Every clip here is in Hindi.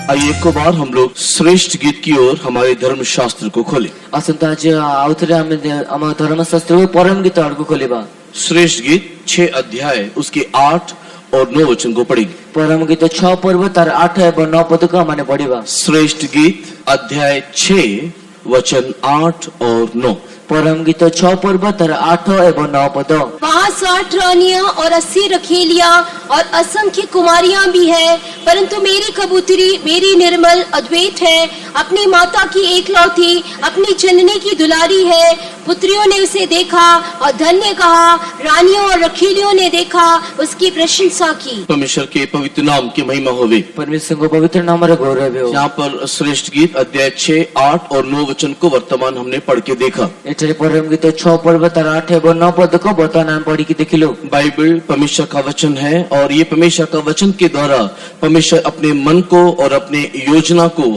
आइए एक बार हम लोग श्रेष्ठ गीत की ओर हमारे धर्मशास्त्र को खोले। आसंता आज आउथरे आम धर्मशास्त्र परम गीत आड़को खोलिबा। श्रेष्ठ गीत 6 अध्याय उसके 8 और 9 वचन को पढ़ेंगे। परम गीत 6 पर्व तार 8 एवं 9 पद को माने पढ़िबा। श्रेष्ठ गीत अध्याय 6 वचन 8 और 9। परम गीत 6 पर्व तार 8 एवं 9 पद। वहाँ 60 रानियां और 80 रखेलियां और असंख्य कुमारियां भी है, परंतु मेरी कबूतरी मेरी निर्मल अद्वैत है, अपनी माता की एकलौती, अपनी जननी की दुलारी है। पुत्रियों ने उसे देखा और धन्य कहा, रानियों और रखीलियों ने देखा, उसकी प्रशंसा की। परमेश्वर के पवित्र नाम की महिमा होवे। परमेश्वर को पवित्र नाम रे गौरव हो। यहाँ पर श्रेष्ठ गीत अध्याय 6, 8 और 9 वचन को वर्तमान हमने पढ़ के देखा। एठरे परम गीत 6 पर्व तार 8 एवं 9 पद को वर्तमान पढ़ी के देखिलो। बाइबल परमेश्वर का वचन है और ये परमेश्वर का वचन के द्वारा परमेश्वर अपने मन को और अपने योजना को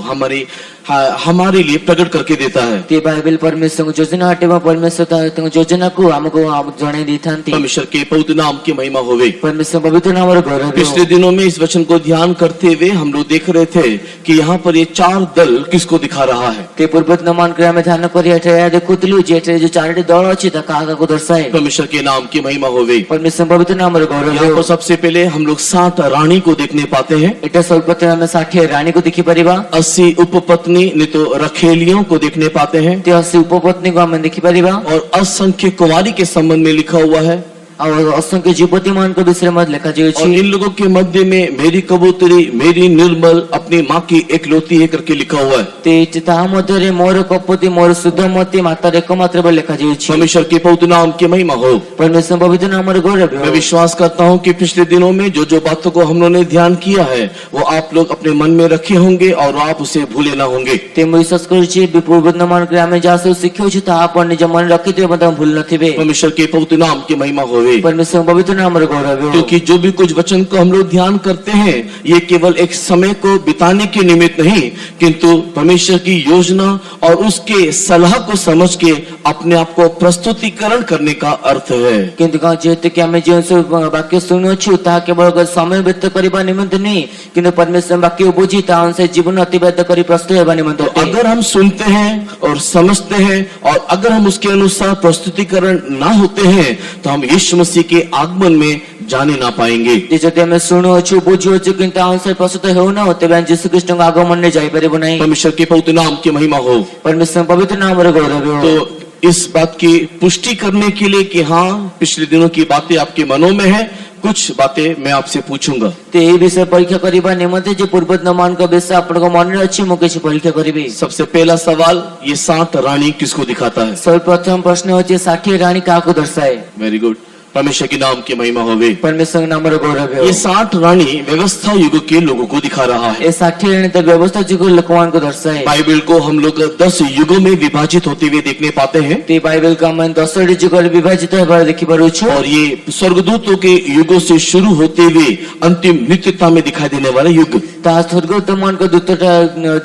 हमारे लिए प्रकट करके देता है। ते बाइबल परमेश्वर योजना हटेवा परमेश्वर योजना को हमको जणे देथांती। परमेश्वर के पवित्र नाम की महिमा होवे। परमेश्वर पवित्र नाम रे गौरव हो। पिछले दिनों में इस वचन को ध्यान करते हुए हम लोग देख रहे थे कि यहाँ पर ये 4 दल किसको दिखा रहा है। ते पूर्वतमान क्रिया में ध्यान करी एठे देखुतलु जे एठे जो 4टी दल अछि त काका को दर्शाए। परमेश्वर के नाम की महिमा होवे। परमेश्वर पवित्र नाम रे गौरव यहाँ हो। पर सबसे पहले हम लोग 60 रानी को देखने पाते हैं। एटा सर्वप्रथम हमें 60 रानी को देखि परिबा। 80 उपपत्नी नहीं तो रखेलियों को देखने पाते हैं। ते 80 उपपत्नी को हमें देखि परिबा। और असंख्य कुमारी के संबंध में लिखा हुआ है और असंख्य युवती मान को विषय में लिखा जाय और इन लोगों के मध्य में मेरी कबूतरी मेरी निर्मल अपनी माँ की एकलौती है करके लिखा हुआ है। ते ता मध्य रे मोर कपति मोर शुद्धमती माता रे एकमात्र बोल लिखा जाय छी। परमेश्वर के पवित्र नाम की महिमा हो। परमेश्वर पवित्र नाम रे गौरव हो। मैं विश्वास करता हूँ कि पिछले दिनों में जो बातों को हम लोगों ने ध्यान किया है वो आप लोग अपने मन में रखे होंगे और आप उसे भूले ना होंगे। ते विश्वास करूची पूर्वतमान क्रिया में जासो सिखियो छी ता आपण निज मन रखिते मतलब भूल नथिबे। परमेश्वर के पवित्र नाम की महिमा होवे। परमेश्वर पवित्र नाम रे गौरव हो। क्योंकि जो भी कुछ वचन को हम लोग ध्यान करते हैं ये केवल एक समय को बिताने के निमित्त नहीं किंतु परमेश्वर की योजना और उसके सलाह को समझ के अपने आप को प्रस्तुतिकरण करने का अर्थ है। किंतु का जेते कि हमें जो वाक्य सुनो छु ता केवल समय व्यतीत करबा निमित्त नहीं किंतु परमेश्वर वाक्य बुझी ता अनुसार जीवन अतिबाहित करी प्रस्तुत हेबा निमित्त। तो अगर हम सुनते हैं और समझते हैं और अगर हम उसके अनुसार प्रस्तुतिकरण ना होते हैं तो हम यीशु मसीह के आगमन में जाने ना पाएंगे। जते हमें सुनो छु बुझियो छु किंतु अनुसार प्रस्तुत हो ना होते बन यीशु कृष्ण का आगमन ने जाई परिबो नहीं। परमेश्वर के पवित्र नाम की महिमा हो। परमेश्वर पवित्र नाम रे गौरव हो। तो इस बात की पुष्टि करने के लिए कि हाँ पिछले दिनों की बातें आपके मनों में है कुछ बातें मैं आपसे पूछूंगा। ते ए विषय परीक्षा करिबा निमित्त जे पूर्वतमान का विषय आपण को मन रे अछि मो किछ परीक्षा करिबे। सबसे पहला सवाल ये 60 रानी किसको दिखाता है। सर्वप्रथम प्रश्न होचे 60 रानी का को दर्शाए। Very good. परमेश्वर के नाम की महिमा होवे। परमेश्वर के नाम रे गौरव हो। ये 60 रानी व्यवस्था युग के लोगों को दिखा रहा है। ये 60 रानी तो व्यवस्था युग लोकवान को दर्शाए। बाइबल को हम लोग 10 युगों में विभाजित होते हुए देखने पाते हैं। ते बाइबल का मन 10 युग रे विभाजित होबा देखि पारु छु। और ये स्वर्गदूतों के युगों से शुरू होते हुए अंतिम नित्यता में दिखाई देने वाला युग। ता स्वर्गदूतमान को दूतटा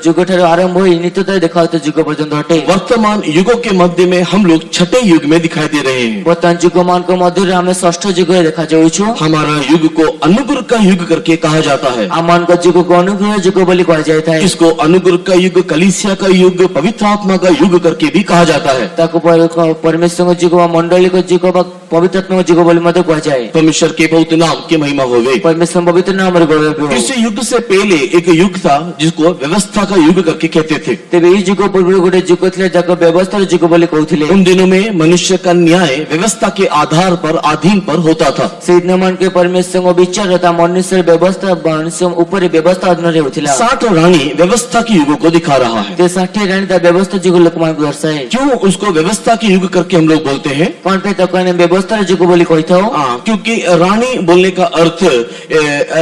युग ठारे आरंभ होई नित्यता देखाते युग पर्यंत हटे। वर्तमान युगों के मध्य में हम लोग 6ठे युग में दिखाई दे रहे हैं। वर्तमान युगमान को मध्य हमें 6ठ युग देखा जाउ छु। हमारा युग को अनुग्रह का युग करके कहा जाता है। आमान का युग को अनुग्रह युग बोली कहा जाता है। इसको अनुग्रह का युग कलीसिया का युग पवित्र आत्मा का युग करके भी कहा जाता है। ताको परमेश्वर का युग व मंडली का युग व पवित्र आत्मा का युग बोली मध्य कहा जाए। परमेश्वर के पवित्र नाम की महिमा होवे। परमेश्वर पवित्र नाम रे गौरव हो। इस युग से पहले एक युग था जिसको व्यवस्था का युग करके कहते थे। तेबे ई युग पूर्व गोटे युग थिले जाको व्यवस्था युग बोली कहउथिले। उन दिनों में मनुष्य का न्याय व्यवस्था के आधार पर अधीन पर होता था। सिद्धमान के परमेश्वर को विचार होता मनुष्य व्यवस्था मनुष्य ऊपर व्यवस्था अधीन रे होथिला। 60 रानी व्यवस्था के युग को दिखा रहा है। ते 60 रानी ता व्यवस्था युग लोकमान को दर्शाए। क्यों उसको व्यवस्था के युग करके हम लोग बोलते हैं। कौन पे तो कहने व्यवस्था युग बोली कहता हो। हाँ क्योंकि रानी बोलने का अर्थ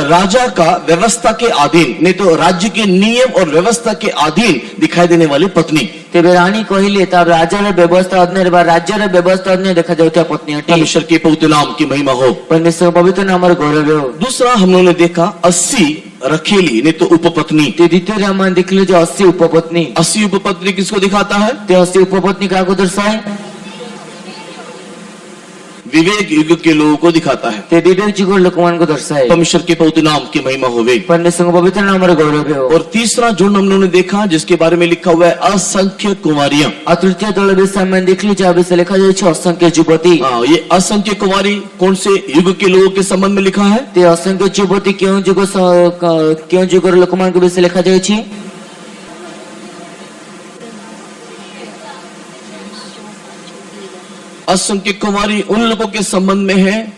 राजा का व्यवस्था के अधीन नहीं तो राज्य के नियम और व्यवस्था के अधीन दिखाई देने वाली पत्नी। तेबे रानी कहिले तब राजा रे व्यवस्था अधीन बा राज्य रे व्यवस्था अधीन देखा जाउता पत्नी हटे। परमेश्वर के पवित्र नाम की महिमा हो। परमेश्वर पवित्र नाम रे गौरव हो। दूसरा हम लोगों ने देखा 80 रखेली नहीं तो उपपत्नी। ते द्वितीय रामायण देखले जो 80 उपपत्नी। 80 उपपत्नी किसको दिखाता है। ते 80 उपपत्नी का को दर्शाए। विवेक युग के लोगों को दिखाता है। ते विवेक जुग लोकमान को दर्शाए। परमेश्वर के पवित्र नाम की महिमा होवे। परमेश्वर को पवित्र नाम रे गौरव हो। और तीसरा झुंड हम लोगों ने देखा जिसके बारे में लिखा हुआ है असंख्य कुमारियां। और तृतीय दल विषय में देखली जहाँ विषय लिखा जाए असंख्य युवती। ये असंख्य कुमारी कौन से युग के लोगों के संबंध में लिखा है? ते असंख्य युवती क्यों जुग लोकमान को विषय लिखा जाए? असंख्य कुमारी उन लोगों के संबंध में है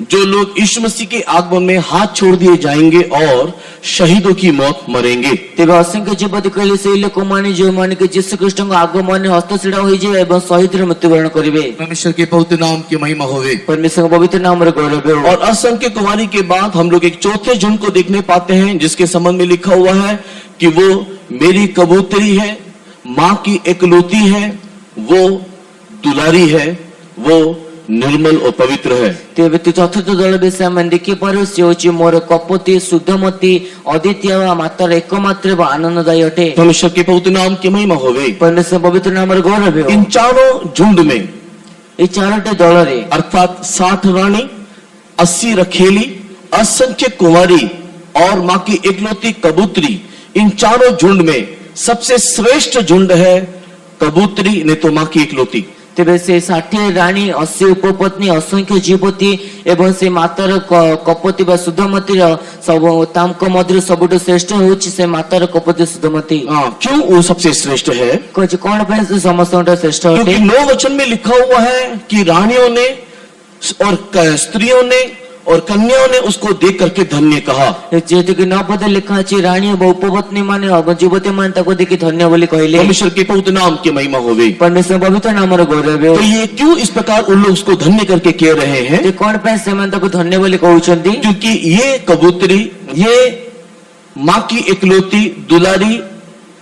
जो लोग यीशु मसीह के आगमन में हाथ छोड़ दिए जाएंगे और शहीदों की मौत मरेंगे। तेज असंख्य युवती कहले से लोक माने जो मान के यीशु कृष्ण को आगमन हस्तछिड़ा हो जाए एवं शहीद मृत्युवरण करेंगे। परमेश्वर के पवित्र नाम की महिमा होवे। परमेश्वर का पवित्र नाम रे गौरव हो। और असंख्य कुमारी के बाद हम लोग एक चौथे झुंड को देखने पाते हैं जिसके संबंध में लिखा हुआ है कि वो मेरी कबूतरी है, माँ की एकलौती है, वो दुलारी है, वो निर्मल और पवित्र है। तेज चतुर्थ दल विषय में देखी पार से होची मोर कपति शुद्धमती अद्वितीय मात्र एकमात्र व आनंददायी अटे। परमेश्वर के पवित्र नाम की महिमा होवे। परमेश्वर पवित्र नाम रे गौरव हो। इन चारों झुंड में ये चारोटे दल रे अर्थात 60 रानी, 80 रखेली, असंख्य कुमारी और माँ की एकलौती कबूतरी, इन चारों झुंड में सबसे श्रेष्ठ झुंड है कबूतरी ने तो माँ की एकलौती। तेरे से 60 रानी, 80 उपपत्नी, असंख्य युवती एवं से मातार कपति व शुद्धमती सब तामक मध्य सबुठ श्रेष्ठ होची से मातार कपति शुद्धमती। क्यों वो सबसे श्रेष्ठ है? कौन पे समस्त श्रेष्ठ क्योंकि 9 वचन में लिखा हुआ है कि रानियों ने और स्त्रियों ने और कन्याओं ने उसको देख करके धन्य कहा। जेहेतु कि 9 पद लिखा है रानी व उपपत्नी माने युवती मान ताको देखी धन्य बोली कहले। परमेश्वर के पवित्र नाम की महिमा होवे। परमेश्वर पवित्र नाम रे गौरव हो। तो ये क्यों इस प्रकार उन लोग उसको धन्य करके कह रहे हैं? कौन पे से मान ताको धन्य बोली कहउछंती? क्योंकि ये कबूतरी, ये माँ की एकलौती, दुलारी,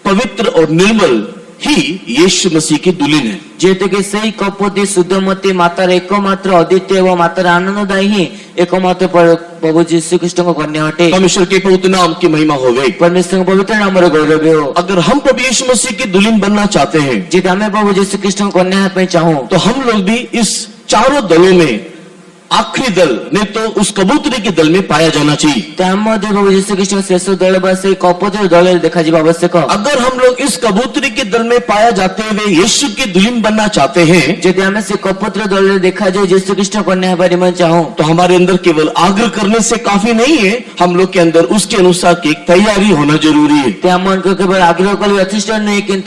पवित्र और निर्मल ही यीशु मसीह की दुल्हन है। जेहेतु कि सही कपति शुद्धमती मातार एकमात्र अद्वितीय व मातार आनंददायी ही एकमात्र प्रभु यीशु कृष्ण को कन्या हटे। परमेश्वर के पवित्र नाम की महिमा होवे। परमेश्वर का पवित्र नाम रे गौरव हो। अगर हम प्रभु यीशु मसीह की दुल्हन बनना चाहते हैं, जित हमें प्रभु यीशु कृष्ण को कन्या पे चाहूं, तो हम लोग भी इस चारों दलों में आखिरी दल नहीं तो उस कबूतरी के दल में पाया जाना चाहिए। प्रभु यीशु कृष्ण श्रेष्ठ दल से कपति दल देखा जाए आवश्यक। अगर हम लोग इस कबूतरी के दल में पाया जाते हुए यीशु की दुल्हन बनना चाहते हैं, यदि हमें से कपत्र दल देखा जाए यीशु कृष्ण कन्या बारे में चाहूं, तो हमारे अंदर केवल आग्रह करने से काफी नहीं है, हम लोग के अंदर उसके अनुसार की एक तैयारी होना जरूरी है। मन को केवल आग्रह कर यथेष्ट नहीं कि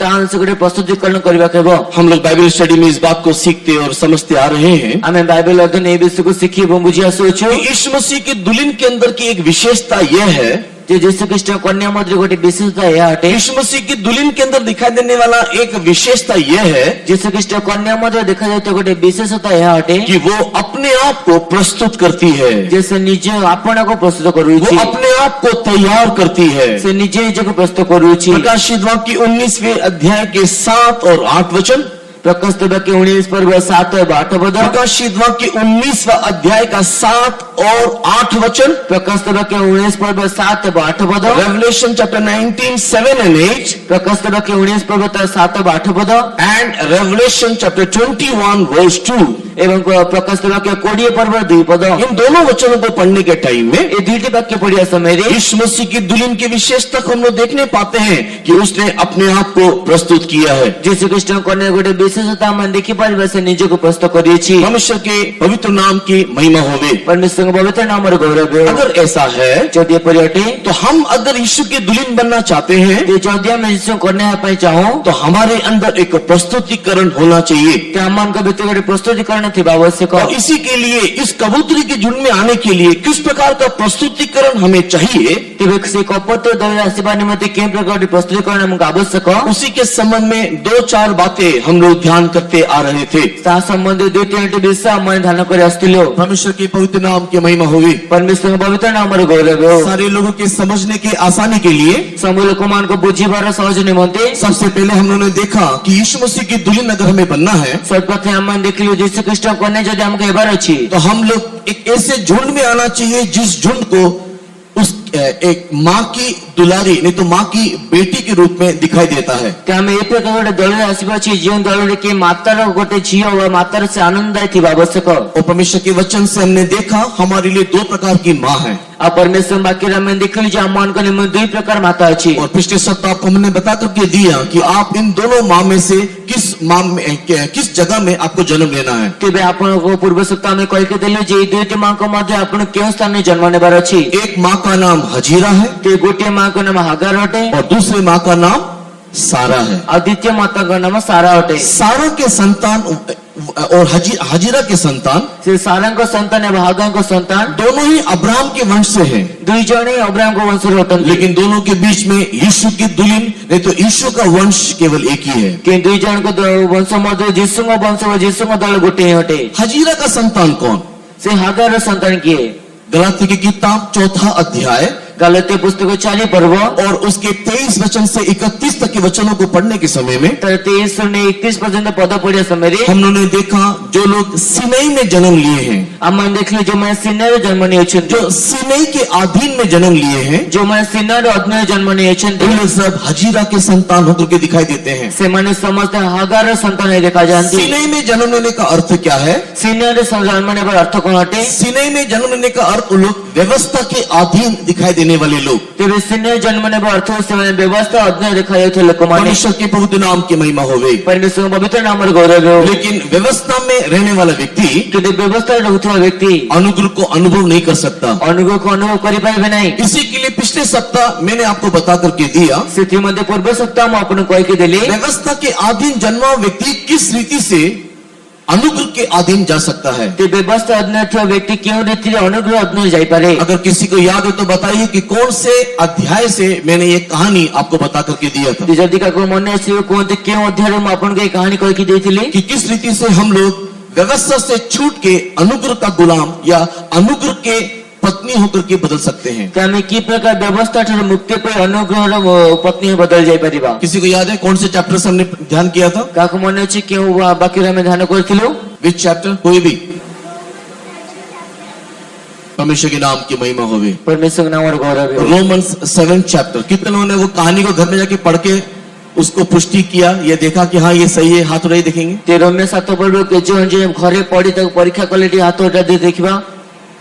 प्रस्तुतिकरण करवा। हम लोग बाइबल स्टडी में इस बात को सीखते और समझते आ रहे हैं। हमें बाइबल अध्ययन ये विषय को सीखी एवं बुझिया सोचो। यीशु मसीह की दुल्हन के अंदर की एक विशेषता यह है जो यीशु कृष्ण कन्या मध्य गोटे विशेषता यह हटे। यीशु मसीह की दुल्हन के अंदर दिखाई देने वाला एक विशेषता यह है यीशु कृष्ण कन्या मध्य देखा जाए तो गोटे विशेषता यह हटे कि वो अपने आप को प्रस्तुत करती है। जैसे निजे आपना को प्रस्तुत करू, वो अपने आप को तैयार करती है। से निजे निजे को प्रस्तुत करू। प्रकाशित वाक्य 19वें अध्याय के 7 और 8 वचन। प्रकाशित वाक्य 19 पर 7 और 8 पद। प्रकाशित वाक्य 19वां अध्याय का 7 और 8 वचन। प्रकाशित वाक्य 19 पर 7 और 8 पद। Revelation chapter 19 7 and 8। प्रकाशित वाक्य 19 पर 7 और 8 पद। And Revelation chapter 21 verse 2। एवं प्रकाशित वाक्य 20 पर 2 पद। इन दोनों वचनों को पढ़ने के टाइम में ये दुईटी वाक्य पढ़िया समय रे यीशु मसीह की दुल्हन की विशेषता को हम लोग देखने पाते हैं कि उसने अपने आप को प्रस्तुत किया है। यीशु कृष्ण कन्या गोटे विशेषता मन देखि पारिबा से निजे को प्रस्तुत करिछि। परमेश्वर के पवित्र नाम की महिमा होवे। परमेश्वर के पवित्र नाम रे गौरव हो। अगर ऐसा है यदि परियटे तो हम अगर यीशु की दुल्हन बनना चाहते हैं, तो यदि हम यीशु कन्या पे चाहूं, तो हमारे अंदर एक प्रस्तुतिकरण होना चाहिए। तो मन के भीतर गोटे प्रस्तुतिकरण थिबा आवश्यक। और इसी के लिए इस कबूतरी के झुंड में आने के लिए किस प्रकार का प्रस्तुतिकरण हमें चाहिए, तेबे से कपत्र दल आसीबा निमित्त के प्रकार प्रस्तुतिकरण हमको आवश्यक। उसी के संबंध में 2-4 बातें हम लोग ध्यान करते आ रहे थे। ता संबंध 2-3 विषय मन ध्यान करे आस्तिलो। परमेश्वर के पवित्र नाम की महिमा होगी। परमेश्वर के पवित्र नाम रे गौरव हो। सारे लोगों के समझने के आसानी के लिए समूह लोकमान को बुझिबार सहज निमंते सबसे पहले हम लोगों ने देखा कि यीशु मसीह की दुल्हन अगर हमें बनना है, सर्वप्रथम हम देखलियो यीशु कृष्ण कन्या यदि हमके हेबार अछि, तो हम लोग एक ऐसे झुंड में आना चाहिए जिस झुंड को उस एक माँ की दुलारी नहीं तो माँ की बेटी के रूप में दिखाई देता है। ते आमे ए प्रकार गोटे दल आसी जो दल कि मातार गोटे झील व मातार से आनंददायी थी आवश्यक। और परमेश्वर के वचन से हमने देखा हमारे लिए दो प्रकार की माँ है। आ परमेश्वर वाक्य में देखली जो आम निम्न दुई प्रकार माता अच्छी। और पिछले सप्ताह आपको हमने बता करके दिया कि आप इन दोनों माँ में से किस जगह में आपको जन्म लेना है। तेबे आपण को पूर्व सप्ताह में कह के दिले जे दुईटी माँ को मध्य आपण केउ स्थान में जन्म नेबार अछि। एक माँ का नाम हजीरा है ते गोटे माँ को नाम हागार अटे और दूसरी माँ का नाम सारा है। और द्वितीय माता का नाम सारा अटे। सारा के संतान और हजीरा के संतान से सारा को संतान एवं हागार को संतान दोनों ही अब्राहम के वंश से हैं। दुई जने अब्राहम को वंश अटन। लेकिन दोनों के बीच में यीशु की दुल्हन नहीं तो यीशु का वंश केवल एक ही है। कि दुई जन को वंश मध्य जीसु वंश व जीसु दल गोटे अटे। हजीरा का संतान कौन? से हागार संतान किए? गलाती की किताब 4 अध्याय गलती पुस्तक 4 पर्व और उसके 23 वचन से 31 तक के वचनों को पढ़ने के समय में 23 ने 31 पर्यंत पद पढ़े समय हम लोगों ने देखा जो लोग सिनई में जन्म लिए हैं, आम देखले जो मैं सिन्नर जन्म नहीं जो सिनई के अधीन में जन्म लिए हैं, जो मैं सिन्नर अधीन जन्म नहीं वे सब हजीरा के संतान होकर के दिखाई देते हैं। से माने समस्त हागार संतान नहीं देखा जानती। सिनई में जन्म लेने का अर्थ क्या है? सिन्नर जन्म ने अर्थ कौन हटे? सिनई में जन्म लेने का अर्थ लोग व्यवस्था के अधीन दिखाई देने वाले लोग। तेरे सिन्नर जन्म ने अर्थ से व्यवस्था अधीन देखा जाते लोक माने। परमेश्वर के पवित्र नाम की महिमा होवे। परमेश्वर पवित्र नाम गौरव हो। लेकिन व्यवस्था में रहने वाला व्यक्ति कि व्यवस्था रहता व्यक्ति अनुग्रह को अनुभव नहीं कर सकता। अनुग्रह को अनुभव कर पाए नहीं। इसी के लिए पिछले सप्ताह मैंने आपको बता करके दिया से मध्य पूर्व सप्ताह में आपने कह के दिले व्यवस्था के अधीन जन्मा व्यक्ति किस रीति से अनुग्रह के अधीन जा सकता है। ते व्यवस्था अधीन व्यक्ति क्यों रीति अनुग्रह अधीन जाई पारे। अगर किसी को याद है तो बताइए कि कौन से अध्याय से मैंने ये कहानी आपको बता करके दिया था। जदि का मन अच्छे कहते क्यों अध्याय में आपन के कहानी कह के देथिले कि किस रीति से हम लोग व्यवस्था से छूट के अनुग्रह का गुलाम या अनुग्रह के पत्नी होकर के बदल सकते हैं। कि हमें की प्रकार व्यवस्था ठार मुक्ति पे अनुग्रह पत्नी बदल जाई परिबा। किसी को याद है कौन से चैप्टर से हमने ध्यान किया था? काको मन अच्छे क्यों बाकी में ध्यान करथिलो? विच चैप्टर? कोई भी। परमेश्वर के नाम की महिमा होवे। परमेश्वर के नाम और गौरव हो। Romans 7 chapter. कितने लोगों ने वो कहानी को घर में जाके पढ़ के उसको पुष्टि किया, ये देखा कि हाँ ये सही है, हाथ उठाई देखेंगे। ते रोमियो 7 पर्व के जो घरे पढ़ी तक परीक्षा कले हाथ उठा दे देखिबा।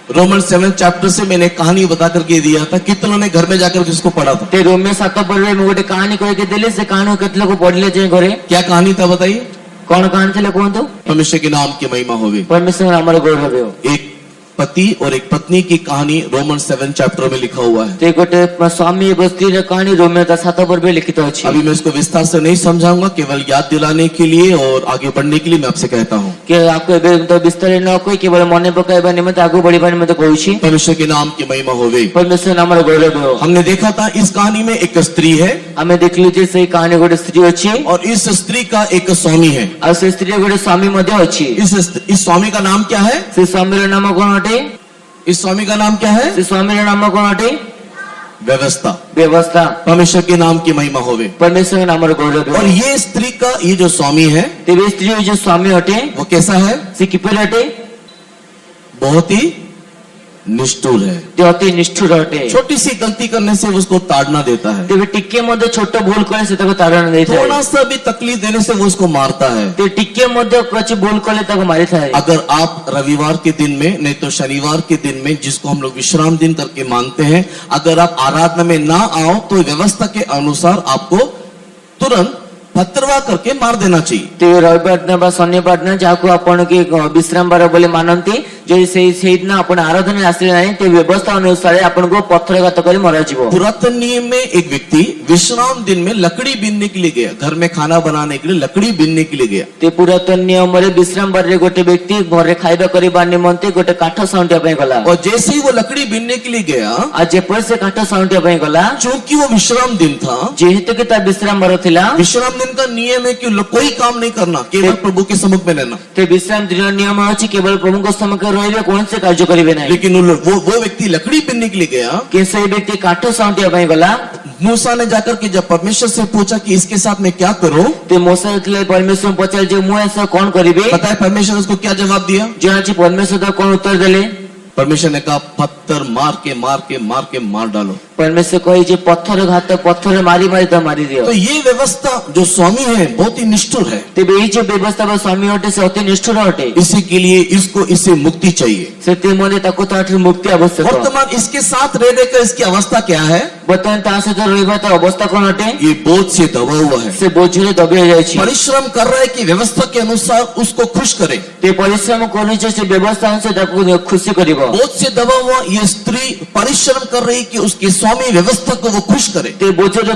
रोमन 7 चैप्टर से मैंने कहानी बता करके दिया था। कितनों ने घर में जाकर उसको पढ़ा था? ते रोमियो 7 पर्व में गोटे कहानी कह के दिले से कहानी केतला को पढ़ले जे घरे। क्या कहानी था बताइए? कौन कहानी थी कहतो? परमेश्वर के नाम की महिमा होवे। परमेश्वर हमारा गौरव हो। एक पति और एक पत्नी की कहानी रोमन 7 चैप्टर में लिखा हुआ है। ते गोटे स्वामी एवं स्त्री कहानी रोमियो 7 पर्व में लिखित अछि। अभी मैं इसको विस्तार से नहीं समझाऊंगा, केवल याद दिलाने के लिए और आगे बढ़ने के लिए मैं आपसे कहता हूँ कि आपको एबे तो विस्तार न कोई केवल मन पकाइबा निमित्त आगु बढ़िबा निमित्त कहूछी। परमेश्वर के नाम की महिमा होवे। परमेश्वर हमारा गौरव हो। हमने देखा था इस कहानी में एक स्त्री है, हमें देखलु जे से कहानी गोटे स्त्री अछि और इस स्त्री का एक स्वामी है और से स्त्री गोटे स्वामी मध्य अछि। इस स्वामी का नाम क्या है? से स्वामी रो नाम कोन हटे? इस स्वामी का नाम क्या है? से स्वामी रो नाम कोन हटे? व्यवस्था। व्यवस्था। परमेश्वर के नाम की महिमा होवे। परमेश्वर नाम रो गौरव हो। और ये स्त्री का ये जो स्वामी है, तेरे स्त्री जो स्वामी हटे वो कैसा है? से किपर हटे? बहुत ही निष्ठुर है। ते अति निष्ठुर हटे। छोटी सी गलती करने से उसको ताड़ना देता है। तेरे टिक्के मध्य छोटो भूल करे से तको ताड़ना देता है। थोड़ा सा भी तकलीफ देने से वो उसको मारता है। ते टिक्के मध्य कुछ भूल करे तको मारिता है। अगर आप रविवार के दिन में नहीं तो शनिवार के दिन में, जिसको हम लोग विश्राम दिन करके मानते हैं, अगर आप आराधना में ना आओ तो व्यवस्था के अनुसार आपको तुरंत पत्रवा करके मार देना चाहिए। ते रविवार दिन बा शनिवार दिन जाको आपण के विश्राम बार बोले मानंती जो से दिन आपण आराधना आसले नहीं ते व्यवस्था अनुसार आपण को पत्थरघात करी मरा जीवो। पुरातन नियम में एक व्यक्ति विश्राम दिन में लकड़ी बीनने के लिए गया, घर में खाना बनाने के लिए लकड़ी बीनने के लिए गया। ते पुरातन नियम रे विश्राम बार रे गोटे व्यक्ति घरे खाइबा करिबा निमंते गोटे काठ साउंटिया पय गला। और जैसे ही वो लकड़ी बीनने के लिए गया, आज जेपर से काठ साउंटिया पय गला, क्योंकि वो विश्राम दिन था, जेहेतु कि ता विश्राम बार थिला, विश्राम दिन का नियम है कि कोई काम नहीं करना, केवल प्रभु के सम्मुख में रहना। ते विश्राम दिन नियम अछि केवल प्रभु को सम्मुख रहिबे, कौन से कार्य करिबे नहीं। लेकिन वो व्यक्ति लकड़ी बीनने के लिए गया, कि से व्यक्ति काठ साउंटिया पय गला। मूसा ने जाकर के जब परमेश्वर से पूछा कि इसके साथ मैं क्या करूं, ते मूसा के परमेश्वर पचार जे मु ऐसा कौन करिबे, पता है परमेश्वर ने उसको क्या जवाब दिया? जे परमेश्वर तो कौन उत्तर देले? परमेश्वर ने कहा पत्थर मार के मार डालो। परमेश्वर कही जे पत्थर घात पत्थर मारी मारी तो मारी दियो। तो ये व्यवस्था जो स्वामी है बहुत ही निष्ठुर है। तेबे एई जे व्यवस्था बा स्वामी अटे से अति निष्ठुर अटे। इसी के लिए इससे मुक्ति चाहिए। से मने ताको ताठु मुक्ति आवश्यक। वर्तमान इसके साथ रह रहकर इसकी अवस्था क्या है? बर्तमान ता सहित रहबा तो अवस्था कोन अटे? ये बोझ से दबा हुआ है। से बोझरे दबे जायछि। परिश्रम कर रहा है कि व्यवस्था के अनुसार उसको खुश करे। ते परिश्रम करू से व्यवस्था अनुसार ताको खुशी करिवो। बोझ से दबा हुआ ये स्त्री परिश्रम कर रही कि उसके स्वामी व्यवस्था को वो खुश करे। ते बोझरे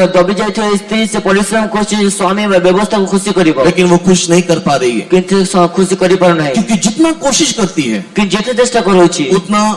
दबे जायछि स्त्री से परिश्रम कोछि स्वामी व्यवस्था को खुशी करिवो। लेकिन वो खुश नहीं कर पा रही है। किंतु खुशी करि पार नाही। क्योंकि जितना कोशिश करती है कि जेते चेष्टा करूछि उतना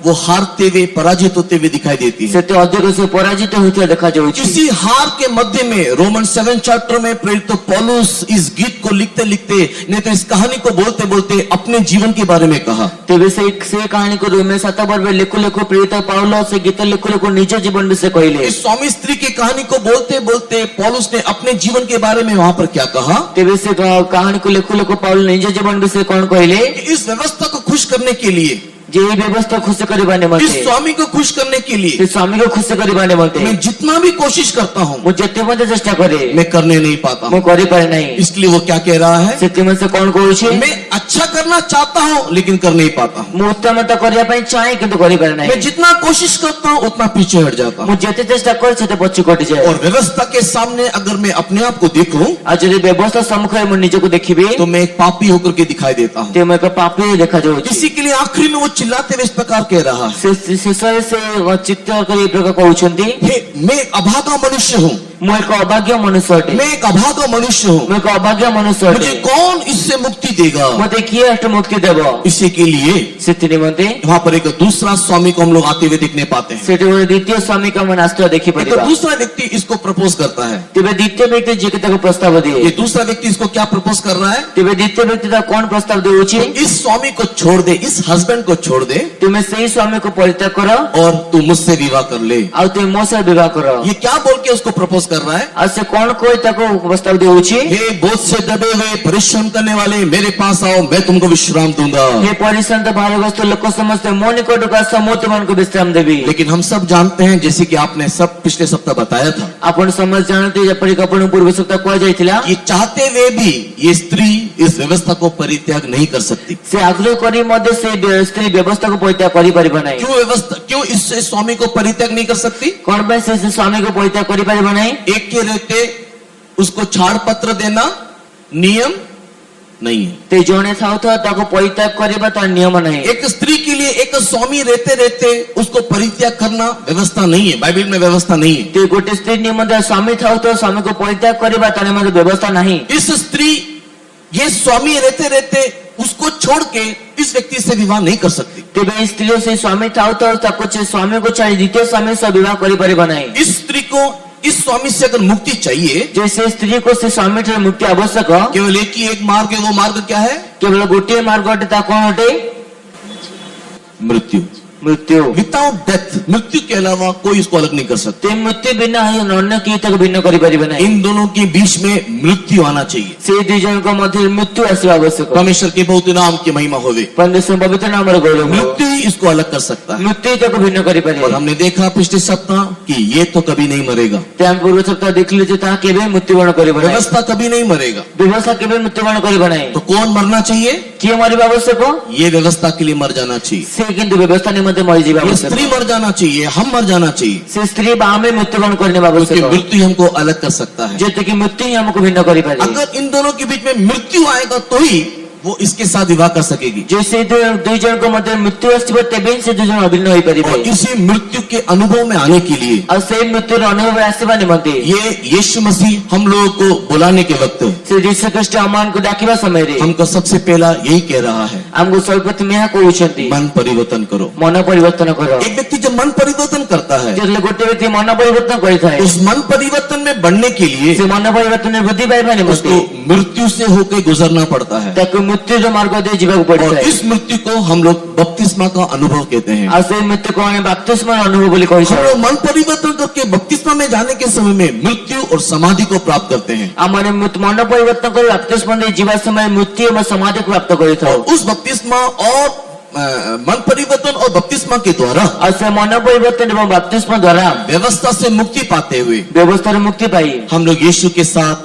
वो हारते हुए पराजित होते हुए दिखाई देती है। सेते अधिक से पराजित होते देखा जाउछि। इसी हार के मध्य में रोमन 7 चैप्टर में प्रेरित पौलुस इस गीत को लिखते लिखते नहीं तो इस कहानी को बोलते बोलते अपने जीवन के बारे में कहा। तेबे से कहानी को रोमे 7 बार लिखु लिखु प्रेरित पौलुस से गीत लिखु लिखु निज जीवन विषय कहले। इस स्वामी स्त्री की कहानी को बोलते बोलते पौलुस ने अपने जीवन के बारे में वहां पर क्या कहा? तेबे से कहानी को लिखु लिखु पौलुस निज जीवन विषय कौन कहले? इस व्यवस्था को खुश करने के लिए जे व्यवस्था खुश करबा निमंते इस स्वामी को खुश करने के लिए इस स्वामी को खुश करबा निमंते मैं जितना भी कोशिश करता हूँ मु जते मते चेष्टा करे मैं करने नहीं पाता मु करि पारे नहीं। इसलिए वो क्या कह रहा है? सेति में से कौन कहू छे मैं अच्छा करना चाहता हूँ लेकिन कर नहीं पाता हूँ। मु उत्तमता करिया पई चाहे किंतु करि पारे नहीं। मैं जितना कोशिश करता हूँ उतना पीछे हट जाता हूँ। मु जते चेष्टा कर सेते पछी कटि जाय। और व्यवस्था के सामने अगर मैं अपने आप को देखूं आज यदि व्यवस्था सम्मुख मु निज को देखिबे तो मैं एक पापी होकर के दिखाई देता हूँ। ते मैं का पापी देखा जाउछि। इसी के लिए आखिरी में वो चिल्लाते हुए इस प्रकार कह रहा है, शेष से चित्कार करी प्रकार कहउछंती हे मैं अभागा मनुष्य हूँ। मु एक अभाग्य मनुष्य अटे। मैं एक अभागा मनुष्य हूँ। मैं एक अभाग्य मनुष्य मुझे अटे। कौन इससे मुक्ति देगा? मते किए अष्ट मुक्ति देबो। इसी के लिए सेति निमंते वहाँ पर एक दूसरा स्वामी को हम लोग आते हुए देखने पाते हैं। सेति द्वितीय स्वामी का मन आस्था देखि एक परिबा। दूसरा व्यक्ति इसको प्रपोज करता है। तेबे द्वितीय व्यक्ति जे के ताको प्रस्ताव दिए। ये दूसरा व्यक्ति इसको क्या प्रपोज कर रहा है? तेबे द्वितीय व्यक्ति ता कोन प्रस्ताव देउछि? इस स्वामी को छोड़ दे, इस हस्बैंड को छोड़ दे तुमे सही स्वामी को परित्याग करो और तू मुझसे विवाह कर ले। आ तुम मो से विवाह करो। ये क्या बोल के उसको प्रपोज कर रहा है? आ से कोन कोई ताको प्रस्ताव देउछि? हे बोझ से दबे हुए परिश्रम करने वाले मेरे पास आओ, मैं तुमको विश्राम दूंगा। हे परिश्रांत भारग्रस्त लोक समस्त मो निकट का समूह मन को विश्राम देबी। लेकिन हम सब जानते हैं, जैसे कि आपने सब पिछले सप्ताह बताया था, आपण समझ जानते जपरि आपण पूर्व सप्ताह कह जायतिला ये चाहते हुए भी ये स्त्री इस व्यवस्था को परित्याग नहीं कर सकती। से आग्रह करी मध्य से स्त्री व्यवस्था को परित्याग करि परिबा नाही। क्यों इससे स्वामी को परित्याग नहीं कर सकती? कोन बे से स्वामी को परित्याग करि परिबा नाही? एक के रहते उसको छाड़ पत्र देना नियम नहीं है। ते जणे थाउ था ताको परित्याग करिबा त नियम नाही। एक स्त्री के लिए एक स्वामी रहते रहते उसको परित्याग करना व्यवस्था नहीं है, बाइबल में व्यवस्था नहीं है। ते गोटे स्त्री निमंत स्वामी थाउ तो स्वामी को परित्याग करिबा त निमंत व्यवस्था नाही। इस स्त्री ये स्वामी रहते रहते उसको छोड़ के इस व्यक्ति से विवाह नहीं कर सकती। तेबे स्त्री से स्वामी थाउ तो ताको स्वामी को छाड़ी द्वितीय स्वामी से विवाह करि परिबा नाही। इस स्त्री को इस स्वामी से अगर मुक्ति चाहिए, जैसे स्त्री को से स्वामी से मुक्ति आवश्यक, केवल एक ही एक मार्ग है। वो मार्ग क्या है? केवल गोटे मार्ग अटे ता कोन अटे? मृत्यु। मृत्यु। विदाउट डेथ, मृत्यु के अलावा कोई इसको अलग नहीं कर सकते। ते मृत्यु बिना अन्य की तक भिन्न करि परिबा नाही। इन दोनों के बीच में मृत्यु आना चाहिए। से दुई जन को मध्य मृत्यु आसी आवश्यक। परमेश्वर के बहुत नाम की महिमा होवे। परमेश्वर पवित्र नाम रो गौरव। मृत्यु ही इसको अलग कर सकता है। मृत्यु तक भिन्न करि और परिबा। हमने देखा पिछले सप्ताह कि ये तो कभी नहीं मरेगा। ते हम पूर्व सप्ताह देखले जे ता केबे मृत्युवरण करिबा नाही। व्यवस्था कभी नहीं मरेगा। व्यवस्था केबे मृत्युवरण करिबा नाही। तो कौन मरना चाहिए? किए मरिबा आवश्यक? ये व्यवस्था के लिए मर जाना चाहिए। से किंतु व्यवस्था निमंते मरि जीवा ये आवश्यक। स्त्री मर जाना चाहिए, हम मर जाना चाहिए। से स्त्री बामे मृत्युवरण करने क्योंकि आवश्यक। मृत्यु हमको अलग कर सकता है। जेते कि मृत्यु ही हमको भिन्न करि पारे। अगर इन दोनों के बीच में मृत्यु आएगा तो ही वो इसके साथ विवाह कर सकेगी। जैसे दुई जन को मध्य मृत्यु आसबो तेबे से दुई जन अभिन्न होई परिबे। और इसी मृत्यु के अनुभव में आने के लिए और से मृत्यु अनुभव आसीबा निमंते ये यीशु मसीह हम लोगों को बुलाने के वक्त से यीशु ख्रीष्ट अमान को डाकिबा समय रे हमको सबसे पहला यही कह रहा है, हमको सर्वप्रथम यह कहउछंती मन परिवर्तन करो। मन परिवर्तन करो। एक व्यक्ति जब मन परिवर्तन करता है, जतले गोटे व्यक्ति मन परिवर्तन करिथाय, उस मन परिवर्तन में बढ़ने के लिए से मन परिवर्तन में वृद्धि पाइबा उसको निमंते मृत्यु से होकर गुजरना पड़ता है। ताकि मृत्यु जो मार्ग दे जीवा को और पड़ता है। इस मृत्यु को हम लोग बपतिस्मा का अनुभव कहते हैं। और से मृत्यु को हम बपतिस्मा अनुभव बोली कहि हम छै। लोग मन परिवर्तन करके बपतिस्मा में जाने के समय में मृत्यु और समाधि को प्राप्त करते हैं। हमने मन परिवर्तन कर बपतिस्मा दे जीवा समय मृत्यु और समाधि को प्राप्त करिथाय। और उस बपतिस्मा और मन परिवर्तन और बपतिस्मा के द्वारा ଆଉ ସେ ମନ ପରିବର୍ତ୍ତନ ଏବଂ ବାପ୍ତିସ୍ମ ଦ୍ୱାରା व्यवस्था से मुक्ति पाते हुए ବ୍ୟବସ୍ଥାରୁ ମୁକ୍ତି ପାଇ हम लोग यीशु के साथ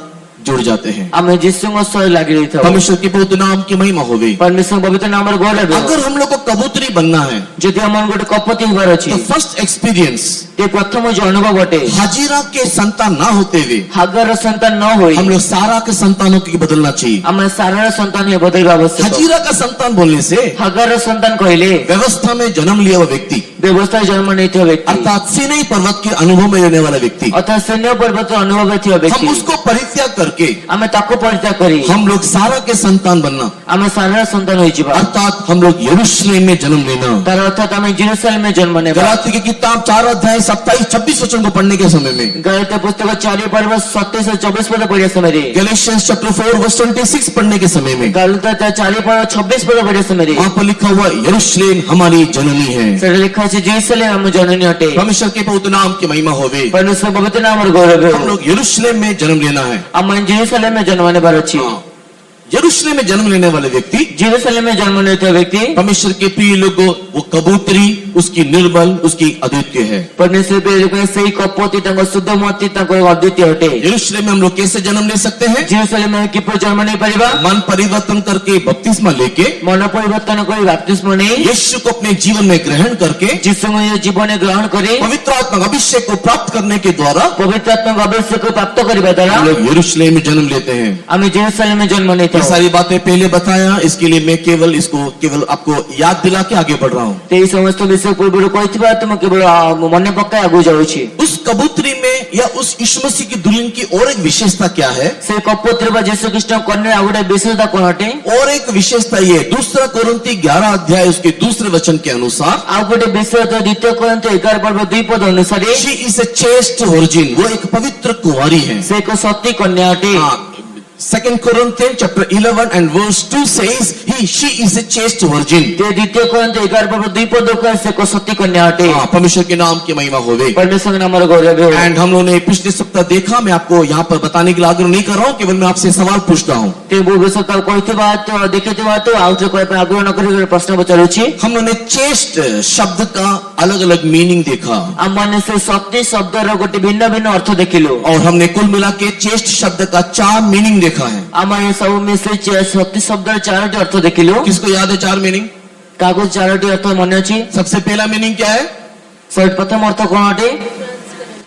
जुड़ जाते हैं। ଆମେ ଯୀଶୁଙ୍କ ସହ ଲାଗି ରହିଥାଉ। परमेश्वर के पवित्र नाम की महिमा होवे। परमेश्वर पवित्र नामର ଗୌରବ ହେବ। अगर हम लोग को कबूतरी बनना है ଯଦି ଆମର ଗୋଟେ କପତି ହେବାର ଅଛି तो फर्स्ट एक्सपीरियंस ते ପ୍ରଥମ ଯୋଉ ଅନୁଭବ ଅଟେ हाजिरा के संतान ना होते हुए ହାଗରର ସନ୍ତାନ ନ ହୋଇ हम लोग सारा के संतानों की बदलना चाहिए। ଆମେ ସାରାର ସନ୍ତାନ ହେବା ବଦଳିବା ଆବଶ୍ୟକ। हाजिरा का संतान बोलने से ହାଗରର ସନ୍ତାନ କହିଲେ व्यवस्था में जन्म लिया हुआ व्यक्ति ବ୍ୟବସ୍ଥାରେ ଜନ୍ମ ନେଇଥିବା ବ୍ୟକ୍ତି अर्थात सीनै पर्वत के अनुभव में रहने वाला व्यक्ति, ଅର୍ଥାତ ଶୂନ୍ୟ ପର୍ବତର ଅନୁଭବରେ ଥିବା हम ବ୍ୟକ୍ତି उसको परित्याग करके ଆମେ ତାକୁ ପରିତ୍ୟାଗ କରି हम लोग सारा के संतान बनना, ଆମେ ସାରାର ସନ୍ତାନ ହୋଇଯିବା। अर्थात हम लोग यरूशलेम में जन्म लेना। ତାର ଅର୍ଥାତ ଆମେ ଜେରୁସାଲେମରେ ଜନ୍ମ ନେବା। गलाती की किताब 4 अध्याय 27-26 वचन को पढ़ने के समय में, ଗଲାତିଆ पुस्तକ 4 पर्व 27-24 पद पढ़िया ସମୟରେ, गैलेशियंस चैप्टर 4 वर्स 26 पढ़ने के समय में ଗଲାତିଆ 4 पर्व 26 पद पढ़िया ସମୟରେ वहां पर लिखा हुआ यरूशलेम हमारी जननी है। ସେଟା ଲେଖା ଅଛି ଜେରୁସାଲେମ ଆମ ଜନନୀ ଅଟେ। परमेश्वर के पवित्र नाम की महिमा होवे। परमेश्वर पवित्र नामର गौरव हम ହେଉ। लोग यरूशलेम में जन्म लेना है। ଆମେ ଜେରୁସାଲେମରେ ଜନ୍ମ ନେବାର ଅଛି। यरूशलेम में जन्म लेने वाले व्यक्ति, ଜେରୁସାଲେମରେ ଜନ୍ମ ନେଇଥିବା ବ୍ୟକ୍ତି परमेश्वर के प्रिय लोगों, वो कबूतरी उसकी निर्बल उसकी अद्वितीय है। परमेश्वर पे ସେହି କପତି ତାଙ୍କ ଶୁଦ୍ଧମତି ତାଙ୍କ ଅଦ୍ୱିତୀୟ ଅଟେ। यरूशलेम में हम लोग कैसे जन्म ले सकते हैं? ଜେରୁସାଲେମରେ କିପରି ଜନ୍ମ ନେଇପାରିବା? मन परिवर्तन करके बपतिस्मा लेके ମନ ପରିବର୍ତ୍ତନ କରି ବାପ୍ତିସ୍ମ ନେଇ यीशु को अपने जीवन में ग्रहण करके ଯୀଶୁଙ୍କ ଜୀବନରେ ଗ୍ରହଣ କରି पवित्र आत्मा अभिषेक को प्राप्त करने के द्वारा ପବିତ୍ର ଆତ୍ମାଙ୍କ ଆବଶ୍ୟକ ପ୍ରାପ୍ତ କରିବା ଦ୍ୱାରା हम लोग यरूशलेम में जन्म लेते हैं। ଆମେ ଜେରୁସାଲେମରେ ଜନ୍ମ ये ନେଇଥାଉ। सारी बातें पहले बताया, इसके लिए मैं केवल आपको याद दिला के आगे बढ़ रहा हूँ। ଏହି ସମସ୍ତ ବିଷୟ ପୂର୍ବରୁ କହିଥିବା ତୁମ କେବଳ ମନେ ପକାଇ ଆଗକୁ ଯାଉଛି। उस कबूतरी में या उस यीशु मसीह की दुल्हन की और एक विशेषता क्या है? ସେ କପୋତରେ ବା ଯୀଶୁ ଖ୍ରୀଷ୍ଟ କନ୍ୟା ଆଉ ଗୋଟେ ବିଶେଷତା କଣ ଅଟେ? और एक विशेषता ये, दूसरा कोरिन्थी 11 अध्याय उसके दूसरे वचन के अनुसार ଆଉ ଗୋଟେ ବିଶେଷତା ଦ୍ୱିତୀୟ କୋରିନ୍ଥ 11 पर्व 2 पद अनुसारे she is a chest virgin, वो एक पवित्र कुंवारी है। ସେ ଏକ ସତୀ କନ୍ୟା ଅଟେ। Second Corinthians chapter 11 and verse 2 says she is a chaste virgin। ते द्वितीय कोरिन्थ 11 पर्व 2 पद को से को सती कन्या अटे। परमेश्वर के नाम की महिमा होवे। परमेश्वर के नामर गौरव हो। एंड हम लोगों ने पिछले सप्ताह देखा, मैं आपको यहाँ पर बताने के लिए आग्रह नहीं कर रहा हूँ, केवल मैं आपसे सवाल पूछता हूँ। ते वो विषय कहते बात देखते बात आउट कोई पर आग्रह न करी प्रश्न पचारुछि। हम लोगों ने चेस्ट शब्द का अलग अलग मीनिंग देखा। हमने से सती शब्द रो गोटे भिन्न भिन्न अर्थ देखिलो और हमने कुल मिला के चेस्ट शब्द का 4 मीनिंग देखा है। हमारे सब में से सती शब्द 4टी अर्थ देखिलो। किसको याद है 4 मीनिंग? कागज 4टी अर्थ मन अछि। सबसे पहला मीनिंग क्या है? सर्वप्रथम अर्थ कोन अटे?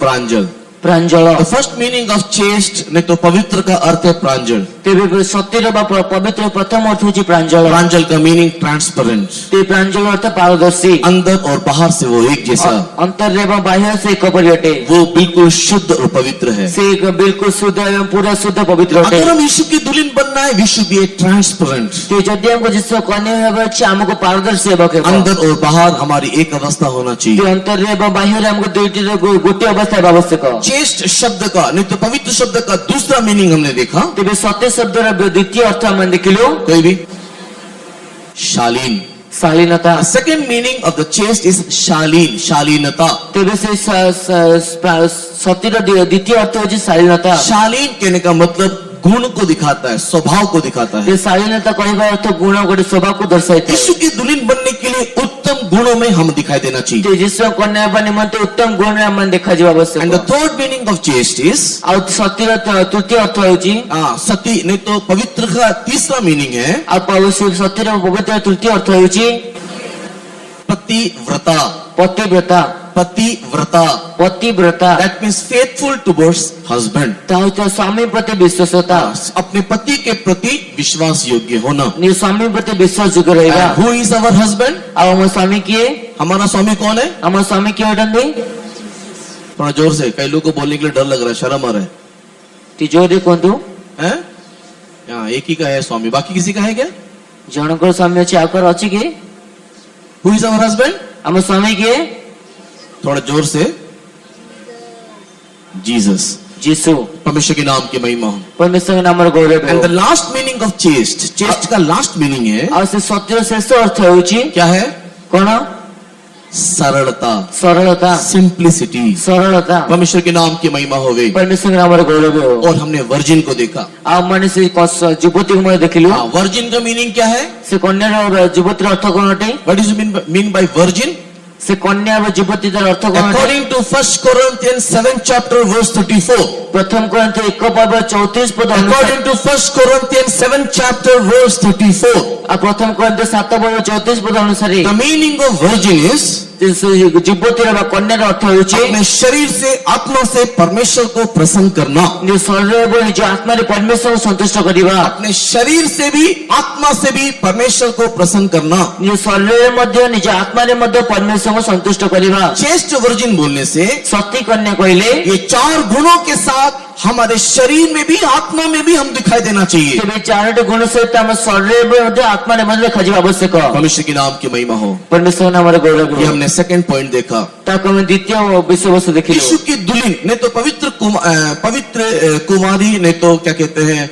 प्रांजल। प्रांजल। The first meaning of chaste नहीं तो पवित्र का अर्थ है प्रांजल। तेबे सतीर बा पवित्र प्रथम अर्थ होछि प्रांजल। प्रांजल का मीनिंग ट्रांसपेरेंट। ते प्रांजल अर्थ पारदर्शी। अंदर और बाहर से वो एक जैसा। अंतर एवं बाह्य से एक परियटे। वो बिल्कुल शुद्ध और पवित्र है। से एक बिल्कुल शुद्ध एवं पूरा शुद्ध पवित्र अटे। अगर हम यीशु की दुल्हन बनना है, we should be a transparent। ते जदि हमको जिससे कन्या हेबा छै हमको पारदर्शी हेबा के। अंदर और बाहर हमारी एक अवस्था होना चाहिए। ते अंतर एवं बाह्य हमको दुईटी गोटे अवस्था हेबा आवश्यक। चेस्ट शब्द का नहीं तो पवित्र शब्द का दूसरा मीनिंग हमने देखा। तेबे सत्य शब्द रा द्वितीय अर्थ हम देखिलो। कोई भी? शालीन। शालीनता। Second meaning of the chaste is शालीन, शालीनता। तेबे से सतीर द्वितीय अर्थ होछि शालीनता। शालीन कहने का मतलब गुण को दिखाता है, स्वभाव को दिखाता है। ते शालीनता कहबा अर्थ गुण गोटे स्वभाव को दर्शाइता है। यीशु की दुल्हन बनने के लिए उत्तम गुणों में हम दिखाई देना चाहिए। ते जिससे कन्या हेबा निमंते उत्तम गुण हम देखा जीवा आवश्यक। And the third meaning of chest is और सतीर तृतीय अर्थ होछि सती नहीं तो पवित्र का तीसरा मीनिंग है और पवित्र सतीर पवित्र तृतीय अर्थ होछि पतिव्रता। पतिव्रता। पतिव्रता। पतिव्रता। That means faithful towards husband. तो स्वामी प्रति विश्वासता। अपने पति के प्रति विश्वास योग्य होना। नि स्वामी प्रति विश्वास योग्य रहेगा। Who is our husband? अब हमारे स्वामी किए? हमारा स्वामी कौन है? हमारे स्वामी किए उठंदी? थोड़ा जोर से, कई लोगों को बोलने के लिए डर लग रहा है, शर्म आ रहा है। तिजोरी कौन तू? हैं? यहाँ एक ही का है स्वामी, बाकी किसी का है क्या? जनकर स्वामी अच्छे आकर अच्छी के? Who is our husband? हमारे स्वामी किए? थोड़ा जोर से। जीसस। यीशु। परमेश्वर के नाम की महिमा हो। परमेश्वर के नाम र गौरव एंड द हो। Last meaning of chest, chest का लास्ट मीनिंग है और से सत्य शेष अर्थ होछि क्या है? कोन? सरलता, ସରଳତା सिंप्लिसिटी। ସରଳତା परमेश्वर के नाम की महिमा होवे। परमेश्वर नामर गौरव हो। और हमने वर्जिन को देखा। आ माने से युवती को देखिलु हाँ, वर्जिन का मीनिंग क्या है? से कन्या युवतीर अर्थ कौन अटे? What is mean by virgin? से कन्या व युवती तार अर्थ कौन अटे? According to 1 Corinthians 7 chapter verse 34. प्रथम कोरिन्थ 1 पर्व 34 पद अनुसार According to 1 Corinthians 7 chapter verse 34. आ प्रथम कोरिन्थ 7 पर्व 34 पद अनुसार The meaning of virgin is युवतीर वा कन्यार अर्थ होउछि अपने शरीर से, आत्मा से परमेश्वर को प्रसन्न करना। निज शरीर व निज आत्मा रे परमेश्वर को संतुष्ट करिबा। अपने शरीर से भी, आत्मा से भी परमेश्वर को प्रसन्न करना। निज शरीर मध्य निज आत्मा रे मध्य परमेश्वर को संतुष्ट करिबा। चेस्ट वर्जिन बोलने से सती कन्या कहले ये 4 गुणों के साथ हमारे शरीर में भी, आत्मा में भी हम दिखाई देना चाहिए। तेबे चारोटी गुण सहित हम शरीर में मध्य आत्मा रे मध्य खजिबा आवश्यक। परमेश्वर के नाम की महिमा हो। परमेश्वर नामर गौरव ये हो। हमने सेकंड पॉइंट देखा। ताको हम द्वितीय विषय वस्तु देखिलु यीशु की दुल्हन नहीं तो पवित्र कुमारी, नहीं तो क्या कहते हैं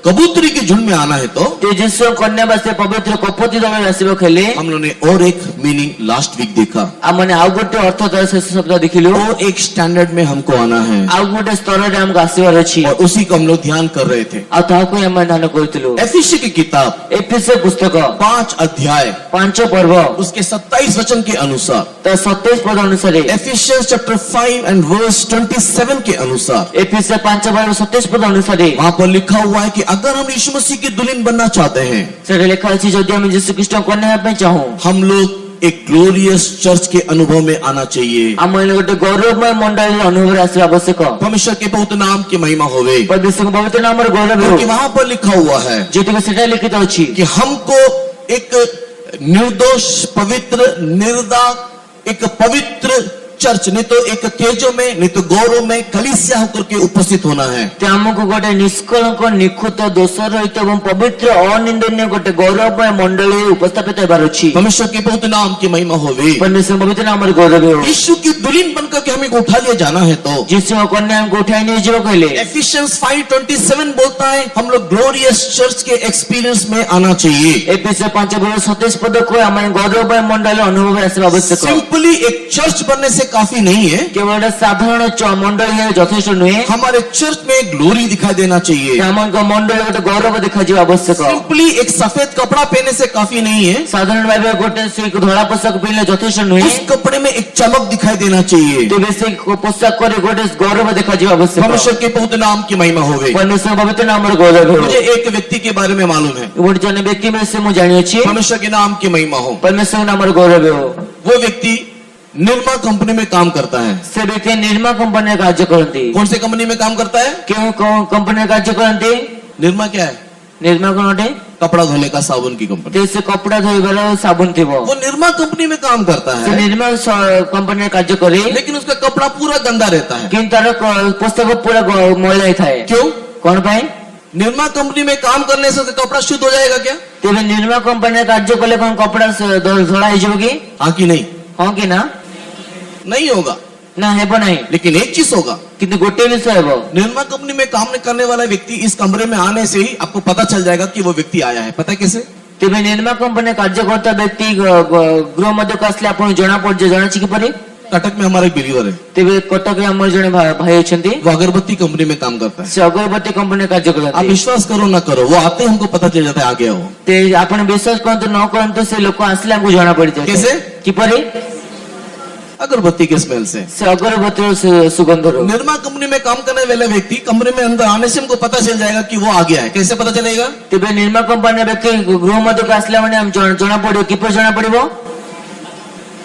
कबूतरी के झुंड में आना है तो तेजस्व कन्या वास्ते पवित्र कपति दल आसीबो खेले हम लोगों ने और एक मीनिंग लास्ट वीक देखा। आ माने आउ गोटे अर्थ तार शेष शब्द देखिलु वो एक स्टैंडर्ड में हमको आना है आउ गोटे स्तर रे हमको आसीबार अछि और उसी को हम लोग ध्यान कर रहे थे। आ ताको हम ध्यान करथिलु। एफिसी की किताब एफिसी पुस्तक 5 अध्याय 5 पर्व उसके 27 वचन के अनुसार, त 27 पद अनुसार एफिशियंस चैप्टर 5 एंड वर्स 27 के अनुसार, एफिसी 5 पर्व 27 पद अनुसार वहाँ पर लिखा हुआ है कि अगर हम यीशु मसीह की दुल्हन बनना चाहते हैं, सेरे लेखा अछि जदि हम यीशु ख्रीष्ट कन्या पे चाहू हम लोग एक ग्लोरियस चर्च के अनुभव में आना चाहिए। हम गोटे गौरवमय मंडल अनुभव आसीबा आवश्यक। परमेश्वर के पवित्र नाम की महिमा होवे। परमेश्वर के पवित्र नाम रे गौरव हो। क्योंकि वहाँ पर लिखा हुआ है जेतिक सेटा लिखित अछि कि हमको एक निर्दोष, पवित्र, निर्दाग, एक पवित्र चर्च, नहीं तो एक तेजो में, नहीं तो गौरव में कलीसिया होकर के उपस्थित होना है। ते हमको गोटे निष्कलंक, निखुत, दोष रहित एवं पवित्र अनिंदनीय गोटे गौरवमय मंडली उपस्थापित हेबार अछि। परमेश्वर के पवित्र नाम की महिमा होवे। परमेश्वर पवित्र नाम रे गौरव हो। यीशु की दुल्हन बनकर के हमें उठा लिया जाना है तो यीशु कन्या हमको उठाई नहीं जो कहले एफिशियंस 5:27 बोलता है हम लोग ग्लोरियस चर्च के एक्सपीरियंस में आना चाहिए। एफिसी 5 पर्व 27 पद को हम गौरवमय मंडल अनुभव आसीबा आवश्यक। सिंपली एक चर्च बनने से काफी नहीं है। केवल साधारण मंडल है यथेष्ट नुहे। हमारे चर्च में ग्लोरी दिखाई देना चाहिए। हमको मंडल गोटे गौरव देखा जा आवश्यक। सिंपली एक सफेद कपड़ा पहनने से काफी नहीं है। साधारण भाव गोटे से धड़ा पोशाक पहनले यथेष्ट नुहे। उस कपड़े में एक चमक दिखाई देना चाहिए। तेबे से पोशाक करे गोटे गौरव देखा जा आवश्यक। परमेश्वर के पवित्र नाम की महिमा होवे। परमेश्वर पवित्र नाम रे गौरव हो। मुझे एक व्यक्ति के बारे में मालूम है। गोटे जन व्यक्ति में से मु जानि अछि परमेश्वर के नाम की महिमा हो। परमेश्वर नाम रे गौरव हो। वो व्यक्ति निर्मा कंपनी में काम करता है। से व्यक्ति निर्मा कंपनी में कार्य करती। कौन से कंपनी में काम करता है? क्यों कंपनी में कार्य करती? निर्मा क्या है? निर्मा कौन अटे? कपड़ा धोने का साबुन की कंपनी। जैसे कपड़ा धोइबार साबुन थी वो निर्मा कंपनी में काम करता से है। निर्मा कंपनी में कार्य करे लेकिन उसका कपड़ा पूरा गंदा रहता है। किंतु तार पुस्तक पूरा मैला ही थाए। क्यों? कौन पाए? निर्मा कंपनी में काम करने से कपड़ा शुद्ध हो जाएगा क्या? तेरे निर्मा कंपनी में कार्य कले कौन कपड़ा धोड़ा होगी? हाँ कि नहीं? हाँ कि ना? नहीं होगा ना है नहीं। लेकिन एक चीज होगा, किंतु गोटे विषय है वो निर्मा कंपनी में काम करने वाला व्यक्ति इस कमरे में आने से ही आपको पता चल जाएगा कि वो व्यक्ति आया है। पता है कैसे? तेरे निर्मा कंपनी कार्य करता व्यक्ति गृह मध्य को आसले आपन जना पड़ जाना कि परे कटक में हमारा एक बिलीवर है। तेरे कटक में हमारे जने भाई अछंती वो अगरबत्ती कंपनी में काम करता है। से अगरबत्ती कंपनी कार्य करता आप विश्वास करो ना करो, वो आते ही हमको पता चल जाता है आ गया वो। ते आपन विश्वास करंतु न करंतु से लोक आसले हमको जना पड़ जाए। कैसे? कि परे अगरबत्ती के स्मेल से अगरबत्ती सुगंध रो। निर्मा कंपनी में काम करने वाला व्यक्ति कमरे में अंदर आने से हमको पता चल जाएगा कि वो आ गया है। कैसे पता चलेगा? तेरे निर्मा कंपनी व्यक्ति गृह मध्य को आसला माने हम जना पड़ो कि जना पड़ो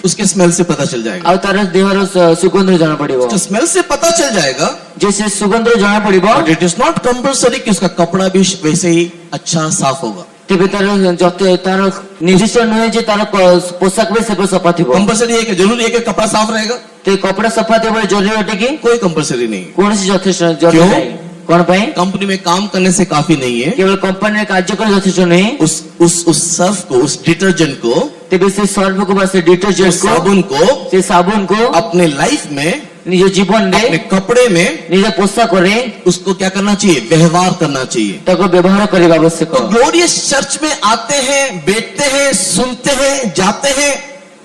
उसके स्मेल से पता चल जाएगा। आ तार देहर सुगंध जना पड़ो। तो स्मेल से पता चल जाएगा जैसे सुगंध जना पड़ो। But it is not compulsory कि उसका कपड़ा भी वैसे ही अच्छा साफ होगा। तेरे तार जते तार निर्दिष्ट नुहे जे तार पोशाक भी से सफा थिबो। कंपल्सरी है कि जरूरी है कि कपड़ा साफ रहेगा? ते कपड़ा सफा थे जरूरी अटे कि कोई कंपल्सरी नहीं। कौन सी यथेष्ट क्यों? जरूरी नहीं। कौन पाए? कंपनी में काम करने से काफी नहीं है। केवल कंपनी में कार्य कर यथेष्ट नहीं। उस सर्फ को, उस डिटर्जेंट को, तेरे से सर्फ को बस डिटर्जेंट को, साबुन को, से साबुन को अपने लाइफ में, निज जीवन अपने रे, कपड़े में, निज पोशाक रे उसको क्या करना चाहिए? व्यवहार करना चाहिए। तक व्यवहार करने आवश्यक। तो ग्लोरियस चर्च में आते हैं, बैठते हैं, सुनते हैं, जाते हैं,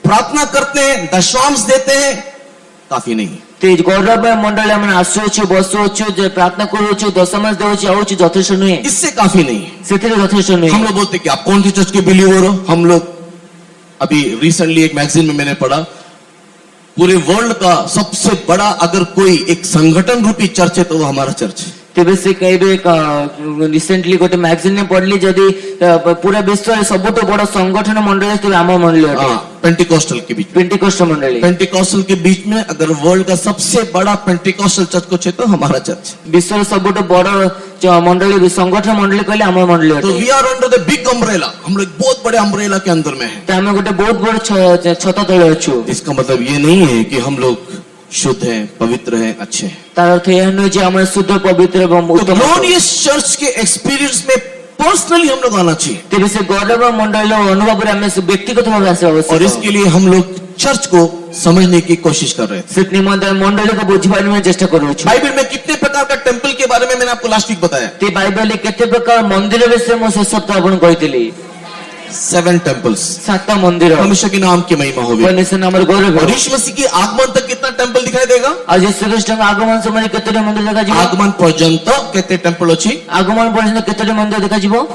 प्रार्थना करते हैं, दशमांश देते हैं, काफी नहीं। ते गौरव मंडल आम आसुचु बसुचु प्रार्थना करुचु दशमांश देउचु आउचु यथेष्ट नुहे इससे काफी नहीं। सेतिरे यथेष्ट नुहे हम लोग बोलते कि आप कौन सी चर्च के बिलीवर हो। हम लोग अभी रिसेंटली एक मैगजीन में मैंने पढ़ा, पूरे वर्ल्ड का सबसे बड़ा अगर कोई एक संगठन रूपी चर्च है तो वो हमारा चर्च है। तेबे से कहबे रिसेंटली गोटे मैगजीन में पढ़ली जदि पूरा विश्व रे सबुठु बड़ संगठन मंडल तेबे आम मंडल अटे पेंटिकॉस्टल के बीच, पेंटिकोस्ट मंडली पेंटिकॉस्टल के बीच में अगर वर्ल्ड का सबसे बड़ा पेंटिकॉस्टल चर्च को तो हमारा चर्च है। विश्व रे सबुठु बड़ मंडली संगठन मंडली कहले आम मंडली तो अटे we are under the big umbrella, हम लोग बहुत बड़े अम्ब्रेला के अंदर में है। ते आमे गोटे बहुत बड़ छता तले अछु। इसका मतलब ये नहीं है कि हम लोग शुद्ध हैं, पवित्र हैं, अच्छे हैं। तार अर्थ यह नुहे जे आम शुद्ध पवित्र एवं तो उत्तम ग्लोरियस चर्च के एक्सपीरियंस में पर्सनली हम लोग आना चाहिए, तेबे से गौरव मंडल अनुभव रे आमे व्यक्तिगत भाव आसे और आवश्यक इसके लिए हम लोग चर्च को समझने की कोशिश कर रहे थे। से निमंत मंडल को बुझिबार में चेष्टा करूछु। बाइबल में कितने प्रकार का टेम्पल के बारे में मैंने आपको लास्ट वीक बताया, ते बाइबल रे केते प्रकार मंदिर विषय मो शेष सप्ताह आपण कहितली 7 टेम्पल्स। 7 मंदिर परमेश्वर के नाम की महिमा होगी। परमेश्वर नामर गौरव और यीशु मसीह के आगमन तक कितना टेम्पल दिखाई देगा? आज यीशु ख्रीष्ट आगमन समय केते मंदिर देखा जिवो आगमन पर्यंत कितने टेम्पल अच्छी? आगमन पर्यंत केते मंदिर देखा जिवो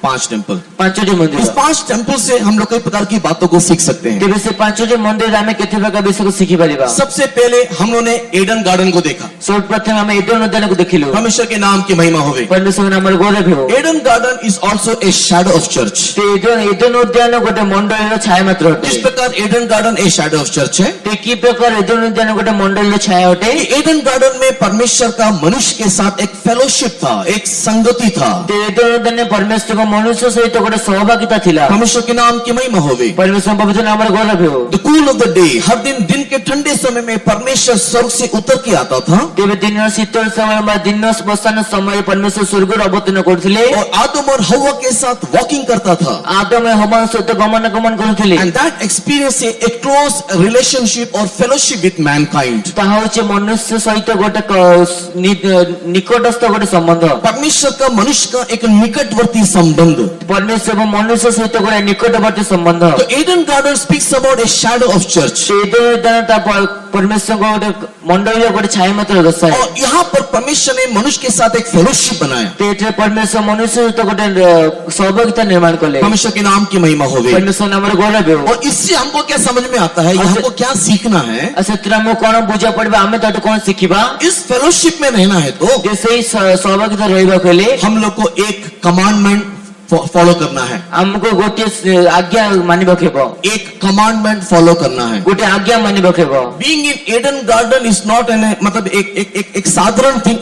5 टेम्पल। 5टी मंदिर। इस 5 टेम्पल से हम लोग कई प्रकार की बातों को सीख सकते हैं। तेबे से 5टी मंदिर आमे केते प्रकार विषय को सीखि परिबा। सबसे पहले हम लोगों ने एडन गार्डन को देखा। सर्वप्रथम हमें एडन उद्यान को देखिलो। परमेश्वर के नाम की महिमा होवे। परमेश्वर नामर गौरव हो। Eden garden is also a shadow of church. ते एडन उद्यान गोटे मंडल छाया मात्र इस अटे। प्रकार Eden garden a shadow of church है। ते की प्रकार एडन उद्यान गोटे मंडल छाया अटे। एडन गार्डन में परमेश्वर का मनुष्य के साथ एक फेलोशिप था, एक संगति था। ते एडन उद्यान परमेश्वर को मनुष्य सहित गोटे सहभागिता थिला। परमेश्वर के नाम की महिमा होवे। परमेश्वर पवित्र नामर गौरव हो। The cool of the day, हर दिन के ठंडे समय में परमेश्वर स्वर्ग से उतर के आता था तेबे दिन शीतल समय में दिन बसान समय परमेश्वर स्वर्ग अवतीर्ण करथिले और आदम और हव्वा के साथ वॉकिंग करता था। आदम और हव्वा सहित गमन करथिले। And that experience A close relationship और फेलोशिप विथ मैनकाइंड। ताहा होचे मनुष्य सहित गोटे निकटस्थ गोटे संबंध। परमेश्वर का मनुष्य का एक निकटवर्ती संबंध। परमेश्वर एवं मनुष्य सहित गोटे निकटवर्ती संबंध। तो Eden garden speaks about a shadow of church. Eden उद्यान परमेश्वर को गोटे मंडल गोटे छाया मात्र दर्शाए। और यहाँ पर परमेश्वर ने मनुष्य के साथ एक फेलोशिप बनाया। तेरे परमेश्वर मनुष्य सहित गोटे सहभागिता निर्माण कले। परमेश्वर के नाम की महिमा होवे। परमेश्वर नामर गौरव हो। और इससे हमको क्या समझ में आता है, हमको क्या सीखना है? अच्छा तेरा मो कोन बुझा पड़बा आमे तो कोन सिखिबा। इस फेलोशिप में रहना है तो जैसे ही सहभागिता रहबा केले हम लोग को एक कमांडमेंट फॉलो करना है। हमको गोटे आज्ञा मानिबा केबो। एक कमांडमेंट फॉलो करना है। गोटे आज्ञा मानिबा केबो। Being in Eden garden is not an मतलब एक साधारण थिंग,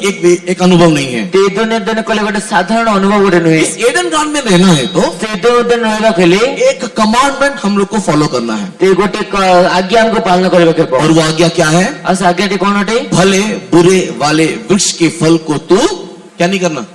एक अनुभव नहीं है। ते एडन उद्यान कले गोटे साधारण अनुभव गोटे नुहे। इस एडन गार्डन में रहना है तो एडन उद्यान रहबा केले एक कमांडमेंट हम लोग को फॉलो करना है। ते गोटे आज्ञा हमको पालन करबा केबो। और वो आज्ञा क्या है? अस आज्ञाटी कोन हटे? भले बुरे वाले वृक्ष के फल को तू क्या नहीं करना।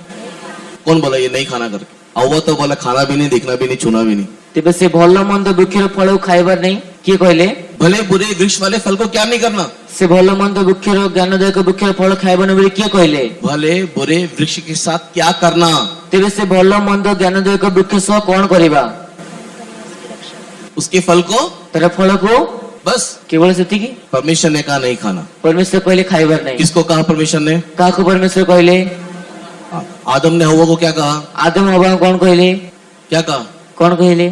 कौन बोला ये नहीं खाना करके? अव्वा तो बोला खाना भी नहीं, देखना भी नहीं, छूना भी नहीं। तेबे से भल मंद वृक्षर फल खाइबार नहीं किए कहले? भले बुरे वृक्ष वाले फल को क्या नहीं करना? से भल मंद वृक्षर ज्ञानदायक वृक्षर फल खाइबार नहीं किए कहले? भले बुरे वृक्ष के साथ क्या करना? तेबे से भल मंद ज्ञानदायक वृक्ष सह कौन करिबा? उसके फल को, तेरा फल को बस केवल सेतिकी। परमेश्वर ने कहा नहीं खाना। परमेश्वर कहले खाइबार नहीं। किसको कहा परमेश्वर ने? काको परमेश्वर कहले? आदम ने हव्वा को क्या कहा? आदम हवा कौन कहले? क्या कहा? कौन कहले?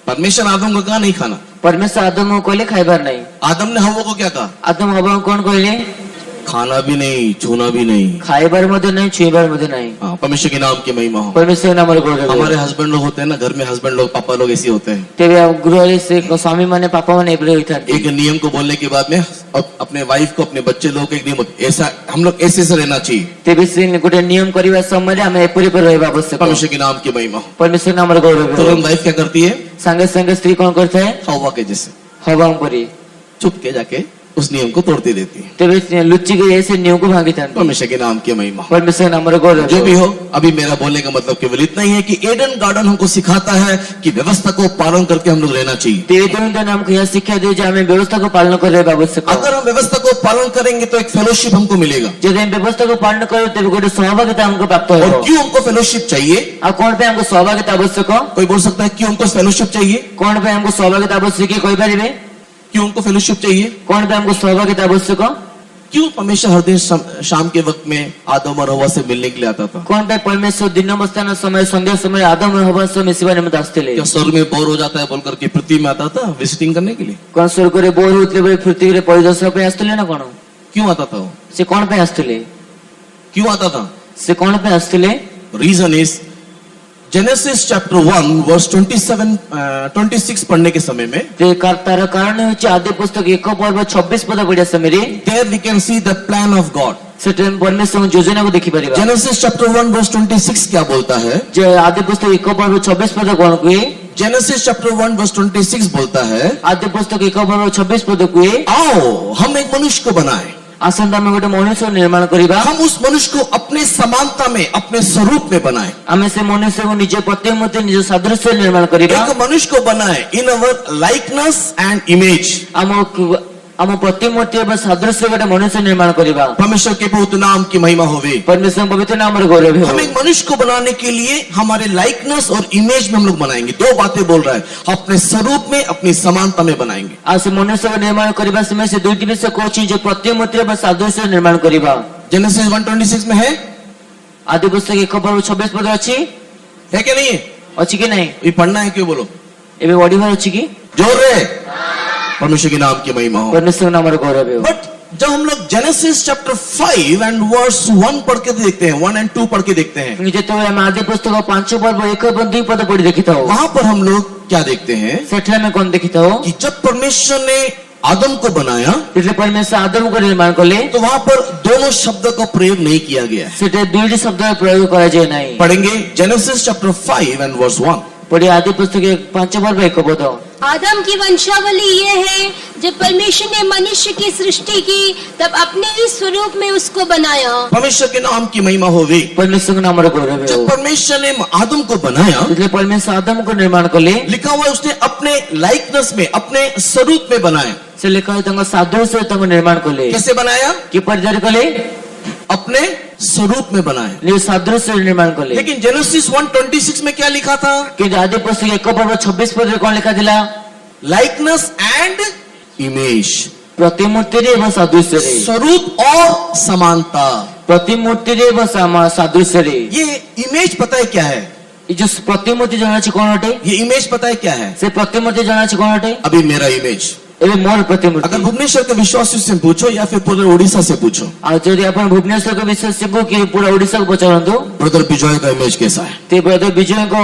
परमेश्वर आदम को कहा नहीं खाना। परमेश्वर आदम को कहले खाइबार नहीं। आदम ने हव्वा को क्या कहा? आदम हवा कौन कहले? खाना भी नहीं, छूना भी नहीं, खाइबार मध्य नहीं, छुइबार मध्य नहीं। हाँ, परमेश्वर के नाम की महिमा हो। परमेश्वर नाम गौरव। हमारे हस्बैंड लोग होते हैं ना, घर में हस्बैंड लोग, पापा लोग ऐसे होते हैं। तेबे गृह से स्वामी माने पापा माने एपरे होइथांती। एक नियम को बोलने के बाद में अपने वाइफ को, अपने बच्चे लोग को एक नियम, ऐसा हम लोग ऐसे से रहना चाहिए। तेबे से गोटे नियम करबा समय रे हमें एपरे पर रहबा आवश्यक। परमेश्वर के नाम की महिमा हो। परमेश्वर नाम गौरव। तुरंत वाइफ क्या करती है? संगे संगे स्त्री कौन करता है? हव्वा के जैसे हवा परी चुप के जाके उस नियम को तोड़ती देती है। तेबे लुच्ची के ऐसे नियम को भांगी था। परमेश्वर के नाम की महिमा। परमेश्वर नाम गौरव। जो भी हो, अभी मेरा बोलने का मतलब केवल इतना ही है कि एडन गार्डन हमको सिखाता है कि व्यवस्था को पालन करके हम लोग रहना चाहिए। तेरे तो नाम को यह शिक्षा दे जो हमें व्यवस्था को पालन कर रहे आवश्यक। अगर हम व्यवस्था को पालन करेंगे तो एक फेलोशिप हमको मिलेगा। यदि हम व्यवस्था को पालन करें तो गोटे सहभागिता हमको प्राप्त होगा। और क्यों हमको फेलोशिप चाहिए? और कौन पे हमको सहभागिता आवश्यक? कोई बोल सकता है क्यों हमको फेलोशिप चाहिए? कौन पे हमको सहभागिता आवश्यक कोई पारिबे? क्यों उनको फेलोशिप चाहिए? कौन पे हमको सहभागिता आवश्यक? क्यों परमेश्वर हर दिन शाम के वक्त में आदम और हवा से मिलने के लिए आता था? कौन पे परमेश्वर दिन अवस्था समय संध्या समय आदम और हवा सह मिसिबा निमित्त आसथिले? क्या स्वर्ग में बोर हो जाता है बोल करके पृथ्वी में आता था विजिटिंग करने के लिए? कौन स्वर्ग रे बोर होतले बे पृथ्वी रे परिदर्शन पे आसथिले ना कौन? क्यों आता था वो? से कौन पे आसथिले? क्यों आता था? से कौन पे आसथिले? Reason is Genesis chapter 1 verse 26 पढ़ने के समय में ते तार कारण होची आदि पुस्तक 1 पर्व 26 पद पढ़िया समय रे there we can see the plan of God. सेटे परमेश्वर योजना को देखि परिबा। जेनेसिस चैप्टर 1 वर्स 26 क्या बोलता है? जे आदि पुस्तक 1 पर्व 26 पद कोन कुए? जेनेसिस चैप्टर 1 वर्स 26 बोलता है आदि पुस्तक 1 पर्व 26 पद कुए आओ हम एक मनुष्य को बनाए, आसंता में गोटे मनुष्य निर्माण करिबा, हम उस मनुष्य को अपने समानता में अपने स्वरूप में बनाए। आमे से मनुष्य को निज प्रतिमूर्ति निज सादृश्य निर्माण करिबा, एक मनुष्य को बनाए इन अवर लाइकनेस एंड इमेज। आम प्रतिमूर्ति एवं सादृश्य गोटे मनुष्य निर्माण करिबा। परमेश्वर के पवित्र नाम की महिमा होवे। परमेश्वर पवित्र नाम रे गौरव हो। हम एक मनुष्य को बनाने के लिए हमारे लाइकनेस और इमेज में हम लोग बनाएंगे। दो बातें बोल रहा है, अपने स्वरूप में अपनी समानता में बनाएंगे। आज मनुष्य को निर्माण करिबा समय से दुईटी विषय कोची जो प्रतिमूर्ति एवं सादृश्य निर्माण करिबा। जेनेसिस 1:26 में है, आदि पुस्तक 1 पर्व 26 पद अछि है कि नहीं है? अछि कि नहीं? ये पढ़ना है क्यों बोलो? एबे बॉडी भर अछि कि? जोर रे, परमेश्वर के नाम की महिमा हो। परमेश्वर नाम रे गौरव हो। बट जब हम लोग जेनेसिस चैप्टर 5 एंड वर्स 1 पढ़ के देखते हैं, 1 and 2 पढ़ के देखते हैं, जेतो हम आदि पुस्तक 5 पर्व 1 और 2 पद पढ़ी देखिता हो, वहां पर हम लोग क्या देखते हैं सेठला में कौन देखिता हो कि जब परमेश्वर ने आदम को बनाया इसलिए परमेश्वर आदम को निर्माण करले तो वहां पर दोनों शब्द का प्रयोग नहीं किया गया है। सेटे दुईटी शब्द प्रयोग करा जाय नहीं। पढ़ेंगे जेनेसिस चैप्टर 5 एंड वर्स 1। पढ़िए आदि पुस्तक 5 पर्व 1 पद। आदम की वंशावली ये है, जब परमेश्वर ने मनुष्य की सृष्टि की तब अपने ही स्वरूप में उसको बनाया। परमेश्वर के नाम की महिमा होवे। परमेश्वर का नाम रे गौरव जब हो। परमेश्वर ने आदम को बनाया, इसलिए परमेश्वर आदम को निर्माण करले, लिखा हुआ है उसने अपने लाइकनेस में अपने स्वरूप में बनाया। से लिखा है तंग सादृश्य तंग निर्माण करले। कैसे बनाया? कि परिचय करले अपने स्वरूप में बनाया। ने सादृश्य निर्माण करले। लेकिन जेनेसिस 1:26 में क्या लिखा था? कि आदि पुस्तक 1 पर्व 26 पद रे कौन लिखा दिला? लाइकनेस एंड इमेज, प्रतिमूर्ति रे एवं सादृश्य रे। स्वरूप और समानता। प्रतिमूर्ति रे एवं सादृश्य रे। ये इमेज पता है क्या है? ये जो प्रतिमूर्ति जाना छी कोन हटे? ये इमेज पता है क्या है? से प्रतिमूर्ति जाना छी कोन हटे? अभी मेरा इमेज। एबे मोर प्रतिमूर्ति। अगर भुवनेश्वर के विश्वासी से पूछो या फिर पूरे उड़ीसा से पूछो, आ जदि अपन भुवनेश्वर को विश्वास से कि पूरा ओडिसा को पचारंतु ब्रदर विजय का इमेज कैसा है? ते ब्रदर विजय को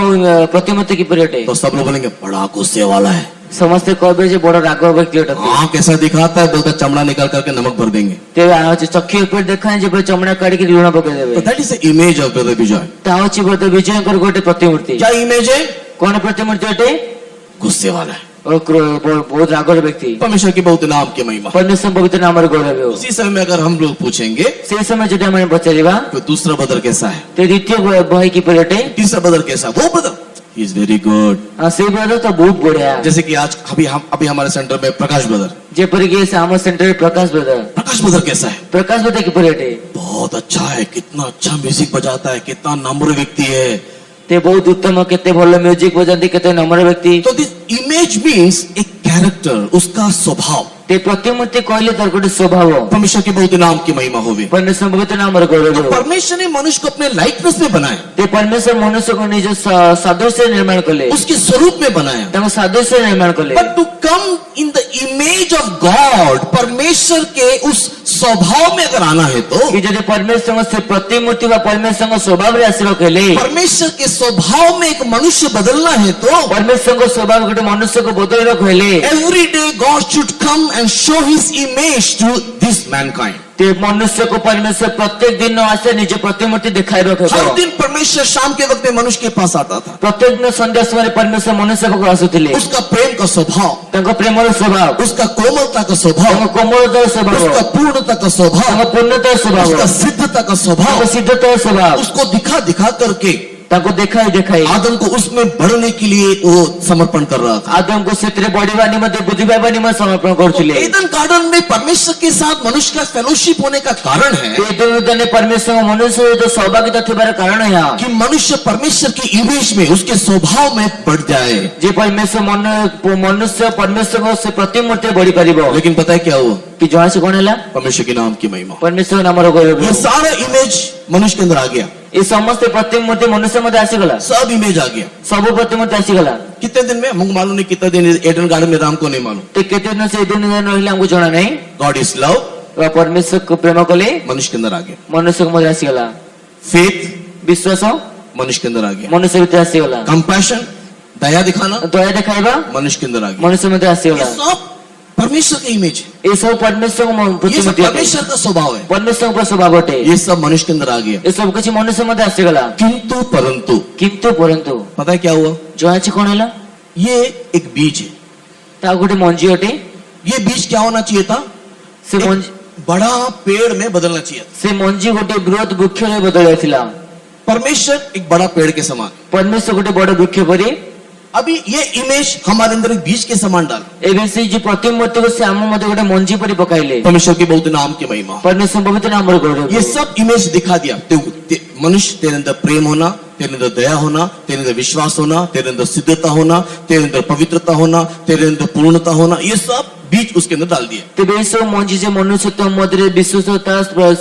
प्रतिमूर्ति की परिहटे तो सब लोग बोलेंगे बड़ा गुस्से वाला है। समस्त कहबे जे बड़ राग व्यक्ति हटे। हाँ, कैसा दिखाता है? बोलता चमड़ा निकाल करके नमक भर देंगे। ते आज चक्की ऊपर देखा जे चमड़ा काट के लूण पके तो देबे। That is the image of brother Vijay. ता अछि ब्रदर विजय को गोटे प्रतिमूर्ति। क्या इमेज है? कौन प्रतिमूर्ति हटे? गुस्से वाला है। और बहुत रागर व्यक्ति। परमेश्वर के बहुत नाम की महिमा। परमेश्वर पवित्र नाम रे गौरव हो। उसी समय में अगर हम लोग पूछेंगे से समय जदि हम पचारिबा तो दूसरा ब्रदर कैसा है, ते द्वितीय भाई की परिहटे, तीसरा ब्रदर कैसा, वो brother he is very good. हां से ब्रदर तो बहुत बढ़िया। जैसे कि आज अभी हमारे सेंटर में प्रकाश ब्रदर, जेपरि के साम सेंटर प्रकाश ब्रदर। प्रकाश ब्रदर कैसा है? प्रकाश ब्रदर की परिहटे बहुत अच्छा है, कितना अच्छा म्यूजिक बजाता है, कितना नम्र व्यक्ति है। ते बहुत उत्तम केते भलो म्यूजिक बजाती केते नम्र व्यक्ति। तो दिस इमेज मीन्स एक कैरेक्टर, उसका स्वभाव। ते प्रतिमूर्ति कहले तार गोटे स्वभाव। परमेश्वर के बहुत नाम की महिमा होवे। परमेश्वर पवित्र नाम रे गौरव तो हो। परमेश्वर ने मनुष्य को अपने लाइकनेस में बनाया, ते परमेश्वर मनुष्य को निज सादृश्य निर्माण करले, उसके स्वरूप में बनाया। तंग सादृश्य निर्माण करले। But to come in the image of God, परमेश्वर के उस स्वभाव में अगर आना है तो कि जदि परमेश्वर से प्रतिमूर्ति वा परमेश्वर को स्वभाव रे आसीबा केले, परमेश्वर के स्वभाव में एक मनुष्य बदलना है तो परमेश्वर को स्वभाव गोटे मनुष्य को बदलबा कहले, every day God should come and show his image to this mankind. ते मनुष्य को परमेश्वर प्रत्येक दिन आसे निज प्रतिमूर्ति दिखाइबा हर कहले। दिन परमेश्वर शाम के वक्त में मनुष्य के पास आता था। प्रत्येक दिन संध्या समय परमेश्वर मनुष्य को आसुथिले। उसका प्रेम का स्वभाव, तंग प्रेमर स्वभाव, उसका कोमलता का स्वभाव, तंग कोमलता स्वभाव, उसका पूर्णता का स्वभाव, तंग पूर्णता स्वभाव, उसका सिद्धता का स्वभाव, तंग सिद्धता स्वभाव, उसको दिखा दिखा करके ତାଙ୍କୁ ଦେଖାଇ ଦେଖାଇ आदम को उसमें बढ़ने के लिए वो समर्पण कर रहा था। ଆଦମକୁ ସେଥିରେ ବଢିବା ନିମନ୍ତେ ବୁଦ୍ଧି ପାଇବା ନିମନ୍ତେ ସମର୍ପଣ କରୁଥିଲେ। एदन गार्डन में परमेश्वर के साथ मनुष्य का फेलोशिप होने का कारण है ଏଦନ ଉଦ୍ୟାନରେ परमेश्वर मनुष्य ସହିତ ସୌଭାଗ୍ୟତା ଥିବାର କାରଣ ଏହା कि मनुष्य परमेश्वर की इमेज में उसके स्वभाव में बढ़ जाए। ଯେ परमेश्वर ମନୁଷ୍ୟ परमेश्वरଙ୍କ ସେ ପ୍ରତିମୂର୍ତ୍ତିରେ ବଢି ପାରିବ। लेकिन पता है क्या हुआ? କି ଜଣାଛି କଣ ହେଲା? परमेश्वर के नाम की महिमा, परमेश्वर नामର ଗୌରବ। ये सारा इमेज मनुष्य के अंदर आ गया, ଏ ସମସ୍ତ ପ୍ରତିମୂର୍ତ୍ତି ମନୁଷ୍ୟ ମଧ୍ୟରେ ଆସିଗଲା। सब इमेज आ गया। ସବୁ ପ୍ରତିମୂର୍ତ୍ତି ଆସିଗଲା। कितने दिन में हमको मालूम नहीं, कितने दिन एडन गार्डन में राम को नहीं मालूम। ତ କେତେ ଦିନ ସେ ଦୁନିଆରେ ରହିଲେ ଆମକୁ ଜଣା ନାହିଁ। गॉड इज लव, परमेश्वरକୁ ପ୍ରେମ କଲେ मनुष्य के अंदर आ गया। ମନୁଷ୍ୟଙ୍କ ମଧ୍ୟରେ ଆସିଗଲା। फेथ ବିଶ୍ୱାସ मनुष्य के अंदर आ गया। ମନୁଷ୍ୟ ଭିତରେ ଆସିଗଲା। कंपैशन, दया दिखाना ଦୟା ଦେଖାଇବା मनुष्य के अंदर आ गया। ମନୁଷ୍ୟ ମଧ୍ୟରେ ଆସିଗଲା। ये सब परमेश्वर का इमेज है, ଏସବୁ परमेश्वरଙ୍କ ये सब ପ୍ରତିମୂର୍ତ୍ତି ଅଟେ। परमेश्वर का स्वभाव है, परमेश्वरଙ୍କ ସ୍ୱଭାବ ଅଟେ। ये सब मनुष्य के अंदर आ गया। ଏସବୁ କିଛି ମନୁଷ୍ୟ ମଧ୍ୟରେ ଆସିଗଲା। किंतु परंतु କିନ୍ତୁ ପରନ୍ତୁ पता है क्या हुआ? ଜଣାଛି କଣ ହେଲା? ये एक बीज है। ତା ଗୋଟେ ମଞ୍ଜି ଅଟେ। ये बीज क्या होना चाहिए था? ସେ ମଞ୍ଜି बड़ा पेड़ में बदलना चाहिए था। ସେ ମଞ୍ଜି ଗୋଟେ ବୃହତ ବୃକ୍ଷରେ ବଦଳାଇଥିଲା। परमेश्वर एक बड़ा पेड़ के समान। परमेश्वर ଗୋଟେ ବଡ ବୃକ୍ଷ ପରି। अभी ये इमेज हमारे अंदर एक बीज के समान डाल। ଏବେ ସେ ଯୋଉ ପ୍ରତିମୂର୍ତ୍ତିକୁ ସେ ଆମ ମଧ୍ୟରେ ଗୋଟେ ମଞ୍ଜି ପରି ପକାଇଲେ। परमेश्वर के बहुत नाम की महिमा, परमेश्वर पवित्र नामର ଗୌରବ। ये सब इमेज दिखा दिया। मनुष्य तेरे अंदर प्रेम होना, तेरे अंदर दया होना, तेरे अंदर विश्वास होना, तेरे अंदर सिद्धता होना, तेरे अंदर पवित्रता होना, तेरे अंदर पूर्णता होना, ये सब बीज उसके अंदर डाल दिया। ତେବେ ଏସବୁ ମଞ୍ଜି ଯେ ମନୁଷ୍ୟତ୍ୱ ମଧ୍ୟରେ ବିଶ୍ୱସ୍ତତା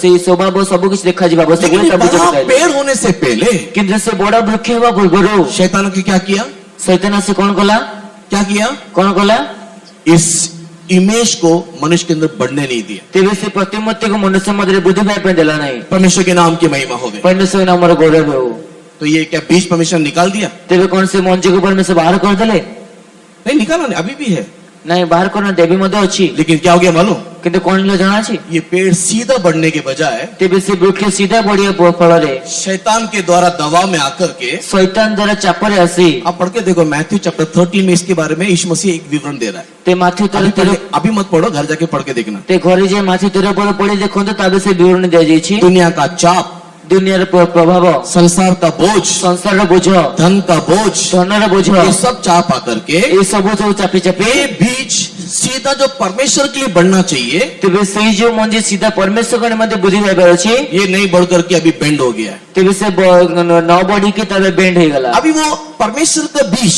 ସେଇ ସ୍ୱଭାବ ସବୁ କିଛି ଦେଖାଯିବା ଆବଶ୍ୟକ लेकिन ये ସବୁ बड़ा ଦେଖାଇଲେ। पेड़ होने से पहले କିନ୍ତୁ ସେ ବଡ ବୃକ୍ଷ ହେବା ପୂର୍ବରୁ शैतान ने क्या किया? ଶୈତାନ ଆସି କଣ କଲା? क्या किया? କଣ କଲା? इस इमेज को मनुष्य के अंदर बढ़ने नहीं दिया। ତେବେ ସେ ପ୍ରତିମୂର୍ତ୍ତିକୁ ମନୁଷ୍ୟ ମଧ୍ୟରେ ବୃଦ୍ଧି ପାଇବା ପାଇଁ ଦେଲା ନାହିଁ। परमेश्वर के नाम की महिमा हो गई। परमेश्वर नामର ଗୌରବ ହେଉ। तो ये क्या बीज परमेश्वर निकाल दिया? ତେବେ କଣ ସେ ମଞ୍ଜିକୁ परमेश्वर ବାହାର କରିଦେଲେ? नहीं निकाला, नहीं, अभी भी है। ନାଇଁ ବାହାର କରିନା ଦେବୀ ମଧ୍ୟ ଅଛି। लेकिन क्या हो गया मालूम? କିନ୍ତୁ କଣ ହେଲା ଜଣାଅଛି? ये पेड़ सीधा बढ़ने के बजाय ତେବେ ସେ ବୃକ୍ଷ ସିଧା ବଢିବା ଫଳରେ शैतान के द्वारा दबाव में आकर के, ଶୈତାନ ଦ୍ୱାରା ଚାପରେ ଆସି आप पढ़ के देखो मैथ्यू चैप्टर 13 में इसके बारे में यीशु मसीह एक विवरण दे रहा है। ते ମାଥ୍ୟୁ अभी मत पढ़ो, घर जाके पढ़ के देखना। ते ଘରେ ଯେ ମାଥ୍ୟୁ 13 ପରେ ପଢି ଦେଖନ୍ତୁ ତା ବିଷୟରେ ବିବରଣୀ ଦିଆଯାଇଛି। दुनिया का चाप, ଦୁନିଆର ପ୍ରଭାବ, संसार का बोझ, ସଂସାରର ବୋଝ, धन का बोझ, ଧନର ବୋଝ, ये सब चाप आकर के ଏ ସବୁ ଚାପି ଚାପି ये बीज सीधा जो परमेश्वर के लिए बढ़ना चाहिए, ତେବେ ସେଇ ଯୋଉ ମଞ୍ଜି ସିଧା ପରମେଶ୍ୱରଙ୍କ ନିମନ୍ତେ ବୁଦ୍ଧି ପାଇବାର ଅଛି ये नहीं बढ़ करके अभी बेंड हो गया है। ତେବେ ସେ ନ ବଢିକି ତାପରେ ବେଣ୍ଡ ହେଇଗଲା। अभी वो परमेश्वर का बीज,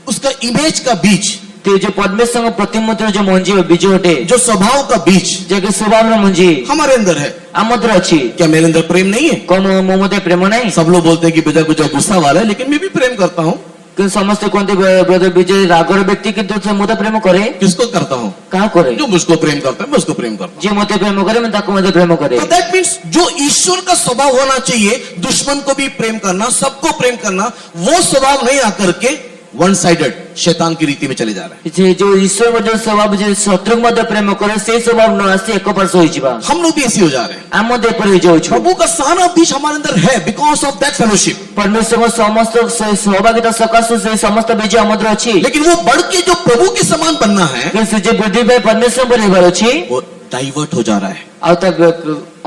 उसका इमेज का बीज, ते ଯୋଉ ପରମେଶ୍ୱରଙ୍କ ପ୍ରତିମୂର୍ତ୍ତିର ଯୋଉ ମଞ୍ଜି बीज ଅଟେ, जो स्वभाव का बीज ଯାହାକି ସ୍ୱଭାବର ମଞ୍ଜି हमारे अंदर है। ଆମ ମଧ୍ୟରେ ଅଛି। क्या मेरे अंदर प्रेम नहीं है? କଣ ମୋ ମଧ୍ୟରେ ପ୍ରେମ ନାହିଁ? सब लोग बोलते हैं कि बेजा गुजा गुस्सा वाला है, लेकिन मैं भी प्रेम करता हूँ। କିନ୍ତୁ ସମସ୍ତେ କୁହନ୍ତି ବ୍ରଦର ବିଜୟ ରାଗର ବ୍ୟକ୍ତି, କିନ୍ତୁ ମୁଁ ତ ପ୍ରେମ କରେ। किसको करता हूँ? କାହା କରେ? जो मुझको प्रेम करता है मैं उसको प्रेम करता ଯିଏ ମତେ ପ୍ରେମ କରେ ମୁଁ ତାକୁ ମଧ୍ୟ ପ୍ରେମ କରେ। हूँ। तो दैट मीन्स जो ईश्वर का स्वभाव होना चाहिए, दुश्मन को भी प्रेम करना, सबको प्रेम करना, वो स्वभाव नहीं आकर के वन साइडेड शैतान की रीति में चले जा रहे हैं। ଯେ ଯୋଉ ଈଶ୍ୱର ମଧ୍ୟ ସ୍ୱଭାବ ଯେ ଶତ୍ରୁକୁ ମଧ୍ୟ ପ୍ରେମ କରେ ସେଇ ସ୍ୱଭାବ ନ ଆସି ଏକ ପାର୍ଶ୍ୱ ହୋଇଯିବା। हम लोग भी ऐसे हो जा रहे हैं। ଆମ ଦେହ ଉପରେ ହେଇଯାଉଛୁ। प्रभु का सारा बीज हमारे अंदर है बिकॉज ऑफ दैट फेलोशिप। परमेश्वरଙ୍କ ସମସ୍ତ ସହଭାଗିତା ସକାଶୁ ସେ ସମସ୍ତ ବୀଜ ଆମ ମଧ୍ୟରେ ଅଛି। लेकिन वो बढ़ के जो प्रभु के समान बनना है, କିନ୍ତୁ ସେ ଯେ ବୃଦ୍ଧି ପାଇ ପରମେଶ୍ୱର ଉପରେ ହେବାର ଅଛି वो डाइवर्ट हो जा रहा है। ଆଉ ତା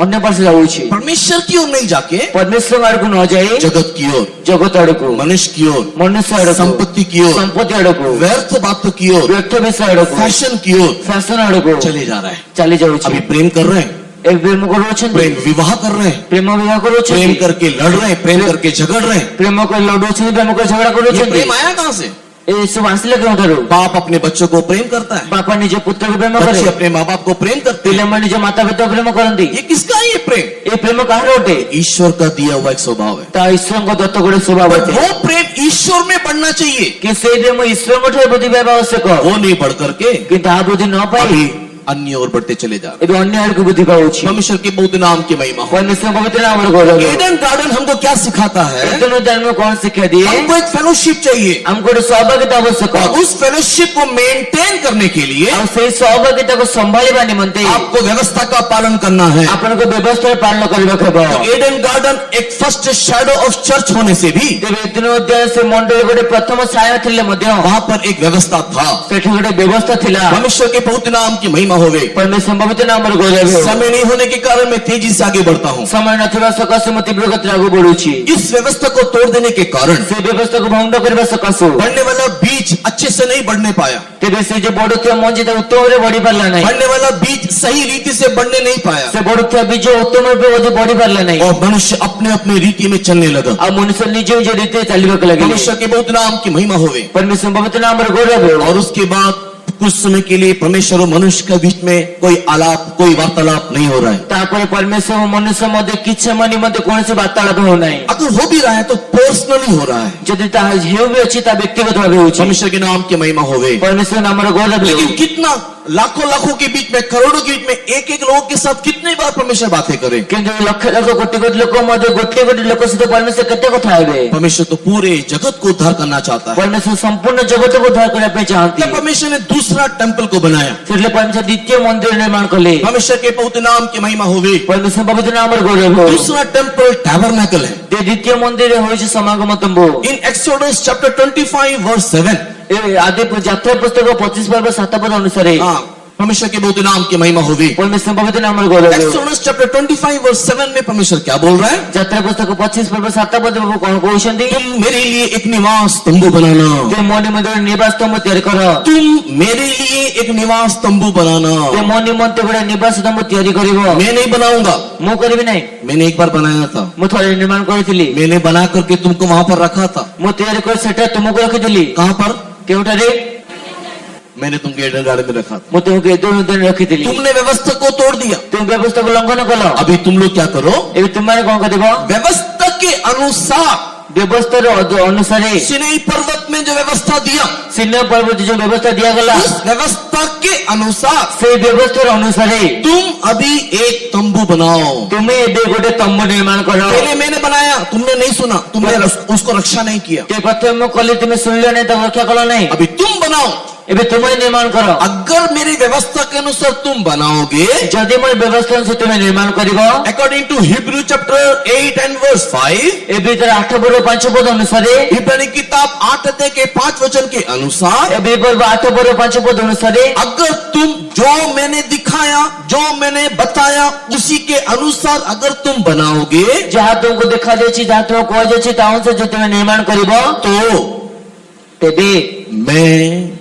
ଅନ୍ୟ ପାର୍ଶ୍ୱ ଯାଉଛି। परमेश्वर की ओर नहीं जाके ପରମେଶ୍ୱର ଆଡକୁ ନ ଯାଇ जगत की ओर, ଜଗତ ଆଡକୁ, मनुष्य की ओर, ମନୁଷ୍ୟ ଆଡକୁ, संपत्ति की ओर, ସମ୍ପତ୍ତି ଆଡକୁ, व्यर्थ बातों की ओर, ବ୍ୟର୍ଥ ବିଷୟ ଆଡକୁ, फैशन की ओर ଫ୍ୟାସନ ଆଡକୁ चले जा रहा है। ଚାଲି ଯାଉଛି। अभी प्रेम कर रहे हैं, ଏବେ ପ୍ରେମ କରୁଅଛନ୍ତି, प्रेम विवाह कर रहे हैं, ପ୍ରେମ ବିବାହ କରୁଅଛନ୍ତି, प्रेम करके लड़ रहे हैं, प्रेम करके झगड़ रहे हैं। ପ୍ରେମ କରି ଲଢୁଅଛନ୍ତି, ପ୍ରେମ କରି ଝଗଡା ये କରୁଅଛନ୍ତି। प्रेम आया कहां से? ଏ ସବୁ ଆସିଲେ କେଉଁଠାରୁ? बाप अपने बच्चों को प्रेम करता है, ବାପା ନିଜ ପୁତ୍ରକୁ ପ୍ରେମ बच्चे କରେ, अपने माँ बाप को प्रेम करते हैं। ପିଲାମାନେ ନିଜ ମାତା ପିତା ପ୍ରେମ କରନ୍ତି। ये किसका है ये प्रेम? ଏ ପ୍ରେମ କାହାର ଅଟେ? ईश्वर का दिया हुआ एक स्वभाव है। ତା ଈଶ୍ୱରଙ୍କ ଦତ୍ତ ଗୋଟେ ସ୍ୱଭାବ पर ଅଟେ। वो प्रेम ईश्वर में बढ़ना चाहिए, କି ସେଇ ପ୍ରେମ ଈଶ୍ୱରଙ୍କ ଠାରୁ ବୃଦ୍ଧि ପାଇବା ଆବଶ୍ୟକ। वो नहीं बढ़ करके କିନ୍ତୁ ତାହା ବୃଦ୍ଧି ନ ପାଇ अभी अन्य ओर बढ़ते चले जा रहे ଏବେ ଅନ୍ୟ ଆଡକୁ ବୃଦ୍ଧି ପାଉଛି। हैं। परमेश्वर के बहुत नाम की महिमा हो। ପରମେଶ୍ୱରଙ୍କ ପବିତ୍ର ନାମର ଗୌରବ। एडन गार्डन हमको क्या सिखाता है? ଏତେନୁ ଜନ୍ମ କଣ ଶିକ୍ଷା ଦିଏ? हमको एक फेलोशिप चाहिए, ଆମକୁ ଗୋଟେ ସହଭାଗିତା ଆବଶ୍ୟକ। और उस फेलोशिप को मेंटेन करने के लिए ଆଉ ସେଇ ସହଭାଗିତାକୁ ସମ୍ଭାଳିବା ନିମନ୍ତେ आपको व्यवस्था का पालन करना है। ଆପଣଙ୍କୁ ବ୍ୟବସ୍ଥାର ପାଳନ କରିବାକୁ ହେବ। एडन गार्डन एक फर्स्ट शैडो ऑफ चर्च होने से भी ତେବେ ଏତେନୁ ଅଧ୍ୟାୟ ସେ ମଣ୍ଡଳୀ ଗୋଟେ ପ୍ରଥମ ଛାୟା ଥିଲେ ମଧ୍ୟ वहां पर एक व्यवस्था था। ସେଠି ଗୋଟେ ବ୍ୟବସ୍ଥା ଥିଲା। परमेश्वर के बहुत नाम की महिमा होवे। परमेश्वर पवित्र नामर गौरव हो। समय नहीं होने के कारण मैं तेजी से आगे बढ़ता हूँ। समय नथिबा सकाशे म तीव्र गतिरे आगु बढुछि। इस व्यवस्था को तोड़ देने के कारण से व्यवस्था को भंग करबा सकाशु बढ़ने वाला बीज अच्छे से नहीं बढ़ने पाया। तेबे से जो बढुथिया मंजी ता उत्तम रे बढ़ी पारला नाही। बढ़ने वाला बीज सही रीति से बढ़ने नहीं पाया से बढुथिया बीज उत्तम रे बढ़ी पारला नाही। और मनुष्य अपने अपने रीति में चलने लगा। आ मनुष्य निज निज रीते चलिबाक लागे। मनुष्य के बहुत नाम की महिमा होवे। परमेश्वर पवित्र नामर गौरव हो। और उसके बाद कुछ समय के लिए परमेश्वर और मनुष्य के बीच में कोई आलाप, कोई वार्तालाप नहीं हो रहा है। तापर परमेश्वर और मनुष्य मध्ये किछ समय निमंते कोनसे वार्तालाप हो नाही। अगर हो भी रहा है तो पर्सनली हो रहा है। जदि ता हेउ भी अछि ता व्यक्तिगत भावे होछि। परमेश्वर के नाम की महिमा होवे। परमेश्वर नामर गौरव हो। लेकिन कितना लाखों लाखों के बीच में, करोड़ों के बीच में एक एक लोगों के साथ कितनी बार परमेश्वर बातें करे। किंतु लक्ष लक्ष कोटि कोटि लोक मध्ये गोटे गोटे लोक सहित परमेश्वर केते कथा हेबे। परमेश्वर तो पूरे जगत को उद्धार करना चाहता है। परमेश्वर संपूर्ण जगत को उद्धार करने पे चाहती है। परमेश्वर ने दूसरा टेम्पल को बनाया। इसलिए परमेश्वर द्वितीय मंदिर निर्माण कले। परमेश्वर के पवित्र नाम की महिमा होवे। परमेश्वर पवित्र नामर गौरव हो। दूसरा टेम्पल टैबरनेकल है। ते द्वितीय मंदिर होइछ समागम तंबू। इन एक्सोडस चैप्टर 25 वर्स 7 ए आदि यात्रा पुस्तक 25 पर्व 7 पद अनुसार परमेश्वर के पवित्र नाम की महिमा होवे। परमेश्वर पवित्र नामर गौरव हो। एक्सोडस चैप्टर 25 वर्स 7 में परमेश्वर क्या बोल रहा है? यात्रा पुस्तक 25 पर्व 7 पद में कोन कहउछंती? तुम मेरे लिए एक निवास तंबू बनाना। ते मोनि मंदिर निवास तंबू तैयार कर। तुम मेरे लिए एक निवास तंबू बनाना। ते मोनि मंदिर गोटे निवास तंबू तैयार करिवो। मैं नहीं बनाऊंगा। मु करबी नहीं। मैंने एक बार बनाया था। मु थोड़े निर्माण करथिली। मैंने बना करके तुमको वहां पर रखा था। मु तैयार कर सेटा तुमको रखिदिली। कहां पर? केउटारे मैंने तुमको एडन गार्डन में रखा था। मु तुमको दोनों दिन रखिदिली। तुमने व्यवस्था को तोड़ दिया। तुम व्यवस्था को उल्लंघन कलो। अभी तुम लोग क्या करो? एबे तुम्हारे कोन करबो? व्यवस्था के अनुसार, व्यवस्था अनुसार सिनै पर्वत में जो व्यवस्था दिया, सिन्ह पर्वत जो व्यवस्था दिया गला, उस व्यवस्था के अनुसार से व्यवस्था अनुसार तुम अभी एक तंबू बनाओ। तुम्हें एबे गोटे तंबू निर्माण करो। पहले मैंने बनाया, तुमने नहीं सुना, तुमने उसको रक्षा नहीं किया। ते प्रथम कले तुम्हें सुनलो नहीं तो रक्षा कलो नहीं। अभी तुम बनाओ। एबे तुम्हें निर्माण करो। अगर मेरी व्यवस्था के अनुसार तुम बनाओगे, जदि मोर व्यवस्था से तुम्हें निर्माण करिवो, according to Hebrew chapter 8 and verse 5, एबे 8 पर्व 5 पद अनुसार, इब्रानी किताब 8 अध्याय के 5 वचन के अनुसार, एबे 8 पर्व 5 पद अनुसार, अगर तुम जो मैंने दिखाया, जो मैंने बताया, उसी के अनुसार अगर तुम बनाओगे, जहाँ तुमको देखा जाए, जहाँ तुमको कह जाए, ताउन से जो तुम्हें निर्माण करिवो, तो तेबे मैं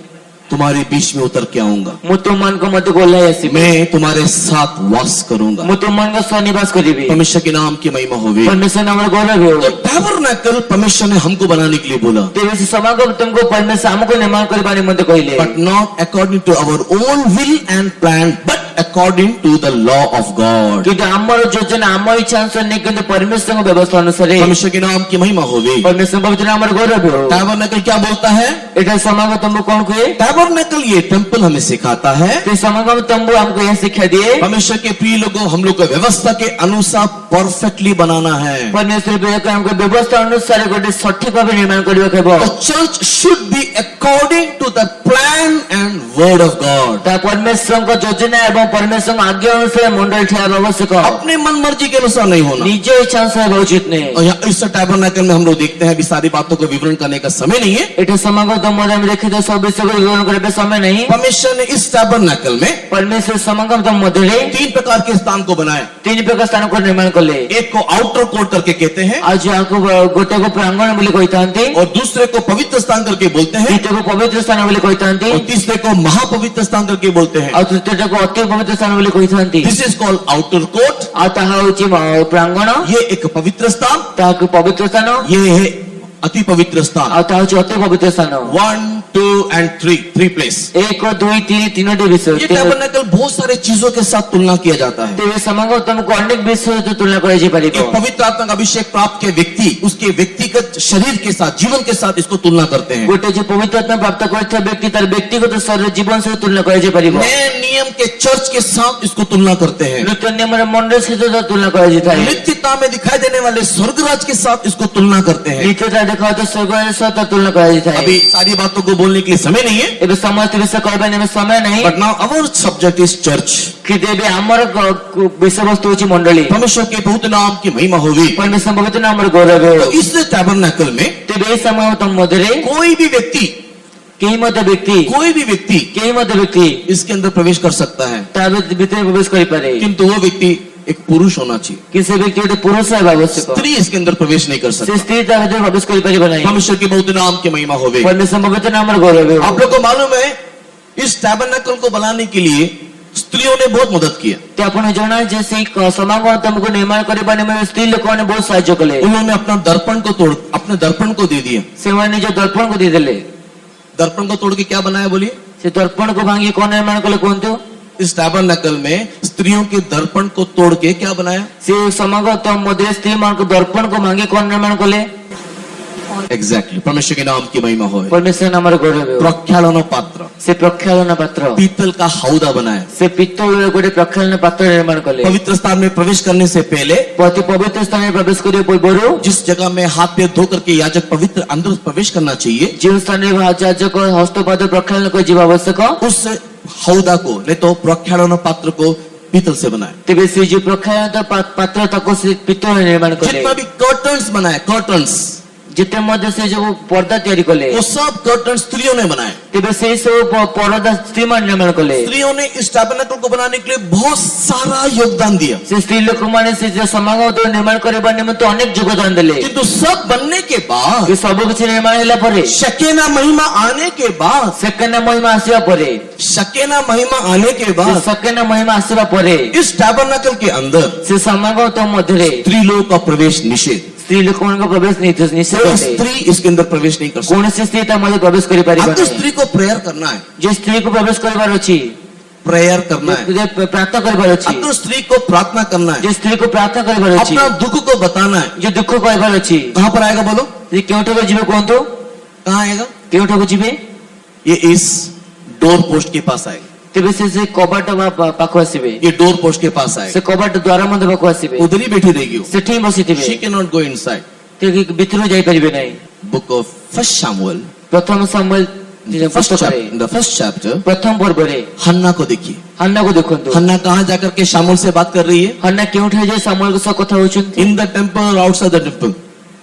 तुम्हारे बीच में उतर के आऊंगा। मु तुमन को मत गोलाई आसीबे। मैं तुम्हारे साथ वास करूंगा। मु तुमन को स्वनिवास करिबे। परमेश्वर के नाम की महिमा होवे। परमेश्वर नाम गौरव हो। तो टैबरनेकल परमेश्वर ने हमको बनाने के लिए बोला। तेरे से समागम तुमको परमेश्वर हमको निर्माण करबा निमंते कहिले। But not according to our own will and plan, but according to the law of God. किंतु हमर योजना हमर इच्छा अनुसार नहीं किंतु परमेश्वर की व्यवस्था अनुसार है। परमेश्वर के नाम की महिमा होवे। परमेश्वर पवित्र नाम गौरव हो। टैबरनेकल क्या बोलता है? एटा समागम तंबू कौन को है? टैबरनेकल ये टेम्पल हमें सिखाता है। ते समागम तंबू हमको यह शिक्षा दिए। परमेश्वर के प्रिय लोगों, हम लोग को व्यवस्था के अनुसार परफेक्टली बनाना है। परमेश्वर के हमको व्यवस्था अनुसार गोटे सठिक भाव निर्माण करबा केबो। The church should be according to the plan and word of God. ता परमेश्वर को योजना एवं परमेश्वर की आज्ञा अनुसार मंडल ठहरा आवश्यक। अपने मन मर्जी के अनुसार नहीं होना। निज इच्छा अनुसार उचित नहीं। और यहाँ इस टैबरनेकल में हम लोग देखते हैं, अभी सारी बातों को विवरण करने का समय नहीं है। एटा समागम तंबू में देखे तो सब विषय को विवरण करबे समय नहीं। परमेश्वर ने इस टैबरनेकल में परमेश्वर समागम तंबू में 3 प्रकार के स्थान को बनाया। 3 प्रकार स्थान को निर्माण कले। एक को आउटर कोर्ट करके कहते हैं, आज आपको गोटे को प्रांगण बोली कहते, और दूसरे को पवित्र स्थान करके बोलते हैं, द्वितीय को पवित्र स्थान बोली कहते, और तीसरे को महापवित्र स्थान करके बोलते हैं। और तृतीय को अति पवित्र स्थान बोली कहते। This is called outer court. आ ताहा होची प्रांगण, ये एक पवित्र स्थान, ताहा पवित्र स्थान, ये है अति पवित्र स्थान। आ ताहा होची अति पवित्र स्थान। 1, 2 and 3 प्लेस। 1, 2, 3 तीनों विषय। ये टैबरनेकल बहुत सारे चीजों के साथ तुलना किया जाता है। तेरे समागम तुमको अनेक विषय से तुलना कराई परिबो। एक पवित्र आत्मा का अभिषेक प्राप्त के व्यक्ति उसके व्यक्तिगत शरीर के साथ, जीवन के साथ इसको तुलना करते हैं। गोटे जो पवित्र आत्मा प्राप्त करता व्यक्ति तार व्यक्तिगत शरीर जीवन से तुलना कराई परिबो। नए नियम के चर्च के साथ इसको तुलना करते हैं। नूतन नियम मंडल से जो तुलना कराई जाता है। नित्यता में दिखाई देने वाले स्वर्गराज के साथ इसको तुलना करते हैं। नित्यता देखा तो स्वर्ग साथ तुलना कराई जाता है। अभी सारी बातों को बोलने के लिए समय नहीं है। एबे समस्त विषय कहबे में समय नहीं। But now our subject is church. कितेबे हमर विषय वस्तु होची मंडली। परमेश्वर के पवित्र नाम की महिमा होगी। परमेश्वर पवित्र नाम गौरव है। तो इस टैबरनेकल में तेबे समय तुम मधुरे कोई भी व्यक्ति କେହି ମଧ୍ୟ ବ୍ୟକ୍ତି कोई भी व्यक्ति କେହି ମଧ୍ୟ ବ୍ୟକ୍ତି इसके अंदर प्रवेश कर सकता है, ତା ଭିତରେ ପ୍ରବେଶ କରିପାରେ, किंतु वो व्यक्ति एक पुरुष होना चाहिए। କିନ୍ତୁ ସେ ବ୍ୟକ୍ତି ଗୋଟେ ପୁରୁଷ ହେବା ଆବଶ୍ୟକ। स्त्री इसके अंदर प्रवेश नहीं कर ସେ सकती। ସ୍ତ୍ରୀ ତା ଭିତରେ ପ୍ରବେଶ କରିପାରିବ ନାହିଁ। परमेश्वर के बहुत नाम की महिमा होवे। ପରମେଶ୍ୱର ପବିତ୍ର ନାମର ଗୌରବ ହେଉ। आप लोग को मालूम है, इस टैबरनेकल को बनाने के लिए स्त्रियों ने बहुत मदद किया। ତ ଆପଣ ଜଣା ଯେ ସେଇ ସମାଗମ ତମକୁ ନିର୍ମାଣ କରିବା ନିମନ୍ତେ ସ୍ତ୍ରୀ ଲୋକମାନେ ବହୁତ ସାହାଯ୍ୟ କଲେ। उन्होंने अपने दर्पण को दे दिया। ସେମାନେ ନିଜ ଦର୍ପଣକୁ ଦେଇଦେଲେ। दर्पण को तोड़ के क्या बनाया बोलिए? ସେ ଦର୍ପଣକୁ ଭାଙ୍ଗି କଣ ନିର୍ମାଣ କଲେ କୁହନ୍ତୁ? इस टैबरनेकल में स्त्रियों के दर्पण को तोड़ के क्या बनाया? ସେ ସମାଗମ ମଧ୍ୟରେ ସ୍ତ୍ରୀ ମାନଙ୍କ ଦର୍ପଣକୁ ଭାଙ୍ଗି କଣ ନିର୍ମାଣ କଲେ? एग्जैक्टली, परमेश्वर के नाम की महिमा हो। ପରମେଶ୍ୱର ନାମର ଗୌରବ ହେଉ। प्रक्षालन पात्र, ସେ ପ୍ରକ୍ଷାଳନ ପାତ୍ର, पीतल का हौदा बनाया। ସେ ପିତ୍ତଳର ଗୋଟେ ପ୍ରକ୍ଷାଳନ ପାତ୍ର ନିର୍ମାଣ କଲେ। पवित्र स्थान में प्रवेश करने से पहले ପ୍ରତି ପବିତ୍ର ସ୍ଥାନରେ ପ୍ରବେଶ କରିବା ପୂର୍ବରୁ जिस जगह में हाथ पैर धो करके याजक पवित्र अंदर प्रवेश करना चाहिए, ଯେଉଁ ସ୍ଥାନରେ ଯାଜକ ହସ୍ତପାଦ ପ୍ରକ୍ଷାଳନ କରି ଯିବା ଆବଶ୍ୟକ, उस हौदा को नहीं तो प्रक्षालन पात्र को पीतल से बनाया। ତେବେ ସେ ଯେଉଁ ପ୍ରକ୍ଷାଳନ ପାତ୍ର ତାକୁ ସେ ପିତ୍ତଳ ନିର୍ମାଣ କଲେ। जितना भी कर्टन्स बनाए, कर्टन्स, ଯେତେ ମଧ୍ୟ ସେ ଯୋଉ ପର୍ଦ୍ଦା ତିଆରି କଲେ, वो सब कर्टन स्त्रियों ने बनाए। ତେବେ ସେଇ ସବୁ ପରଦା ସ୍ତ୍ରୀ ମାନେ ନିର୍ମାଣ କଲେ। स्त्रियों ने इस टैबरनेकल को बनाने के लिए बहुत सारा योगदान दिया, ସେ ସ୍ତ୍ରୀ ଲୋକମାନେ ସେ ଯୋଉ ସମାଗମ ନିର୍ମାଣ କରିବା ନିମନ୍ତେ ଅନେକ ଯୋଗଦାନ ଦେଲେ। किंतु सब बनने के बाद, ସେ ସବୁ କିଛି ନିର୍ମାଣ ହେଲା ପରେ, शकेना महिमा आने के बाद, ସେକେଣ୍ଡ ମହିମା ଆସିବା ପରେ, शकेना महिमा आने के ସେ बाद ସେକେଣ୍ଡ ମହିମା ଆସିବା ପରେ इस टैबरनेकल के अंदर ସେ ସମାଗମ ମଧ୍ୟରେ स्त्री लोगों का प्रवेश निषेध। ସ୍ତ୍ରୀ ଲୋକମାନଙ୍କ ପ୍ରବେଶ ନିଷେଧ कोई ଅଟେ। स्त्री इसके अंदर प्रवेश नहीं कर सकती। କୌଣସି ସ୍ତ୍ରୀ ତା ମଧ୍ୟରେ ପ୍ରବେଶ କରିପାରିବ आपको ନାହିଁ। स्त्री को प्रेयर करना है, ଯେ ସ୍ତ୍ରୀକୁ ପ୍ରବେଶ କରିବାର ଅଛି, प्रेयर करना है। ଯେ ପ୍ରାର୍ଥନା କରିବାର ଅଛି, आपको स्त्री को प्रार्थना करना है, ଯେ ସ୍ତ୍ରୀକୁ ପ୍ରାର୍ଥନା କରିବାର ଅଛି, अपना दुख को बताना है। ଯେ ଦୁଃଖ କହିବାର ଅଛି। कहाँ पर आएगा बोलो? ସେ କେଉଁଠାକୁ ଯିବେ କୁହନ୍ତୁ? कहाँ आएगा? କେଉଁଠାକୁ ଯିବେ? ये इस डोर पोस्ट के पास आएगा। ତେବେ ସେ କବାଟ ପାଖକୁ ଆସିବେ। ये डोर पोस्ट के पास ସେ आएगा। କବାଟ ଦ୍ୱାର ମଧ୍ୟ ପାଖକୁ ଆସିବେ। उधर ही बैठी रहेगी वो। ସେଠି ହିଁ ବସିଥିବେ। She cannot go inside. ସେ ଭିତରକୁ ଯାଇପାରିବେ ନାହିଁ। Book of First Samuel, ପ୍ରଥମ Samuel in the first chapter, ପ୍ରଥମ ପର୍ବରେ हन्ना को देखिए। ହନ୍ନାକୁ ଦେଖନ୍ତୁ। हन्ना कहाँ जाकर के शामुल से बात कर रही है? ହନ୍ନା କେଉଁଠାରେ ଯାଇ ସାମୁଏଲଙ୍କ ସହ କଥା ହଉଛନ୍ତି? In the temple or outside the temple?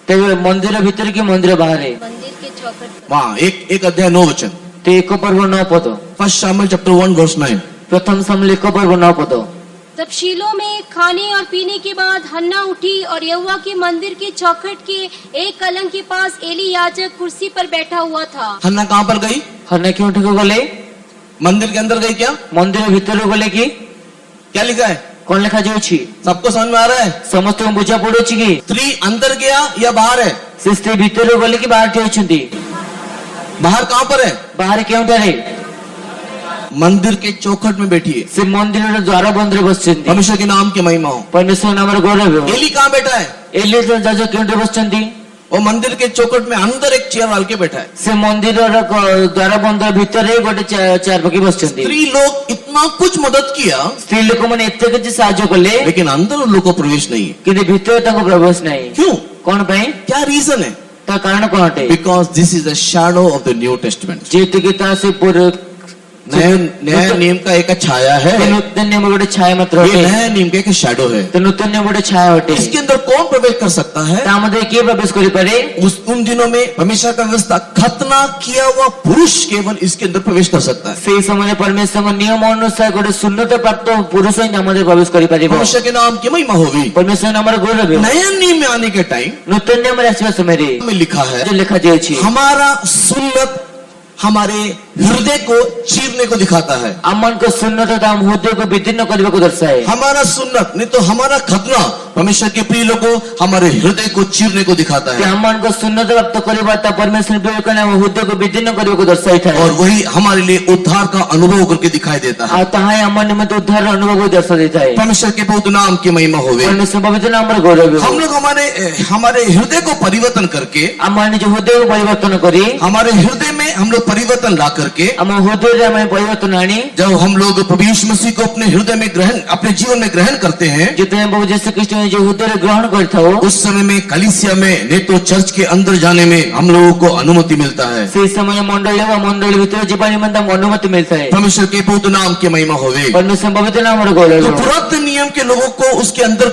ତେବେ ମନ୍ଦିର ଭିତରେ କି ମନ୍ଦିର ବାହାରେ? मंदिर के चौखट पर। वहाँ एक अध्याय 9 वचन। ତ ଏକ ପର୍ବ 9 ପଦ। First Samuel chapter 1 verse 9. ପ୍ରଥମ ସାମୁଏଲ 1 ପର୍ବ 9 ପଦ। तब शीलो में खाने और पीने के बाद हन्ना उठी और यहोवा के मंदिर के चौखट के एक कलंक के पास एली याजक कुर्सी पर बैठा हुआ था। हन्ना कहाँ पर गई? ହନ୍ନା କେଉଁଠାକୁ ଗଲେ? मंदिर के अंदर गई क्या? ମନ୍ଦିର ଭିତରକୁ ଗଲେ କି? क्या लिखा है? କଣ ଲେଖାଯାଉଛି? सबको समझ में आ रहा है? ସମସ୍ତଙ୍କୁ ବୁଝା ପଡୁଛି କି? स्त्री अंदर गया या बाहर है? ସେ ସ୍ତ୍ରୀ ଭିତରକୁ ଗଲେ କି ବାହାରେ ଠିଆ ହେଇଛନ୍ତି? बाहर कहाँ पर है? ବାହାରେ କେଉଁଠାରେ? मंदिर के चौखट में बैठी है। ସେ ମନ୍ଦିରର ଦ୍ୱାର ବନ୍ଧରେ ବସିଛନ୍ତି। परमेश्वर के नाम की महिमा हो। ପରମେଶ୍ୱର ନାମର ଗୌରବ ହେଉ। एली कहाँ बैठा है? ଏଲି ଯାଜକ କେଉଁଠି ବସିଛନ୍ତି? वो मंदिर के चौखट में अंदर एक चेयर डाल के बैठा है। ସେ ମନ୍ଦିରର ଦ୍ୱାର ବନ୍ଧ ଭିତରେ ଗୋଟେ ଚେୟାର ପକେଇ ବସିଛନ୍ତି। स्त्री लोग इतना कुछ मदद किया, ସ୍ତ୍ରୀ ଲୋକମାନେ ଏତେ କିଛି ସାହାଯ୍ୟ କଲେ, लेकिन अंदर उन लोग को प्रवेश नहीं है। କିନ୍ତୁ ଭିତରେ ତାଙ୍କୁ ପ୍ରବେଶ ନାହିଁ। क्यों? କଣ ପାଇଁ? क्या रीजन है? ତା କାରଣ କଣ ଅଟେ? Because this is the shadow of the New Testament. ଯେହେତु କି ତା ସେ नया नियम का एक छाया है, ନୂତନ ନିୟମ ଗୋଟେ ଛାୟା ମାତ୍ର ये ଅଟେ। नया नियम का एक शैडो है। ତ ନୂତନ ନିୟମ ଗୋଟେ ଛାୟା ଅଟେ। इसके अंदर कौन प्रवेश कर सकता है? ତା ମଧ୍ୟରେ କିଏ ପ୍ରବେଶ କରିପାରେ? उन दिनों में परमेश्वर का व्यवस्था खतना किया हुआ पुरुष केवल इसके अंदर प्रवेश कर सकता है। ସେଇ ସମୟରେ ପରମେଶ୍ୱରଙ୍କ ନିୟମ ଅନୁସାରେ ଗୋଟେ ଶୂନ୍ୟତା ପ୍ରାପ୍ତ ପୁରୁଷ ହିଁ ତା ମଧ୍ୟରେ ପ୍ରବେଶ କରିପାରିବ। परमेश्वर के नाम की महिमा होगी। ପରମେଶ୍ୱର ନାମର ଗୌରବ ହେଉ। नया नियम में आने के टाइम ନୂତନ ନିୟମରେ ଆସିବା ସମୟରେ में लिखा है, जो ଲେଖାଯାଇଛି, हमारा सुन्नत हमारे हृदय को चीरने को दिखाता है। ଆମମାନଙ୍କ ଶୂନ୍ୟତା ଆମ ହୃଦୟକୁ ବିଦୀର୍ଣ୍ଣ କରିବାକୁ ଦର୍ଶାଏ। हमारा सुन्नत नहीं तो हमारा खतना परमेश्वर के प्रिय लोगों हमारे हृदय को चीरने को दिखाता ସେ है। ଆମମାନଙ୍କ ଶୂନ୍ୟତା ପ୍ରାପ୍ତ କରିବା ତା ପରମେଶ୍ୱର ବିବେକରେ ଆମ ହୃଦୟକୁ ବିଦୀର୍ଣ୍ଣ କରିବାକୁ ଦର୍ଶାଇଥାଏ। और वही हमारे लिए उद्धार का अनुभव करके दिखाई देता है। ଆଉ ତାହା ହିଁ ଆମ ନିମନ୍ତେ ଉଦ୍ଧାର ଅନୁଭବ ଦର୍ଶାଇଥାଏ। परमेश्वर के बहुत नाम की महिमा होवे। ପରମେଶ୍ୱର ପବିତ୍ର ନାମର ଗୌରବ ହେଉ। हम लोग हमारे हृदय को परिवर्तन करके, ଆମ ନିଜ ହୃଦୟକୁ ପରିବର୍ତ୍ତନ କରି, हमारे हृदय में हम लोग परिवर्तन ला करके, ଆମ हृदୟରେ ଆମେ ପରିବର୍ତ୍ତନ ଆଣି, जब हम लोग प्रभु यीशु मसीह को अपने हृदय में अपने जीवन में ग्रहण करते हैं, ଯେତେବେଳେ ପ୍ରଭୁ ଯୀଶୁ ଖ୍ରୀଷ୍ଟ ନିଜ ହୃଦୟରେ ଗ୍ରହଣ କରିଥାଉ, उस समय में कलीसिया में नहीं तो चर्च के अंदर जाने में हम लोगों को अनुमति मिलता है। ସେହି ସମୟରେ ମଣ୍ଡଳୀ ବା ମଣ୍ଡଳୀ ଭିତରେ ଯିବା ନିମନ୍ତେ ଆମକୁ ଅନୁମତି ମିଳିଥାଏ। परमेश्वर के बहुत नाम की महिमा होवे। ପରମେଶ୍ୱର ପବିତ୍ର ନାମର ଗୌରବ तो ହେଉ। पुरातन नियम के लोगों को उसके अंदर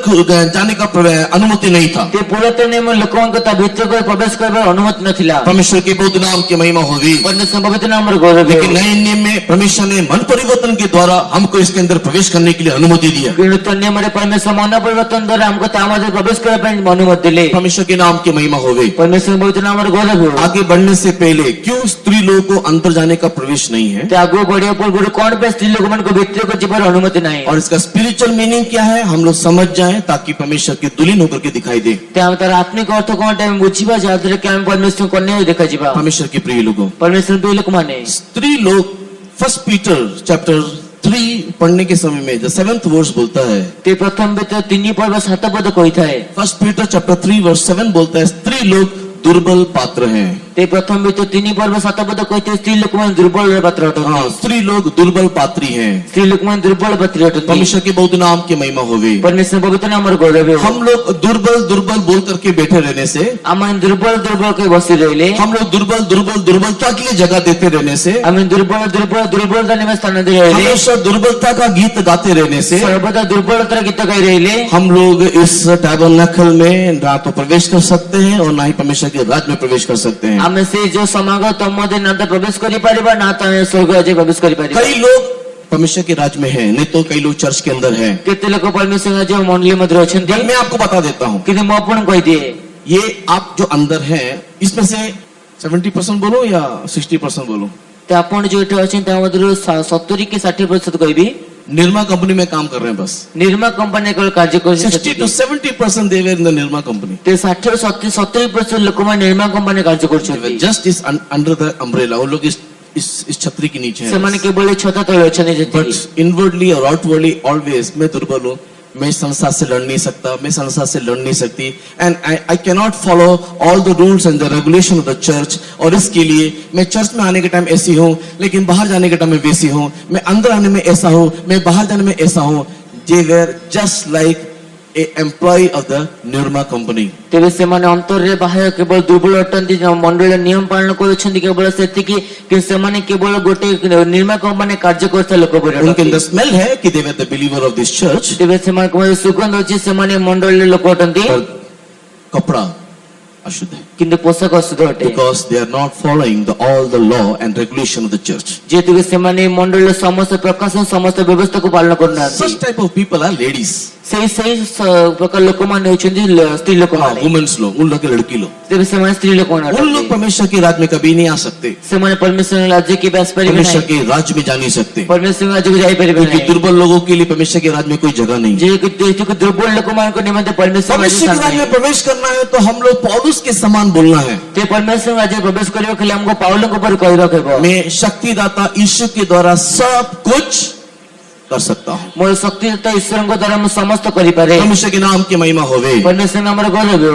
जाने का अनुमति नहीं था। ते पुरातन नियम ଲୋକଙ୍କୁ ତା ଭିତରକୁ ପ୍ରବେଶ କରିବାର ଅନୁମତି ନଥିଲା। परमेश्वर के बहुत नाम की महिमा होगी। परमेश्वर पवित्र नामର गौरव। लेकिन नए नियम में परमेश्वर ने मन परिवर्तन के द्वारा हमको इसके अंदर प्रवेश करने के लिए अनुमति दिया। नूतन नियमରେ परमेश्वर मन परिवर्तन द्वारा हमको ତା ମଧ୍ୟରେ ପ୍ରବେଶ କରିବା ପାଇଁ ଅନୁମତି ଦେଲେ। परमेश्वर के नाम की महिमा होगी। परमेश्वर पवित्र नामର गौरव। आगे बढ़ने से पहले क्यों स्त्री लोगों को अंदर जाने का प्रवेश नहीं है, ते आगु बढ़िया पूर्वରୁ କଣ ପାଇଁ ସ୍ତ୍ରୀ ଲୋକମାନଙ୍କୁ ଭିତରକୁ ଯିବାର ଅନୁମତି ନାହିଁ। और इसका स्पिरिचुअल मीनिंग क्या है हम लोग समझ जाएं ताकि परमेश्वर की दुल्हन होकर के दिखाई दे। ते हम तार आत्मिक अर्थ कोनटा हम बुझिबा जादरे कि हम परमेश्वर कन्या देखा जिबा। परमेश्वर के प्रिय लोगों, परमेश्वर प्रिय लोक माने स्त्री लोग फर्स्ट पीटर चैप्टर 3 पढ़ने के समय में द 7th वर्स बोलता है। ते प्रथम बेत 3 पद 7 पद कहिथाए। फर्स्ट पीटर चैप्टर 3 वर्स 7 बोलता है स्त्री लोग दुर्बल पात्र हैं। ते प्रथम बेत 3 पद 7 पद कहिथे स्त्री लोक मान दुर्बल पात्र अटନ୍ତି। हाँ, स्त्री लोग दुर्बल पात्री हैं। स्त्री लोक मान दुर्बल पात्री अटନ୍ତି। परमेश्वर के बहुत नाम की महिमा होगी। परमेश्वर पवित्र नामर गौरव। हम लोग दुर्बल दुर्बल बोल करके बैठे रहने से, हम दुर्बल दुर्बल के बसी रहले, हम लोग दुर्बल दुर्बल दुर्बलता के लिए जगह देते रहने से, हम दुर्बल दुर्बल दुर्बलता निवास स्थान दे रहले, हमेशा दुर्बलता का गीत गाते रहने से, सर्वदा दुर्बलता गीत गाई रहले, हम लोग इस टैबरनेकल में ना तो प्रवेश कर सकते हैं और ना ही परमेश्वर के राज्य में प्रवेश कर सकते हैं। हम से जो समागत मध्य ना तो प्रवेश करि परिबा ना तो स्वर्ग राज्य प्रवेश करि परिबा। कई लोग परमेश्वर के राज्य में हैं, नहीं तो कई लोग चर्च के अंदर हैं। केते लोक परमेश्वर राज्य मंडली मध्य अछंती। मैं आपको बता देता हूँ कि मैं अपन कहि दिए ये आप जो अंदर हैं इसमें से 70% बोलो या 60% बोलो, ते अपन जो एठे अछन ता मध्य 70 के 60% कहबी निर्मा कंपनी में काम कर रहे हैं बस। निर्मा कंपनी को कार्य कर 60 to 70% they were in the Nirma company. ते 60 70% लोक मान निर्मा कंपनी कार्य करछथि। जस्ट इस अंडर द अम्ब्रेला, वो लोग इस छतरी के नीचे हैं। से माने केवल छता तले अछन जति। बट इनवर्डली और आउटवर्डली ऑलवेज मैं दुर्बल हूँ, मैं संसार से लड़ नहीं सकता, मैं संसार से लड़ नहीं सकती, and I can not follow all the rules and the regulation of the church. और इसके लिए मैं चर्च में आने के टाइम ऐसी हूँ, लेकिन बाहर जाने के टाइम में वैसी हूँ, मैं अंदर आने में ऐसा हूँ, मैं बाहर जाने में ऐसा हूँ। They were just like a employee of the Nirma company. तेबे से माने अंतर रे बाहर केवल दुर्बल अटंती मंडल नियम पालन करछन्ती केवल सेति कि से माने केवल गोटे निर्मा कंपनी कार्य करता लोक बरे। उनके अंदर स्मेल है कि they were the believer of this church. तेबे से माने कोई सुगंध अछि से माने मंडल लोक अटंती, कपड़ा अशुद्ध है किंतु पोशाक अशुद्ध अटे। because they are not following all the law and regulation of the church. जेतु से माने मंडल समस्त प्रकाशन समस्त व्यवस्था को पालन करना। Such type of people are ladies. सही प्रकार लोक माने होचंदी स्त्री लोक माने। वुमेन्स लोग, उन लोग के लड़की लोग, तेबे से माने स्त्री लोक माने उन लोग परमेश्वर के राज्य में कभी नहीं आ सकते, से माने परमेश्वर राज्य के व्यास परिबे परमेश्वर नहीं, के राज्य में जा नहीं सकते, परमेश्वर राज्य को जाई परिबे क्योंकि नहीं। दुर्बल लोगों के लिए परमेश्वर के राज्य में कोई जगह नहीं। जे कि दुर्बल लोक मान को निमित्त परमेश्वर परमेश्वर के राज्य में प्रवेश करना है तो हम लोग पौलुस के समान बोलना है। ते परमेश्वर राज्य प्रवेश करियो के लिए हमको पाउलों के ऊपर कहबा कहबो मैं शक्तिदाता यीशु के द्वारा सब कुछ कर सकता हूँ। मोर शक्तिदाता ईश्वर को द्वारा मैं समस्त करि पारे। परमेश्वर के नाम की महिमा होवे। परमेश्वर नाम रो गौरव हो।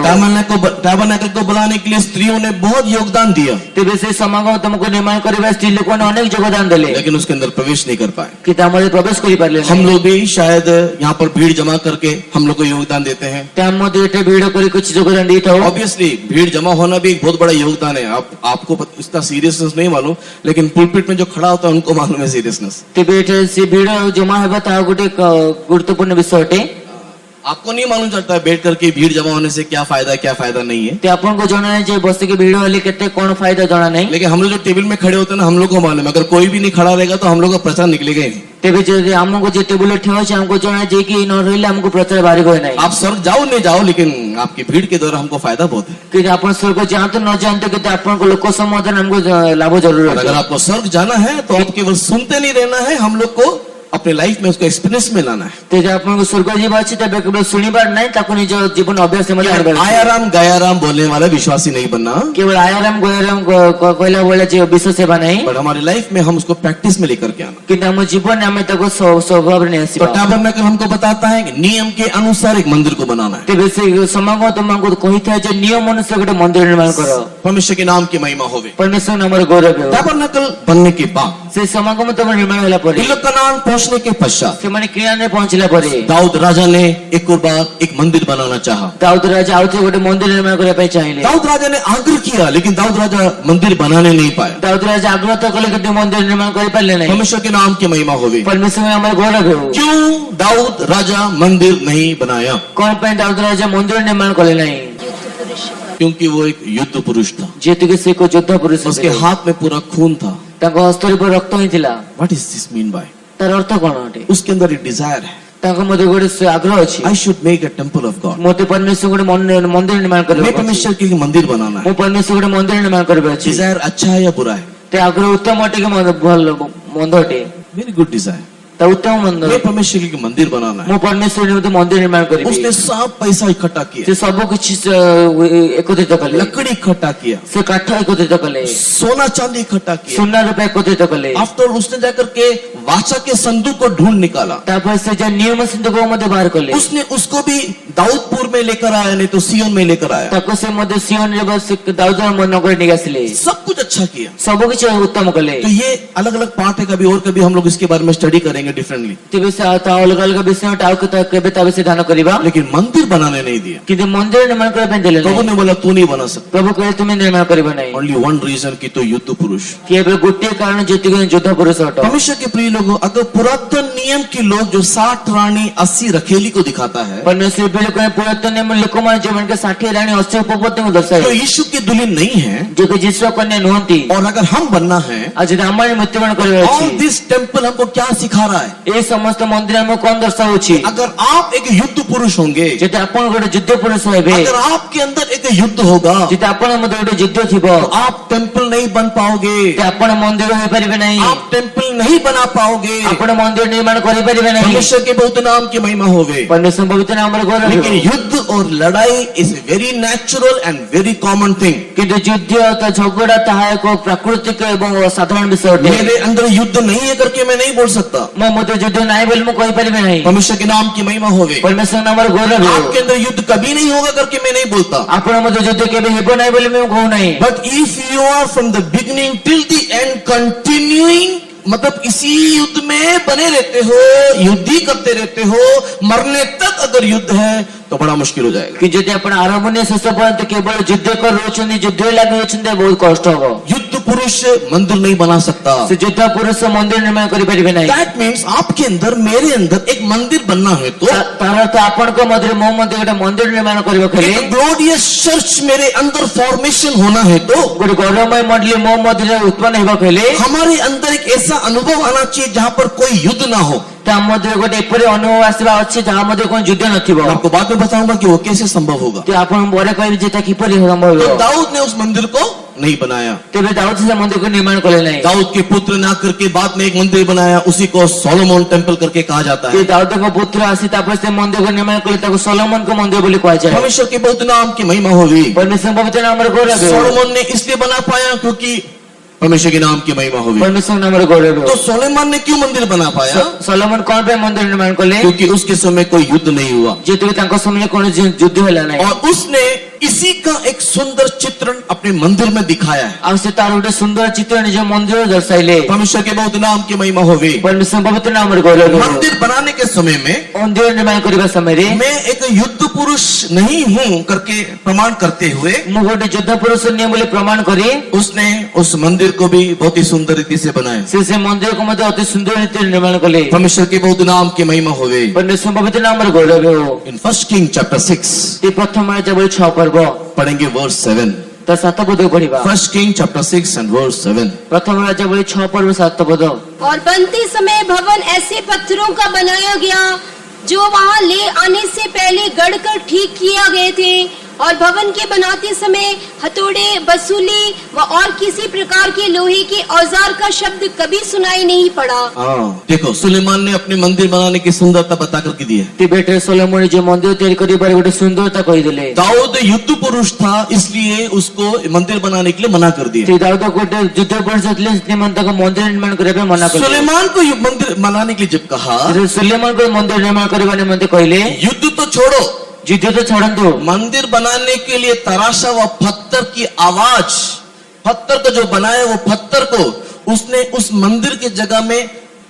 टैबरनेकल को बनाने के लिए स्त्रियों ने बहुत योगदान दिया, तेबे से समागम तुमको निर्माण करबा स्त्री लोक ने अनेक योगदान देले, लेकिन उसके अंदर प्रवेश नहीं कर पाए। कि तामले प्रवेश करि पारले। हम लोग भी शायद यहाँ पर भीड़ जमा करके हम लोग को योगदान देते हैं। ताम मध्ये एटे भीड़ करि कुछ योगदान देता हो। ऑब्वियसली भीड़ जमा होना भी एक बहुत बड़ा योगदान है। आपको इसका सीरियसनेस नहीं मालूम, लेकिन पुलपिट में जो खड़ा होता है उनको मालूम है सीरियसनेस। तेबे एटे से भीड़ जमा हेबा ता गुटे गुरुत्वपूर्ण विषय अटे। आपको नहीं मालूम चलता है बैठ करके भीड़ जमा होने से क्या फायदा नहीं है। ते आपन को जाना है जे बस के भीड़ वाले केते कोन फायदा जाना नहीं, लेकिन हम लोग जो टेबल में खड़े होते हैं ना, हम लोग को मालूम है अगर कोई भी नहीं खड़ा रहेगा तो हम लोग का प्रचार निकलेगा ही नहीं। तेबे जे हमको जे टेबल ठेवा छे हमको जाना जे कि न रहले हमको प्रचार बारी कोई नहीं। आप स्वर्ग जाओ नहीं जाओ, लेकिन आपकी भीड़ के द्वारा हमको फायदा बहुत है। कि अपन स्वर्ग जानते न जानते कि अपन को लोक समाधान हमको लाभ जरूर है। अगर आपको स्वर्ग जाना है तो आप केवल सुनते नहीं रहना है, हम लोग को अपने लाइफ में उसको एक्सपीरियंस में लाना है। ते जे अपन को स्वर्ग जीव अछि तबे केवल सुनिबार नहीं ताको निज जीवन अभ्यास में आनबार। आयाराम गयाराम बोलने वाला विश्वासी नहीं बनना, केवल आयाराम गयाराम कोइला बोले जे विश्वास सेवा नहीं, पर हमारी लाइफ में हम उसको प्रैक्टिस में लेकर के आना। कि हम जीवन में हमें तको स्वभाव नहीं आसी। तो टैबरनेकल हमको बताता है कि नियम के अनुसार एक मंदिर को बनाना है। तेबे से समागम तुमको कहिथा जे नियम अनुसार गोटे मंदिर निर्माण करो। परमेश्वर के नाम की महिमा होवे। परमेश्वर नाम रो गौरव हो। टैबरनेकल बनने के बाद से समागम तब निर्माण होला परे ये लोग कनान पहुंचने के पश्चात से माने किनारे पहुंचला परे दाऊद राजा ने एक और बार एक मंदिर बनाना चाहा। दाऊद राजा आउथे गोटे मंदिर निर्माण କରିବା ପାଇଁ ଚାହିଁଲେ दाऊद राजा ने आग्रह किया, लेकिन दाऊद राजा मंदिर बनाने नहीं पाया। दाऊद राजा आग्रह तो कले कि मंदिर निर्माण କରି ପାରିଲେ ନାହିଁ। परमेश्वर के नाम की महिमा होगी। परमेश्वर में हमारे गौरव हो। क्यों दाऊद राजा मंदिर नहीं बनाया? कौन ପାଇଁ दाऊद राजा मंदिर निर्माण କଲେ ନାହିଁ? युद्ध पुरुष क्योंकि वो एक युद्ध पुरुष था। जेतु कि से को योद्धा पुरुष उसके हाथ में पूरा खून था। ତାଙ୍କ ହସ୍ତରେ ପୁରା ରକ୍ତ ହିଁ ଥିଲା। What is this mean by? ତାର ଅର୍ଥ କଣ ଅଟେ? उसके अंदर एक डिजायर है, ତାଙ୍କ ମଧ୍ୟ ଗୋଟେ ସେ ଆଗ୍ରହ ଅଛି। I should make a temple of God. ମୋତେ परमेश्वर ଗୋଟେ मंदिर निर्माण मैं କରିବା ଅଛି। परमेश्वर के लिए मंदिर बनाना है। ମୁଁ परमेश्वर ଗୋଟେ मंदिर निर्माण କରିବା ଅଛି। डिजायर अच्छा है या बुरा है? ते आग्रह उत्तम अटे कि ଭଲ ମନ୍ଦ ଅଟେ? Very good desire. ତା उत्तम ମନ୍ଦ। मैं परमेश्वर के लिए मंदिर बनाना है। ମୁଁ परमेश्वर ନିମନ୍ତେ मंदिर निर्माण କରିବି। उसने सब पैसा इकट्ठा किया, ସେ ସବୁ କିଛି एकत्रित କଲେ। लकड़ी इकट्ठा किया, ସେ କାଠ एकत्रित କଲେ। सोना चांदी इकट्ठा किया। ସୁନା ରୂପା एकत्रिତ କଲେ। आफ्टर उसने जाकर के वाचा के संदूक को ढूंढ निकाला। ତାପରେ ସେ ଯା ନିୟମ ସିନ୍ଧୁକ ମଧ୍ୟ ବାହାର କଲେ। उसने उसको भी दाऊदपुर में लेकर आया, नहीं तो सियोन में लेकर आया। ତାକୁ ସେ ମଧ୍ୟ ସିଓନରେ ବା ସେ ଦାଉଦର ନଗର ନେଇ ଆସିଲେ। सब कुछ अच्छा किया। ସବୁ କିଛି ଉତ୍ତମ କଲେ। तो ये अलग अलग पार्ट है, कभी और कभी हम लोग इसके बारे में स्टडी करेंगे डिफरेंटली। ତେବେ ସେ ତା ଅଲଗା ଅଲଗା ବିଷୟ ଆଉ କେବେ ତା ବିଷୟ ଧ୍ୟାନ କରିବା। लेकिन मंदिर बनाने नहीं दिया। କିନ୍ତୁ ମନ୍ଦିର ନିର୍ମାଣ କରିବା ପାଇଁ ଦେଲେ प्रभु ନାହିଁ। ने बोला तू नहीं बना सकता। ପ୍ରଭୁ କହିଲେ ତୁମେ ନିର୍ମାଣ କରିବ ନାହିଁ। ओनली वन रीजन कि तो युद्ध पुरुष। କେବଳ ଗୋଟିଏ କାରଣ ଯେତିକି ଯୋଦ୍ଧ ପୁରୁଷ ଅଟ। परमेश्वर के प्रिय लोगों, अगर पुरातन नियम के लोग जो 60 रानी 80 रखेली को दिखाता है, परमेश्वर बिल्कुल पुरातन नियम ଲୋକମାନେ ଯେଉଁମାନେ 60 ରାଣୀ 80 ଉପପତ୍ତିଙ୍କୁ ଦର୍ଶାଏ। जो यीशु की दुल्हन नहीं है जो कि ଯୀଶୁ କନ୍ୟା ନୁହନ୍ତି। और अगर हम बनना है, ଆଉ ଯଦି ଆମର ମୃତ୍ୟୁବରଣ କରିବାର ଅଛି। ऑल दिस टेम्पल हमको क्या सिखा रहा है? ଏ ସମସ୍ତ ମନ୍ଦିର ଆମକୁ କଣ ଦର୍ଶାଉଛି? अगर आप एक युद्ध पुरुष होंगे, ଯଦି ଆପଣ ଗୋଟେ ଯୁଦ୍ଧ ପୁରୁଷ ହେବେ, अगर आपके अंदर एक युद्ध होगा, ଯଦି ଆପଣ ମଧ୍ୟ ଗୋଟେ ଯୁଦ୍ଧ ଥିବ, तो आप टेम्पल नहीं बन पाओगे, ତ ଆପଣ ମନ୍ଦିର ହୋଇପାରିବେ ନାହିଁ। आप टेम्पल नहीं बना पाओगे। ଆପଣ ମନ୍ଦିର ନିର୍ମାଣ କରିପାରିବେ ନାହିଁ। परमेश्वर के बहुत नाम की महिमा होवे। परमेश्वर पवित्र नामର ଗୌରବ ହେବ। लेकिन युद्ध और लड़ाई is a very natural and very common thing. କିନ୍ତୁ ଯୁଦ୍ଧ ତ ଝଗଡ଼ା ତାହା ଏକ ପ୍ରାକୃତିକ ଏବଂ ସାଧାରଣ ବିଷୟ ଅଟେ। मेरे अंदर युद्ध नहीं है करके मैं नहीं बोल सकता। ମୋ ମଧ୍ୟରେ ଯୁଦ୍ଧ ନାହିଁ ବୋଲି ମୁଁ କହିପାରିବି ନାହିଁ। परमेश्वर के नाम की महिमा होवे। परमेश्वर नामର ଗୌରବ ହେବ। आपके अंदर युद्ध कभी नहीं होगा करके मैं नहीं बोलता। ଆପଣ ମଧ୍ୟ ଯୁଦ୍ଧ କେବେ ହେବ ନାହିଁ ବୋଲି ମୁଁ କହୁ ନାହିଁ। But if you are from the beginning till the end continuing, मतलब इसी युद्ध में बने रहते हो, युद्ध ही करते रहते हो, मरने तक अगर युद्ध है तो बड़ा मुश्किल हो जाएगा। कि ଯଦି ଆପଣ ଆରମ୍ଭରୁ ଶେଷ ପର୍ଯ୍ୟନ୍ତ କେବଳ ଯୁଦ୍ଧ କରି ରହୁଛନ୍ତି, ଯୁଦ୍ଧ ଲାଗି ରହୁଛନ୍ତି, ବହୁତ କଷ୍ଟ ହେବ। युद्ध पुरुष मंदिर नहीं बना सकता। ସେ ଯୁଦ୍ଧ ପୁରୁଷ ମନ୍ଦିର ନିର୍ମାଣ କରିପାରିବେ ନାହିଁ। दैट मीन्स आपके अंदर मेरे अंदर एक मंदिर बनना है तो ତାର ଅର୍ଥ ଆପଣଙ୍କ ମଧ୍ୟରେ ମୋ ମଧ୍ୟରେ ଗୋଟେ ମନ୍ଦିର ନିର୍ମାଣ କରିବାକୁ ହେଲେ, एक ग्लोरियस चर्च मेरे अंदर फॉर्मेशन होना है तो ଗୋଟେ ଗୌରବମୟ ମଣ୍ଡଳୀ ମୋ ମଧ୍ୟରେ ଉତ୍ପନ୍ନ ହେବାକୁ ହେଲେ, हमारे अंदर एक ऐसा अनुभव आना चाहिए जहाँ पर कोई युद्ध ना हो। ତ ଆମ ମଧ୍ୟରେ ଗୋଟେ ଏପରି ଅନୁଭବ ଆସିବା ଅଛି ଯାହା ମଧ୍ୟରେ କୌଣସି ଯୁଦ୍ଧ ନଥିବ। मैं आपको बाद में बताऊंगा कि वो कैसे संभव होगा। ତ ଆପଣ ପରେ କହିବେ ଯେ ତା କିପରି ସମ୍ଭବ तो ହେବ। दाऊद ने उस मंदिर को नहीं बनाया। ତେବେ ଦାଉଦ ସେ ମନ୍ଦିରକୁ ନିର୍ମାଣ କଲେ ନାହିଁ। दाऊद के पुत्र ने आकर के बाद में एक मंदिर बनाया, उसी को सोलोमन टेम्पल करके कहा जाता ସେ है। ଦାଉଦଙ୍କ ପୁତ୍ର ଆସି ତାପରେ ସେ ମନ୍ଦିରକୁ ନିର୍ମାଣ କଲେ, ତାକୁ ସଲୋମନଙ୍କ ମନ୍ଦିର ବୋଲି କୁହାଯାଏ। परमेश्वर के बहुत नाम की महिमा होगी। परमेश्वर पवित्र नामର ଗୌରବ ହେବ। सोलोमन ने इसलिए बना पाया क्योंकि परमेश्वर के नाम की महिमा होगी। परमेश्वर नामର गौरव तो ହେବ। सोलेमान ने क्यों मंदिर बना पाया? ସଲୋମନ କଣ ପାଇଁ ମନ୍ଦିର ନିର୍ମାଣ କଲେ? क्योंकि उसके समय कोई युद्ध नहीं हुआ ଯେହେତୁ ତାଙ୍କ ସମୟରେ କୌଣସି ଯୁଦ୍ଧ ହେଲା ନାହିଁ। और उसने इसी का एक सुंदर चित्रण अपने मंदिर में दिखाया है। ଆଉ ସେ ତାର ଗୋଟେ ସୁନ୍ଦର ଚିତ୍ର ନିଜ ମନ୍ଦିର ଦର୍ଶାଇଲେ। परमेश्वर के बहुत नाम की महिमा होगी। परमेश्वर पवित्र नामର ଗୌରବ ହେବ। मंदिर बनाने के समय में ମନ୍ଦିର ନିର୍ମାଣ କରିବା ସମୟରେ मैं एक युद्ध पुरुष नहीं हूँ करके प्रमाण करते हुए ମୁଁ ଗୋଟେ ଯୋଦ୍ଧ ପୁରୁଷ ନିଏ ବୋଲି ପ୍ରମାଣ କରି उसने उस मंदिर को भी बहुत ही सुंदर रीति से बनाया। ସେ ମନ୍ଦିରକୁ ମଧ୍ୟ ଅତି ସୁନ୍ଦର ରୀତିରେ ନିର୍ମାଣ କଲେ। परमेश्वर के बहुत नाम की महिमा होगी। परमेश्वर पवित्र नामର ଗୌରବ ହେବ। इन फर्स्ट किंग चैप्टर 6 ଏ ପ୍ରଥମ ରାଜା ବହି 6 ପର୍ବ पढ़ेंगे वर्स 7। ତ 7 ପଦ ପଢିବା। First king chapter 6 and verse 7। ପ୍ରଥମ ରାଜା ବହି 6 ପର୍ବ 7 ପଦ। और बनते समय भवन ऐसे पत्थरों का बनाया गया जो वहां ले आने से पहले गढ़कर ठीक किया गए थे, और भवन के बनाते समय हथौड़े, बसूली व और किसी प्रकार के लोहे के औजार का शब्द कभी सुनाई नहीं पड़ा। हाँ, देखो सुलेमान ने अपने मंदिर बनाने की सुंदरता बता करके दी है। ତେବେ ସଲୋମନ ଯେ ମନ୍ଦିର ତିଆରି କରିବାରେ ଗୋଟେ ସୁନ୍ଦରତା କହିଦେଲେ। दाऊद युद्ध पुरुष था, इसलिए उसको मंदिर बनाने के लिए मना कर दिया। ସେ ଦାଉଦ ଗୋଟେ ଯୁଦ୍ଧ ପୁରୁଷ ଥିଲେ, ସେଥିପାଇଁ ତାକୁ ମନ୍ଦିର ନିର୍ମାଣ କରିବା ପାଇଁ ମନା କଲେ। सुलेमान को ये मंदिर बनाने के लिए जब कहा, ସୁଲେମନଙ୍କୁ ମନ୍ଦିର ନିର୍ମାଣ କରିବା ନିମନ୍ତେ କହିଲେ, युद्ध तो छोड़ो, ଯୁଦ୍ଧ ତ ଛାଡନ୍ତୁ, मंदिर बनाने के लिए तराशा हुआ पत्थर की आवाज, पत्थर को जो बनाया वो पत्थर को उसने उस मंदिर की जगह में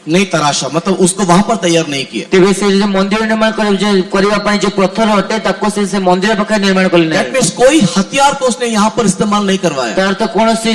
नहीं तराशा, मतलब उसको वहां पर तैयार नहीं किया। ତେବେ ସେ ଯୋଉ ମନ୍ଦିର ନିର୍ମାଣ କରିବା ପାଇଁ ଯୋଉ ପଥର ଅଟେ ତାକୁ ସେ ମନ୍ଦିର ପାଖରେ ନିର୍ମାଣ କଲେ दैट ନାହିଁ। मीन्स कोई हथियार को उसने यहाँ पर इस्तेमाल नहीं करवाया। ତାର ତ କୌଣସି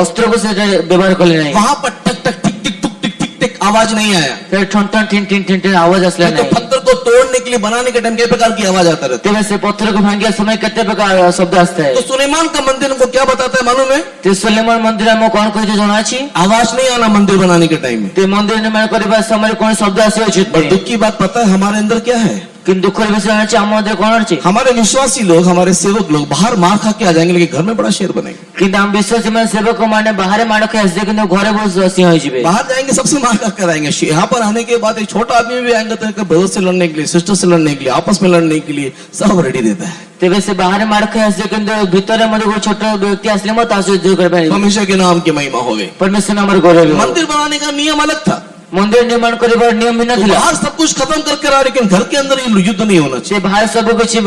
ଅସ୍ତ୍ରକୁ ସେ ବ୍ୟବହାର କଲେ ନାହିଁ। वहां पर टक टक टिक टिक टुक टिक टिक टिक आवाज नहीं आया। ସେ ଠନ୍ ଠନ୍ ଠିନ୍ ଠିନ୍ ଠିନ୍ ଠିନ୍ ଆୱାଜ ଆସିଲା तो ନାହିଁ। पत्थर को तोड़ने के लिए बनाने के टाइम कई प्रकार की आवाज आता रहता ତେବେ ସେ ପଥରକୁ ଭାଙ୍ଗିବା ସମୟ କେତେ ପ୍ରକାର ଶବ୍ଦ है। ଆସିଥାଏ। तो सुलेमान का मंदिर हमको क्या बताता है मालूम है? ते ସୁଲେମାନ ମନ୍ଦିର ଆମକୁ କଣ କହିଛି ଜଣାଅଛି? आवाज नहीं आना मंदिर बनाने के टाइम में। ते ମନ୍ଦିର ନିର୍ମାଣ କରିବା ସମୟରେ କୌଣସି ଶବ୍ଦ ଆସିବା ଉଚିତ पर ନାହିଁ। दुख की बात पता है हमारे अंदर क्या है? କିନ୍ତୁ ଦୁଃଖର ବିଷୟ ଜଣାଅଛି ଆମ ମଧ୍ୟରେ କଣ ଅଛି? हमारे विश्वासी लोग, हमारे सेवक लोग बाहर मार खा के आ जाएंगे, लेकिन घर में बड़ा शेर बनेंगे। କିନ୍ତୁ ଆମ ବିଶ୍ୱାସୀ ମାନେ ସେବକ ମାନେ ବାହାରେ ମାଡ଼ ଖାଇ ଆସିବେ କିନ୍ତୁ ଘରେ ବହୁତ ସିଂହ ହେଇଯିବେ। बाहर जाएंगे सबसे मार खा कर आएंगे। यहाँ पर आने के बाद एक छोटा आदमी भी आएंगे तो ब्रदर से लड़ने के लिए, सिस्टर से लड़ने के लिए, आपस में लड़ने के लिए सब रेडी रहता है। ତେବେ ସେ ବାହାରେ ମାଡ଼ ଖାଇ ଆସିବେ କିନ୍ତୁ ଭିତରେ ମଧ୍ୟ ଗୋଟେ ଛୋଟ ବ୍ୟକ୍ତି ଆସିଲେ ମଧ୍ୟ ତା ସହିତ ଯୁଦ୍ଧ କରିବା ପାଇଁ परमेश्वर के नाम की महिमा हो गई। ପରମେଶ୍ୱର ନାମର ଗୌରବ ହେବ। मंदिर बनाने का नियम अलग था। ମନ୍ଦିର ନିର୍ମାଣ କରିବାର ନିୟମ ଭିନ୍ନ तो ଥିଲା। बाहर सब कुछ खत्म करके आ, लेकिन घर के अंदर ये युद्ध नहीं होना चाहिए। ସେ ବାହାରେ ସବୁ କିଛି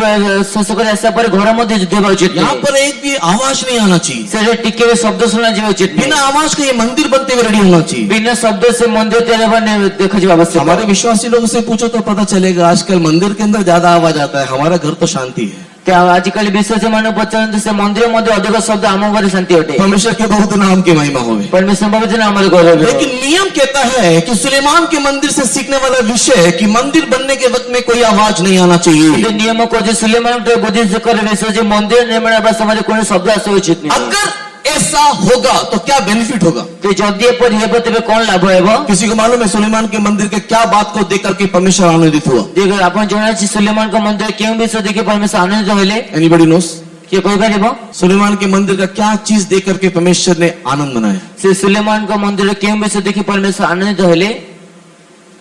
ଶେଷ କରି ଆସିବା ପରେ ଘର ମଧ୍ୟ ଯୁଦ୍ଧ ହେବା ଉଚିତ यहाँ ନୁହେଁ। पर एक भी आवाज नहीं आना चाहिए। ସେଠାରେ ଟିକେ ବି ଶବ୍ଦ ଶୁଣାଯିବା ଉଚିତ बिना ନୁହେଁ। आवाज के ये मंदिर बनते हुए रेडी होना चाहिए। ବିନା ଶବ୍ଦ ସେ ମନ୍ଦିର ତିଆରି ହେବା ଦେଖାଯିବା ଆବଶ୍ୟକ। हमारे विश्वासी लोगों से पूछो तो पता चलेगा, आजकल मंदिर के अंदर ज्यादा आवाज आता है, हमारा घर तो शांति है। ଆଜିକାଲି ବିଶ୍ୱାସୀ ମାନଙ୍କୁ ପଚାରନ୍ତୁ ସେ ମନ୍ଦିର ମଧ୍ୟ ଅଧିକ ଶବ୍ଦ ଆମ ଘରେ ଶାନ୍ତି ଅଟେ। परमेश्वर के बहुत नाम की महिमा हो गई। ପରମେଶ୍ୱର ପବିତ୍ର ନାମରେ ଗୌରବ ହେବ। लेकिन नियम कहता है कि सुलेमान के मंदिर से सीखने वाला विषय है कि मंदिर बनने के वक्त में कोई आवाज नहीं आना चाहिए। କିନ୍ତୁ ନିୟମ କହୁଛି ସୁଲେମାନଙ୍କର ବୁଦ୍ଧି ଶିଖର ବିଷୟ ଯେ ମନ୍ଦିର ନିର୍ମାଣ ହେବା ସମୟରେ କୌଣସି ଶବ୍ଦ ଆସିବା ଉଚିତ ନୁହେଁ। अगर ऐसा होगा तो क्या बेनिफिट होगा? ତ ଯଦି ଏପରି ହେବ ତେବେ କଣ ଲାଭ ହେବ? किसी को मालूम है सुलेमान के मंदिर के क्या बात को देख करके परमेश्वर आनंदित हुआ? ଦେଖ ଆପଣ ଜଣାଅଛି ସୁଲେମାନଙ୍କ ମନ୍ଦିର କେଉଁ ବିଷୟ ଦେଖି ପରମେଶ୍ୱର ଆନନ୍ଦିତ ହେଲେ? Anybody knows? କିଏ କହିପାରିବ? सुलेमान के मंदिर का क्या चीज देख करके परमेश्वर ने आनंद मनाया? ସେ ସୁଲେମାନଙ୍କ ମନ୍ଦିର କେଉଁ ବିଷୟ ଦେଖି ପରମେଶ୍ୱର ଆନନ୍ଦିତ ହେଲେ?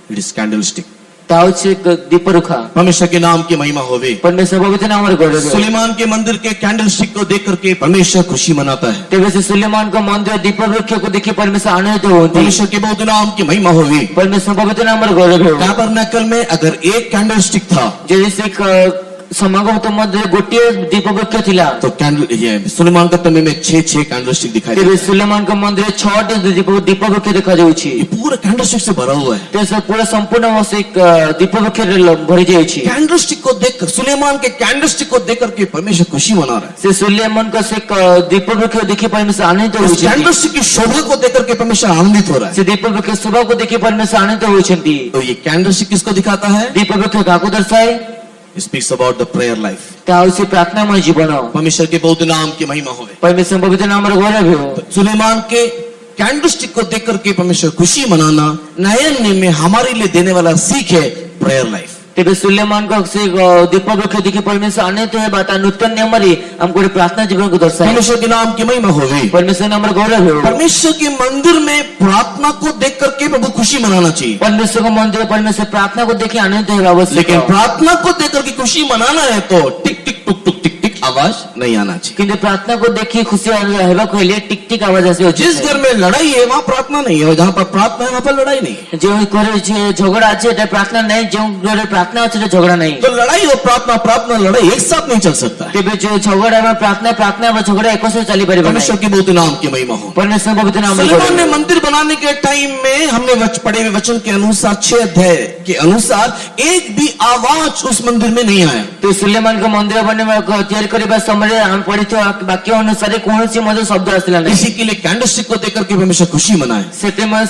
It is candle stick. ତାହା ହେଉଛି ଦୀପରୁଖା। परमेश्वर के नाम की महिमा होवे। ପରମେଶ୍ୱର ପବିତ୍ର ନାମରେ ଗୌରବ ହେବ। सुलेमान के मंदिर के कैंडल स्टिक को देख करके परमेश्वर खुशी मनाता है। ତେବେ ସେ ସୁଲେମାନଙ୍କ ମନ୍ଦିର ଦୀପ ବୃକ୍ଷକୁ ଦେଖି ପରମେଶ୍ୱର ଆନନ୍ଦିତ ହୁଅନ୍ତି। परमेश्वर के बहुत नाम की महिमा होगी। ପରମେଶ୍ୱର ପବିତ୍ର ନାମରେ ଗୌରବ ହେବ। टैबरनेकल में अगर एक कैंडल स्टिक था ଯଦି ସେ ସମାଗମ ମଧ୍ୟରେ ଗୋଟିଏ ଦୀପ ବୃକ୍ଷ ଥିଲା तो कैंडल ये सुलेमान का तमे में 6 कैंडल स्टिक दिखाई ତେବେ देते हैं। ସୁଲେମାନଙ୍କ ମନ୍ଦିରରେ 6ଟି ଦୀପ ବୃକ୍ଷ ଦେଖାଯାଉଛି। ये पूरा कैंडल स्टिक से भरा हुआ है। ତେବେ ସେ ପୁରା ସମ୍ପୂର୍ଣ୍ଣ ସେ ଦୀପ ବୃକ୍ଷରେ ଭରି ଯାଇଛି। कैंडल स्टिक को देखकर सुलेमान के कैंडल स्टिक को देख करके परमेश्वर खुशी मना रहा है। ସେ ସୁଲେମାନଙ୍କ ସେ ଦୀପ ବୃକ୍ଷ ଦେଖି ପରମେଶ୍ୱର ଆନନ୍ଦିତ उस ହୋଇଛନ୍ତି। कैंडल स्टिक की शोभा को देख करके परमेश्वर आनंदित हो रहा है। ସେ ଦୀପ ବୃକ୍ଷ ଶୋଭାକୁ ଦେଖି ପରମେଶ୍ୱର ଆନନ୍ଦିତ ହୋଇଛନ୍ତି। तो ये कैंडल स्टिक किसको दिखाता है? ଦୀପ ବୃକ୍ଷ କାହାକୁ ଦର୍ଶାଏ? Speaks about the prayer life. ତାହା ହେଉଛି ପ୍ରାର୍ଥନାମୟ ଜୀବନ। परमेश्वर के बहुत नाम की महिमा होवे। ପରମେଶ୍ୱର ପବିତ୍ର ନାମରେ ଗୌରବ ହେବ। सुलेमान के कैंडल स्टिक को देख करके परमेश्वर खुशी मनाना नए नियम में हमारे लिए देने वाला सीख है प्रेयर लाइफ। ତେବେ ସୁଲେମାନଙ୍କ ସେ ଦୀପ ବୃକ୍ଷ ଦେଖି ପରମେଶ୍ୱର ଆନନ୍ଦିତ ହେବା ତା ନୂତନ ନିୟମରେ ଆମକୁ ଗୋଟେ ପ୍ରାର୍ଥନା ଜୀବନକୁ ଦର୍ଶାଏ। परमेश्वर के नाम की महिमा होगी। ପରମେଶ୍ୱର ନାମରେ ଗୌରବ ହେବ। परमेश्वर के मंदिर में प्रार्थना को देख करके प्रभु खुशी मनाना चाहिए। ପରମେଶ୍ୱରଙ୍କ ମନ୍ଦିର ପରମେଶ୍ୱର ପ୍ରାର୍ଥନାକୁ ଦେଖି ଆନନ୍ଦିତ ହେବା ଆବଶ୍ୟକ। लेकिन प्रार्थना को देख करके खुशी मनाना है तो टिक टिक टुक टुक टिक टिक आवाज नहीं आना चाहिए। କିନ୍ତୁ ପ୍ରାର୍ଥନାକୁ ଦେଖି ଖୁସି ହେବାକୁ ହେଲେ ଟିକ ଟିକ ଆବାଜ ଆସିବା ଉଚିତ। जिस घर में लड़ाई है वहाँ प्रार्थना नहीं है, और जहाँ पर प्रार्थना है वहाँ पर लड़ाई नहीं है। ଯେଉଁ ଘରେ ଝଗଡ଼ା ଅଛି ଏଟା ପ୍ରାର୍ଥନା ନାହିଁ, ଯେଉଁ ଘରେ ପ୍ରାର୍ଥନା ଅଛି ଏଟା ଝଗଡ଼ା ନାହିଁ। तो लड़ाई और प्रार्थना प्रार्थना लड़ाई एक साथ नहीं चल सकता है। ତେବେ ଯେଉଁ ଝଗଡ଼ା ଏବଂ ପ୍ରାର୍ଥନା ଏବଂ ଝଗଡ଼ା ଏକ ସହ ଚାଲିପାରିବ ନାହିଁ। परमेश्वर के बहुत नाम की महिमा हो। ପରମେଶ୍ୱର ପବିତ୍ର ନାମରେ सुलेमान ने ଗୌରବ। मंदिर बनाने के टाइम में हमने पढ़े हुए वचन के अनुसार 6 अध्याय के अनुसार एक भी आवाज उस मंदिर में नहीं आया। ତ ସୁଲେମାନଙ୍କ ମନ୍ଦିର ତିଆରି କରିବା ସମୟରେ ଆମେ ପଢିଥିବା ବାକ୍ୟ ଅନୁସାରେ କୌଣସି ମଧ୍ୟ ଶବ୍ଦ ଆସିଲା ନାହିଁ। इसी के लिए कैंडल स्टिक को देख करके परमेश्वर खुशी मनाए। ସେଥିପାଇଁ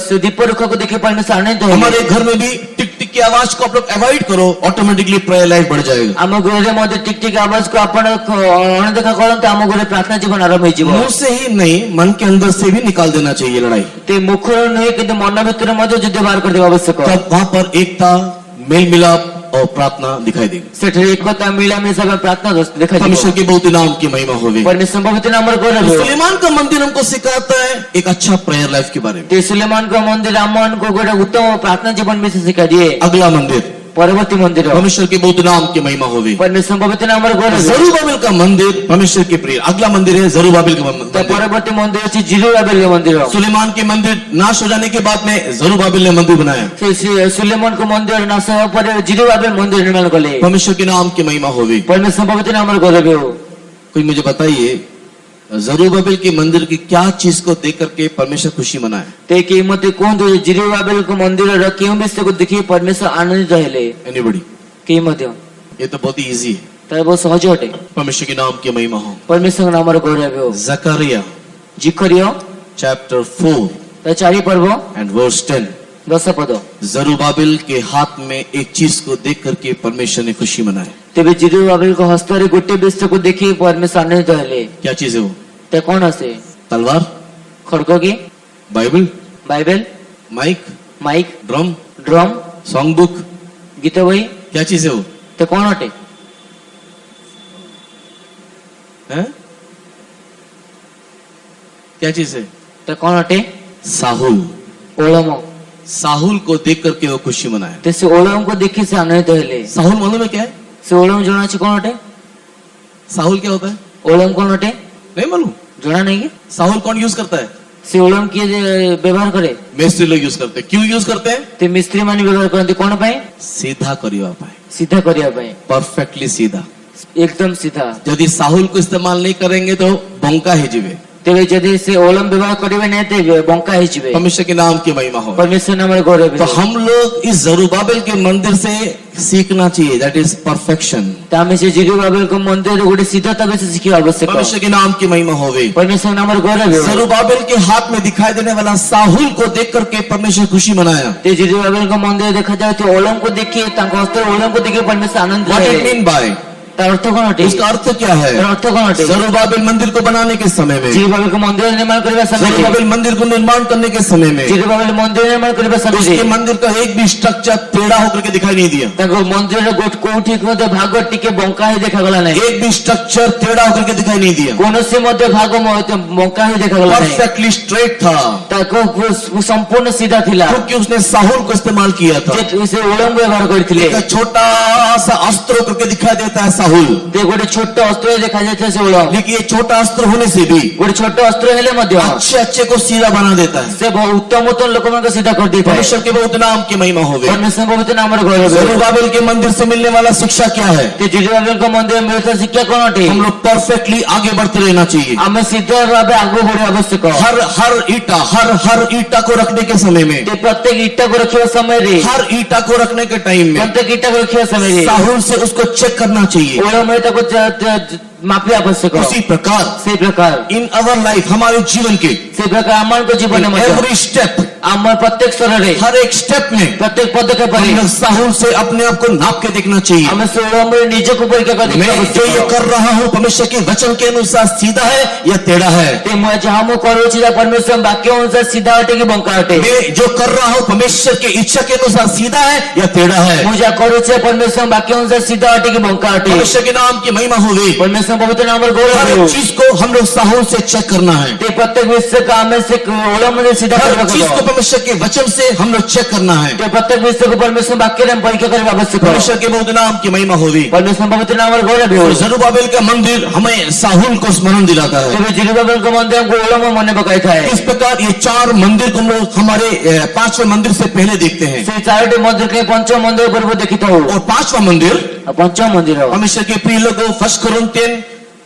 ସେ ଦୀପ ରୁଖକୁ ଦେଖି ପରମେଶ୍ୱର ଆନନ୍ଦିତ ହେଲେ। हमारे घर में भी टिक टिक की आवाज को आप लोग अवॉइड करो, ऑटोमेटिकली प्रेयर लाइफ बढ़ जाएगा। ଆମ ଘରେ ମଧ୍ୟ ଟିକ ଟିକ ଆବାଜକୁ ଆପଣ ଅଣଦେଖା କରନ୍ତୁ, ଆମ ଘରେ ପ୍ରାର୍ଥନା ଜୀବନ ଆରମ୍ଭ ହେଇଯିବ। मुंह से ही नहीं, मन के अंदर से भी निकाल देना चाहिए लड़ाई। ते ମୁଖରୁ ନୁହେଁ କିନ୍ତୁ ମନ ଭିତରେ ମଧ୍ୟ ଯୁଦ୍ଧ ବାହାର କରିଦେବା ଆବଶ୍ୟକ। तब वहां पर एकता, मेल मिलाप और प्रार्थना दिखाई देगी। ସେଠାରେ ଏକତା ମିଳାମିଶା ଏବଂ ପ୍ରାର୍ଥନା ଦେଖାଯିବ। परमेश्वर की बहुत नाम की महिमा होगी। ପରମେଶ୍ୱର ପବିତ୍ର ନାମରେ ଗୌରବ ହେବ। सुलेमान का मंदिर हमको सिखाता है एक अच्छा प्रेयर लाइफ के बारे में। ते ସୁଲେମାନଙ୍କ ମନ୍ଦିର ଆମମାନଙ୍କୁ ଗୋଟେ ଉତ୍ତମ ପ୍ରାର୍ଥନା ଜୀବନ ବିଷୟ ଶିକ୍ଷା ଦିଏ। अगला मंदिर ପରବର୍ତ୍ତୀ ମନ୍ଦିର परमेश्वर के बहुत नाम की महिमा होगी। ପରମେଶ୍ୱର ପବିତ୍ର ନାମରେ ଗୌରବ ହେବ। जरूबाबिल का मंदिर परमेश्वर के प्रिय। अगला मंदिर है जरूबाबिल का ତା मंदिर। ପରବର୍ତ୍ତୀ ମନ୍ଦିର ଅଛି ଜିରୁବାବେଲ ମନ୍ଦିର। सुलेमान के मंदिर नाश हो जाने के बाद में जरूबाबिल ने मंदिर बनाया। ସେ ସୁଲେମାନଙ୍କ ମନ୍ଦିର ନାଶ ହେବା ପରେ ଜିରୁବାବେଲ ମନ୍ଦିର ନିର୍ମାଣ କଲେ। परमेश्वर के नाम की महिमा होगी। ପରମେଶ୍ୱର ପବିତ୍ର ନାମରେ ଗୌରବ ହେବ। कोई मुझे बताइए जरूबाबिल के मंदिर की क्या चीज को देख करके परमेश्वर खुशी मनाए? ते के मते कुहतु जिरुबाबेल को मंदिर केउं विषय को देखि परमेश्वर आनंदित हेले? एनीबडी? के मध्य ये तो बहुत ही इजी है। तार बहुत सहज अटे। परमेश्वर के नाम की महिमा हो। परमेश्वर नामर गौरव हो। जकरिया जिखरियो चैप्टर 4 ता 4 पर्व एंड वर्स 10। 10 पद। जरूबाबिल के हाथ में एक चीज को देख करके परमेश्वर ने खुशी मनाए। तेबे जिरुबाबेल को हस्ତରେ गोटे विषय को देखि परमेश्वर आनंदित हेले। क्या चीज है वो? ते कोन आसे? तलवार, खड़ग की Bible, Bible, mike, mike, drum, drum, song book, गीत बही। क्या चीज है वो? ते कोन अटे? हैं? क्या चीज है? ते कोन अटे? साहुल। ओलम। साहुल को देख करके वो खुशी मनाए। ते से ओलम को देखि से आनंदित हेले। साहुल मालूम है क्या है? से ओलम जणा छ कोन अटे? साहुल क्या होता है? ओलम कोन अटे? नहीं मालूम? जणा नहीं के? साहुल कौन यूज करता है? से ओलम किए व्यवहार करे? मिस्त्री लोग यूज करते हैं। क्यों यूज करते हैं? ते मिस्त्री माने व्यवहार करते कोन पाए? सीधा करिया पाए, सीधा करिया पाए, परफेक्टली सीधा। एकदम सीधा। यदि साहुल को इस्तेमाल नहीं करेंगे तो बंका ही जीवे। तेबे जदि से ओलम व्यवहार करिवे नै ते बंका ही जीवे। परमेश्वर के नाम की महिमा हो। परमेश्वर नाम रे गौरव तो हो। हम लोग इस जरूबाबिल के मंदिर से सीखना चाहिए, दैट इज परफेक्शन। तामे से जिरुबाबेल को मंदिर रे गोटे सीधाता विषय सिखिया आवश्यक। परमेश्वर के नाम की महिमा होवे। परमेश्वर नाम रे गौरव हो। जरूबाबिल के हाथ में दिखाई देने वाला साहुल को देख करके परमेश्वर खुशी मनाया। ते जिरुबाबेल को मंदिर देखा जाए तो ओलम को देखिए तांको हस्ते ओलम को देखिए परमेश्वर आनंद व्हाट इट है। Mean by? तार अर्थ कोन अटे? उसका अर्थ क्या है? तार अर्थ कोन अटे? जरूबाबिल मंदिर को बनाने के समय में, जिरुबाबेल को मंदिर निर्माण करबा समय रे, जरूबाबिल मंदिर को निर्माण करने के समय में जिरुबाबेल मंदिर निर्माण करबा समय उसके रे मंदिर का एक भी स्ट्रक्चर टेढ़ा होकर के दिखाई नहीं दिया। ताको मंदिर रे गोट कोठी मते भाग टिके बंका ही देखा गला नै। एक भी स्ट्रक्चर टेढ़ा होकर के दिखाई नहीं दिया। कोनसे मते भाग बंका ही देखा गला नै। परफेक्टली स्ट्रेट था, ताको संपूर्ण सीधा थिला। क्योंकि उसने साहुल को इस्तेमाल किया था। जे उसे ओलम व्यवहार करथिले। एक छोटा सा अस्त्र करके दिखाई देता है साहुल, ते गोटे छोट अस्त्र देखा जाय से ओलम। लेकिन ये छोटा अस्त्र होने से भी गोटे छोट अस्त्र हेले मध्य अच्छे अच्छे को सीधा बना देता है। से बहुत उत्तम उत्तम लोक मन को सीधा कर देता है। परमेश्वर के बहुत नाम की महिमा होवे। परमेश्वर पवित्र नाम रे गौरव हो। जरूबाबिल के मंदिर से मिलने वाला शिक्षा क्या है? ते जिरुबाबेल को मंदिर में मिलता शिक्षा कोन अटे? हम लोग परफेक्टली आगे बढ़ते रहना चाहिए। हमें सीधा भाबे आगु बढ़े आवश्यक। हर ईटा को रखने के समय में, ते प्रत्येक ईटा को रखियो समय रे, हर ईटा को रखने के टाइम में प्रत्येक ईटा को रखियो समय रे साहुल से उसको चेक करना चाहिए। ओलम में ताको मापी आवश्यक। उसी प्रकार से प्रकार इन अवर लाइफ, हमारे जीवन के से प्रकार अमर को जीवन में एवरी स्टेप, अमर प्रत्येक स्तर रे, हर एक स्टेप में प्रत्येक पदक्षेप हम रे लोग साहुल से अपने आप को नाप के देखना चाहिए। हमें से ओलम में निज को परीक्षा कर मैं जो ये कर रहा हूँ परमेश्वर के वचन के अनुसार सीधा है या टेढ़ा है? ते मैं जहां मु करू छी परमेश्वर वाक्य अनुसार सीधा अटे कि बंका अटे? मैं जो कर रहा हूँ परमेश्वर के इच्छा के अनुसार सीधा है या टेढ़ा है? मु जा करू छी परमेश्वर वाक्य अनुसार सीधा अटे कि बंका अटे? परमेश्वर के नाम की महिमा होगी। परमेश्वर पवित्र नाम रे गौरव हर हो। एक चीज को हम लोग साहुल से चेक करना है। ते प्रत्येक विषय का हमें से ओलम में सीधा हर करबा चीज को को। परमेश्वर के वचन से हम लोग चेक करना है। ते प्रत्येक विषय को परमेश्वर वाक्य रे परीक्षा करबा आवश्यक। परमेश्वर के बहुत नाम की महिमा होगी। परमेश्वर पवित्र नाम रे गौरव हो। जरूबाबिल का मंदिर हमें साहुल को स्मरण दिलाता है। तेबे जिरुबाबेल को मंदिर हमको ओलम में मने पकाई था। इस प्रकार ये चार मंदिर को हम लोग हमारे पांचवें मंदिर से पहले देखते हैं। से चारोटी मंदिर के पंचम मंदिर पर वो देखिता हो। और पांचवा मंदिर पंचम मंदिर हो। परमेश्वर के प्रिय लोगों, 1 कोरिन्थियन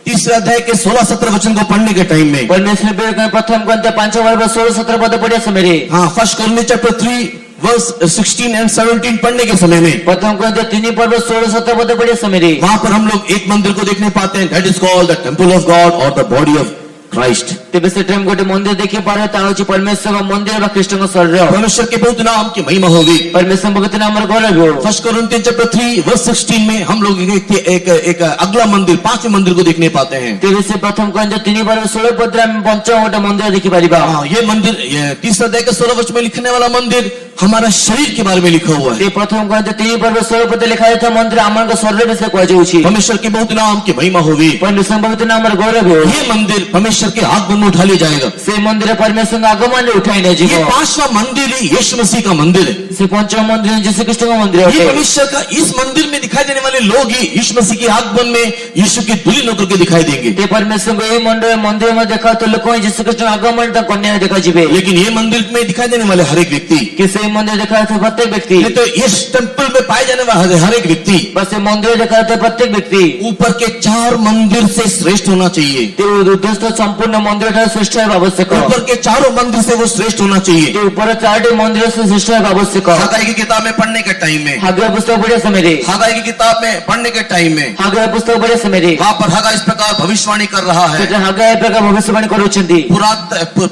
3 अध्याय के 16-17 वचन को पढ़ने के टाइम में, परमेश्वर के प्रथम ग्रंथ 5 वर्ष 16-17 पद पढ़े समय रे, हाँ 1 कोरिन्थियन चैप्टर 3 वर्स 16 एंड 17 पढ़ने के समय में, प्रथम ग्रंथ 3 पर्व 16-17 पद पढ़े समय रे, वहां पर हम लोग एक मंदिर को देखने पाते हैं, that is called the temple of God और द बॉडी ऑफ क्राइस्ट। तेबे से टाइम गोटे मंदिर देखि पारे ता होची परमेश्वर का मंदिर बा कृष्ण का शरीर। परमेश्वर के बहुत नाम की महिमा होगी। परमेश्वर पवित्र नाम रे गौरव हो। 1 कोरिन्थियन चैप्टर 3 वर्स 16 में हम लोग एक अगला मंदिर, पांचवें मंदिर को देखने पाते हैं। तेबे से प्रथम ग्रंथ 3 पर्व 16 पद में पंचम गोटे मंदिर देखि परिबा। हाँ, ये मंदिर 3 अध्याय के 16 वचन में लिखने वाला मंदिर हमारा शरीर के बारे में लिखा हुआ है। ते प्रथम ग्रंथ 3 पर्व 16 पद लिखा है था मंदिर आमन का शरीर विषय कह जाउछि। परमेश्वर के बहुत नाम की महिमा होगी। परमेश्वर पवित्र नाम रे गौरव हो। ये मंदिर परमेश्वर के आगमन में उठा लिया जाएगा। से मंदिर परमेश्वर का आगमन ने उठाई न ये जीवो। पांचवा मंदिर ही यीशु मसीह का मंदिर है। से पंचम मंदिर यीशु कृष्ण का मंदिर ये है। परमेश्वर का इस मंदिर में दिखाई देने वाले लोग ही यीशु मसीह के आगमन में यीशु की दुल्हन होकर के दिखाई देंगे। ते परमेश्वर को ये मंदिर में देखा तो लोग यीशु कृष्ण आगमन तक कन्या देखा जीवे। लेकिन ये मंदिर में दिखाई देने वाले हर एक व्यक्ति कि से এই মন্দিরে দেখা যাচ্ছে প্রত্যেক ব্যক্তি, नहीं तो इस टेम्पल में पाए जाने वाला हर एक व्यक्ति বা সেই মন্দিরে দেখা যাচ্ছে প্রত্যেক ব্যক্তি ऊपर के 4 मंदिर से श्रेष्ठ होना चाहिए। તે ઉદ્દેશ સંપૂર્ણ મંદિરଠାରୁ શ્ରେଷ୍ଠ ହେବା ଆବଶ୍ୟକ। ऊपर के 4 मंदिर से वो श्रेष्ठ होना चाहिए। તે ଉପରେ 4ଟି ମନ୍ଦିର ସେ ଶ୍ରେଷ୍ଠ ହେବା ଆବଶ୍ୟକ। हगाई की किताब में पढ़ने के टाइम में, ହାଗୟ पुस्तକ ପଢିବା ସମୟରେ, हगाई की किताब में पढ़ने के टाइम में ହାଗୟ पुस्तକ ପଢିବା ସମୟରେ वहाँ पर हगाई इस प्रकार भविष्यवाणी कर रहा है, ସେଠାରେ ହାଗୟ ଏ ପ୍ରକାର ଭବିଷ୍ୟବାଣୀ କରୁଛନ୍ତି,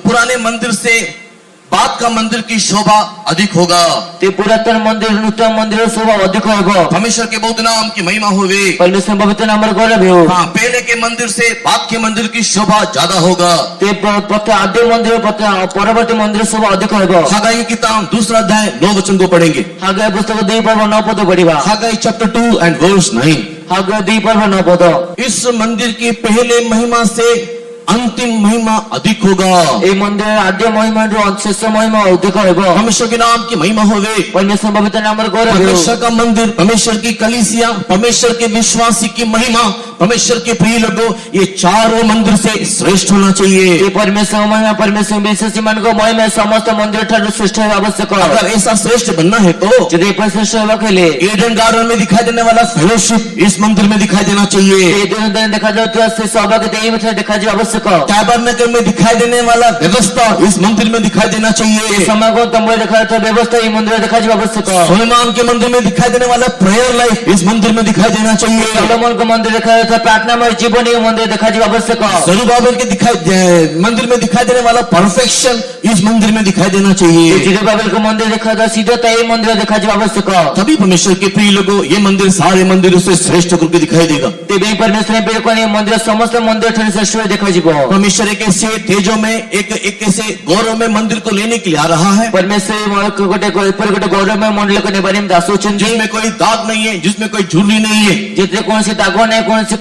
पुराने मंदिर से बाद का मंदिर की शोभा अधिक होगा। તે પુરાતନ મંદિર નૂતନ મંદિરର શોભା ଅଧିକ ହେବ। परमेश्वर के बहुत नाम की महिमा होवे। પરમેશ્વર પવિત્ર નામର ગૌરવ ହେଉ। हाँ, पहले के मंदिर से बाद के मंदिर की शोभा ज्यादा होगा। તે ଆଦ୍ୟ ମନ୍ଦିର ପରବର୍ତ୍ତୀ ମନ୍ଦିର ଶୋଭା ଅଧିକ ହେବ। हगाई की किताब 2 अध्याय 9 वचन को पढ़ेंगे। ହାଗୟ ପୁସ୍ତକ 2 ପର୍ବ 9 ପଦ ପଢିବା। हगाई चैप्टर 2 एंड वर्स 9। ହାଗୟ 2 ପର୍ବ 9 ପଦ। इस मंदिर की पहले महिमा से अंतिम महिमा अधिक होगा। এই ମନ୍ଦିର ଆଦ୍ୟ ମହିମାରୁ ଶେଷ ମହିମା ଅଧିକ ହେବ। परमेश्वर के नाम की महिमा होवे। પરમેશ્વર પવિત્ર નામର ગૌરવ ହେଉ। परमेश्वर का मंदिर, परमेश्वर की कलीसिया, परमेश्वर के विश्वासी की महिमा, परमेश्वर के प्रिय लोगों, ये चारों मंदिर से श्रेष्ठ होना चाहिए। ଏ ପରମେଶ୍ୱର ମହିମା, ପରମେଶ୍ୱର ବିଶ୍ୱାସୀ ମାନଙ୍କ ମହିମା ସମସ୍ତ ମନ୍ଦିର ଠାରୁ ଶ୍ରେଷ୍ଠ ହେବା ଆବଶ୍ୟକ। अगर ऐसा श्रेष्ठ बनना है तो ଯଦି ଏପରି ଶ୍ରେଷ୍ଠ ହେବାକୁ ହେଲେ ईडन गार्डन में दिखाई देने वाला फेलोशिप इस मंदिर में दिखाई देना चाहिए। ଏ ଦିନ ଦେଖାଯାଉଥିବା ସେ ସୌଭାଗ୍ୟତା ଏଇ ଭିତରେ ଦେଖାଯିବା ଆବଶ୍ୟକ। टैबरनेकल में दिखाई देने वाला व्यवस्था इस मंदिर में दिखाई देना चाहिए। ସମାଗମ ତମ୍ବୁରେ ଦେଖାଯାଉଥିବା ବ୍ୟବସ୍ଥା ଏଇ ମନ୍ଦିରରେ ଦେଖାଯିବା ଆବଶ୍ୟକ। सुलेमान के मंदिर में दिखाई देने वाला प्रेयर लाइफ इस मंदिर में दिखाई देना चाहिए। ସଲୋମନଙ୍କ ମନ୍ଦିର ଦେଖାଯାଉଥିବା ପ୍ରାର୍ଥନାମୟ ଜୀବନ ଏଇ ମନ୍ଦିରରେ ଦେଖାଯିବା ଆବଶ୍ୟକ। जरुब्बाबेल के मंदिर में दिखाई देने वाला परफेक्शन इस मंदिर में दिखाई देना चाहिए। ଜେରୁବାବେଲଙ୍କ ମନ୍ଦିର ଦେଖାଯାଉଥିବା ସିଦ୍ଧତା ଏଇ ମନ୍ଦିରରେ ଦେଖାଯିବା ଆବଶ୍ୟକ। तभी परमेश्वर के प्रिय लोगों, ये मंदिर सारे मंदिरों से श्रेष्ठ करके दिखाई देगा। ତେବେ ଏହି ପରମେଶ୍ୱର ପ୍ରିୟକରଣ ଏ ମନ୍ଦିର ସମସ୍ତ ମନ୍ଦିର ଠାରୁ ଶ୍ରେଷ୍ଠ ହୋଇ ଦେଖାଯିବ। परमेश्वर एक ऐसे तेजो में एक ऐसे गौरव में मंदिर को लेने के लिए आ रहा है ପରମେଶ୍ୱର ଗୋଟେ ଗୌରବମୟ ମଣ୍ଡଳକୁ ନେବା ନିମନ୍ତେ ଆସୁଛନ୍ତି, जिसमें कोई दाग नहीं है, जिसमें कोई झुर्री नहीं है। ଯେଥିରେ କୌଣସି ଦାଗ ନାହିଁ, କୌଣସି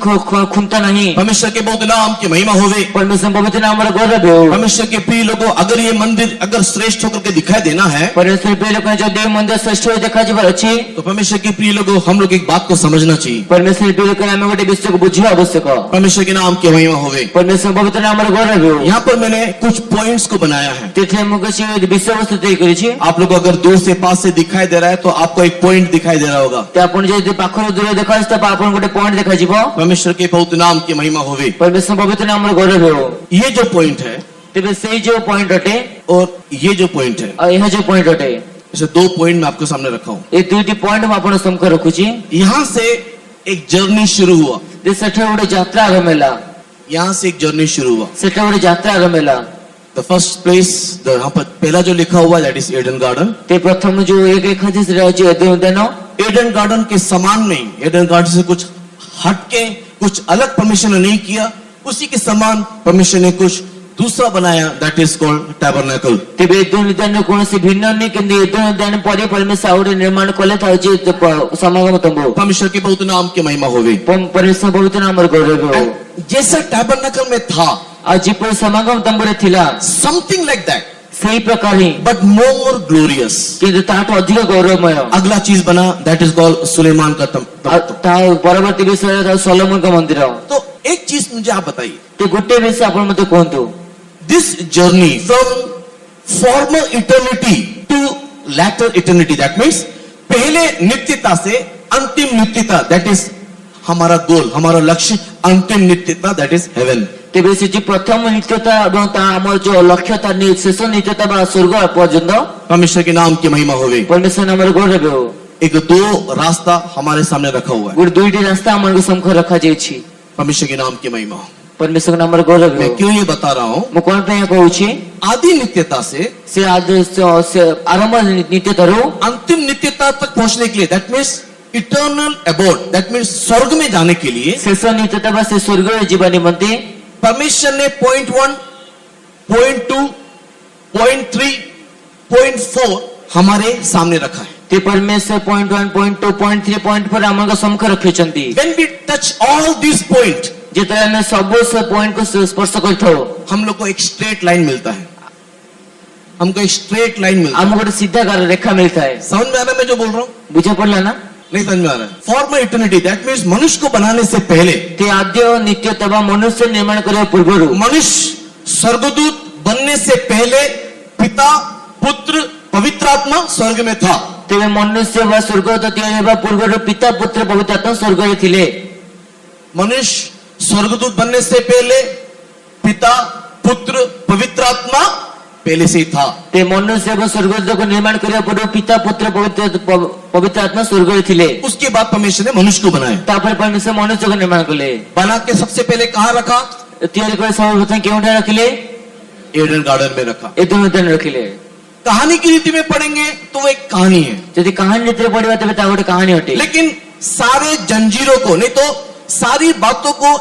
ଖୁଣ୍ଟ ନାହିଁ। परमेश्वर के बहुत नाम की महिमा होवे। ପରମେଶ୍ୱର ପବିତ୍ର ନାମର ଗୌରବ ହେଉ। परमेश्वर के प्रिय लोगों, अगर ये मंदिर अगर श्रेष्ठ होकर के दिखाई देना है ପରମେଶ୍ୱର ପ୍ରିୟ ଲୋକ ଯଦି ଏ ମନ୍ଦିର ଶ୍ରେଷ୍ଠ ହୋଇ ଦେଖାଯିବାର ଅଛି, तो परमेश्वर के प्रिय लोगों, हम लोग एक बात को समझना चाहिए। ପରମେଶ୍ୱର ପ୍ରିୟ ଲୋକ ଆମେ ଗୋଟେ ବିଷୟକୁ ବୁଝିବା ଆବଶ୍ୟକ। परमेश्वर के नाम की महिमा होवे। ପରମେଶ୍ୱର ପବିତ୍ର ନାମର ଗୌରବ ହେଉ। यहाँ पर मैंने कुछ पॉइंट्स को बनाया है। ସେଥିରେ ମୁଁ କିଛି ବିଷୟବସ୍ତୁ ତିଆରି କରିଛି। आप लोग अगर दूर से पास से दिखाई दे रहा है तो आपको एक पॉइंट दिखाई दे रहा होगा। ତ ଆପଣ ଯଦି ପାଖରୁ ଦୂର ଦେଖାଯାଉଛି ତ ଆପଣଙ୍କୁ ଗୋଟେ ପଏଣ୍ଟ ଦେଖାଯିବ। परमेश्वर के बहुत नाम की महिमा होवे। ପରମେଶ୍ୱର ପବିତ୍ର ନାମର ଗୌରବ ହେଉ। ये जो पॉइंट है ତେବେ ସେଇ ଯୋଉ ପଏଣ୍ଟ ଅଟେ और ये जो पॉइंट है, ଆଉ ଏହା ଯୋଉ ପଏଣ୍ଟ ଅଟେ, इसे 2 पॉइंट मैं आपके सामने रखा हूँ। ଏ ଦୁଇଟି ପଏଣ୍ଟ ମୁଁ ଆପଣଙ୍କ ସମ୍ମୁଖରେ ରଖୁଛି। यहाँ से एक जर्नी शुरू हुआ। ଯେ ସେଠାରେ ଗୋଟେ ଯାତ୍ରା ଆରମ୍ଭ ହେଲା। यहाँ से एक जर्नी शुरू हुआ। ସେଠାରେ ଗୋଟେ ଯାତ୍ରା ଆରମ୍ଭ ହେଲା। द फर्स्ट प्लेस, यहाँ पर पहला जो लिखा हुआ दैट इज एडन गार्डन। ते प्रथम जो एक ଲେଖାଛି ସେଟା ହେଉଛି ଏଦେନ ଉଦ୍ୟାନ। एडन गार्डन के समान नहीं, एडन गार्डन से कुछ हटके कुछ अलग परमेश्वर ने नहीं किया, उसी के समान परमेश्वर ने कुछ दूसरा बनाया दैट इज कॉल्ड टैबरनेकल। ତେବେ ଏଦେନ ଉଦ୍ୟାନ କୌଣସି ଭିନ୍ନ ନୁହେଁ, କିନ୍ତୁ ଏଦେନ ଉଦ୍ୟାନ ପରେ ପରମେଶ୍ୱର ଆଉ ଗୋଟେ ନିର୍ମାଣ କଲେ ତା ହେଉଛି ସମାଗମ ତମ୍ବୁ। परमेश्वर के बहुत नाम की महिमा होवे। ପରମେଶ୍ୱର ପବିତ୍ର ନାମର ଗୌରବ ହେଉ। जैसा टैबरनेकल में था ଆଉ ଯେପରି ସମାଗମ ତମ୍ବୁରେ ଥିଲା समथिंग लाइक दैट, ସେଇ ପ୍ରକାର ହିଁ, बट मोर ग्लोरियस କିନ୍ତୁ ତାଠୁ ଅଧିକ ଗୌରବମୟ। अगला चीज बना दैट इज कॉल्ड सुलेमान का ଆଉ ତା ପରବର୍ତ୍ତୀ ବିଷୟରେ ତା ସଲୋମନଙ୍କ ମନ୍ଦିର। तो एक चीज मुझे आप बताइए, ତ ଗୋଟେ ବିଷୟ ଆପଣ ମତେ କୁହନ୍ତୁ, this journey from former eternity to latter eternity, that means पहले नित्यता से अंतिम नित्यता, that is हमारा गोल, हमारा लक्ष्य अंतिम नित्यता, that is heaven। ତେବେ ସେ ଯେ ପ୍ରଥମ ନିତ୍ୟତା ଏବଂ ତା ଆମର ଯୋଉ ଲକ୍ଷ୍ୟ ତା ଶେଷ ନିତ୍ୟତା ବା ସ୍ୱର୍ଗ ପର୍ଯ୍ୟନ୍ତ परमेश्वर के नाम की महिमा होवे। ପରମେଶ୍ୱର ନାମର ଗୌରବ ହେଉ। एक 2 रास्ता हमारे सामने रखा हुआ है। ଗୋଟେ ଦୁଇଟି ରାସ୍ତା ଆମମାନଙ୍କ ସମ୍ମୁଖରେ ରଖାଯାଇଛି। परमेश्वर के नाम की महिमा। ପରମେଶ୍ୱର ନାମର ଗୌରବ मैं ହେଉ। क्यों ये बता रहा हूँ, ମୁଁ କଣ ପାଇଁ ଏହା କହୁଛି, आदि नित्यता से ସେ ଆରମ୍ଭ ନିତ୍ୟତାରୁ अंतिम नित्यता तक पहुंचने के लिए, that means eternal abode, that means स्वर्ग में जाने के लिए ଶେଷ ନିତ୍ୟତା ବା ସେ ସ୍ୱର୍ଗରେ ଯିବା ନିମନ୍ତେ परमेश्वर ने पॉइंट 1, पॉइंट 2, पॉइंट 3, पॉइंट 4 हमारे सामने रखा है। ते परमेश्वर पॉइंट 1, पॉइंट 2, पॉइंट 3, पॉइंट 4 ଆମଙ୍କ ସମ୍ମୁଖରେ ରଖିଛନ୍ତି। When we touch all these points, ଯେତେବେଳେ ଆମେ ସବୁ ସେ ପଏଣ୍ଟ କୁ ସ୍ପର୍ଶ କରିଥାଉ, हम लोग को एक स्ट्रेट लाइन मिलता है। हमको एक स्ट्रेट लाइन मिलता है। ଆମକୁ ଗୋଟେ ସିଧା ରେଖା ମିଳିଥାଏ। समझ में आ रहा है मैं जो बोल रहा हूँ? ବୁଝା ପଡିଲା ନା? नहीं समझ में आ रहा है? फॉर्मर इटर्निटी, दैट मीन्स मनुष्य को बनाने से पहले, ते आद्य नित्यता ବା ମନୁଷ୍ୟ ନିର୍ମାଣ କରିବା ପୂର୍ବରୁ, मनुष्य स्वर्गदूत बनने से पहले पिता, पुत्र, पवित्र आत्मा स्वर्ग में था। तेरे मनुष्य व स्वर्गदूत तैयार हेबा पूर्व पिता पुत्र पवित्र आत्मा स्वर्ग रे थिले। मनुष्य स्वर्गदूत बनने से पहले पिता पुत्र पवित्र आत्मा पहले से ही था। ते मनुष्य व स्वर्गदूत को निर्माण करने पूर्व पिता पुत्र पवित्र आत्मा स्वर्ग रे थिले। उसके बाद परमेश्वर ने मनुष्य को बनाया। तापर परमेश्वर मनुष्य को निर्माण कले। बना के सबसे पहले कहाँ रखा? तैयारी करे सर्वप्रथम केउठा रखिले? एडन गार्डन में रखा। एदन उद्यान रखिले। कहानी की रीति में पढ़ेंगे तो वो एक कहानी है, यदि कहानी रीति पढ़िबा तबे ता गोटे कहानी हटे। लेकिन सारे जंजीरों को नहीं तो सारी बातों को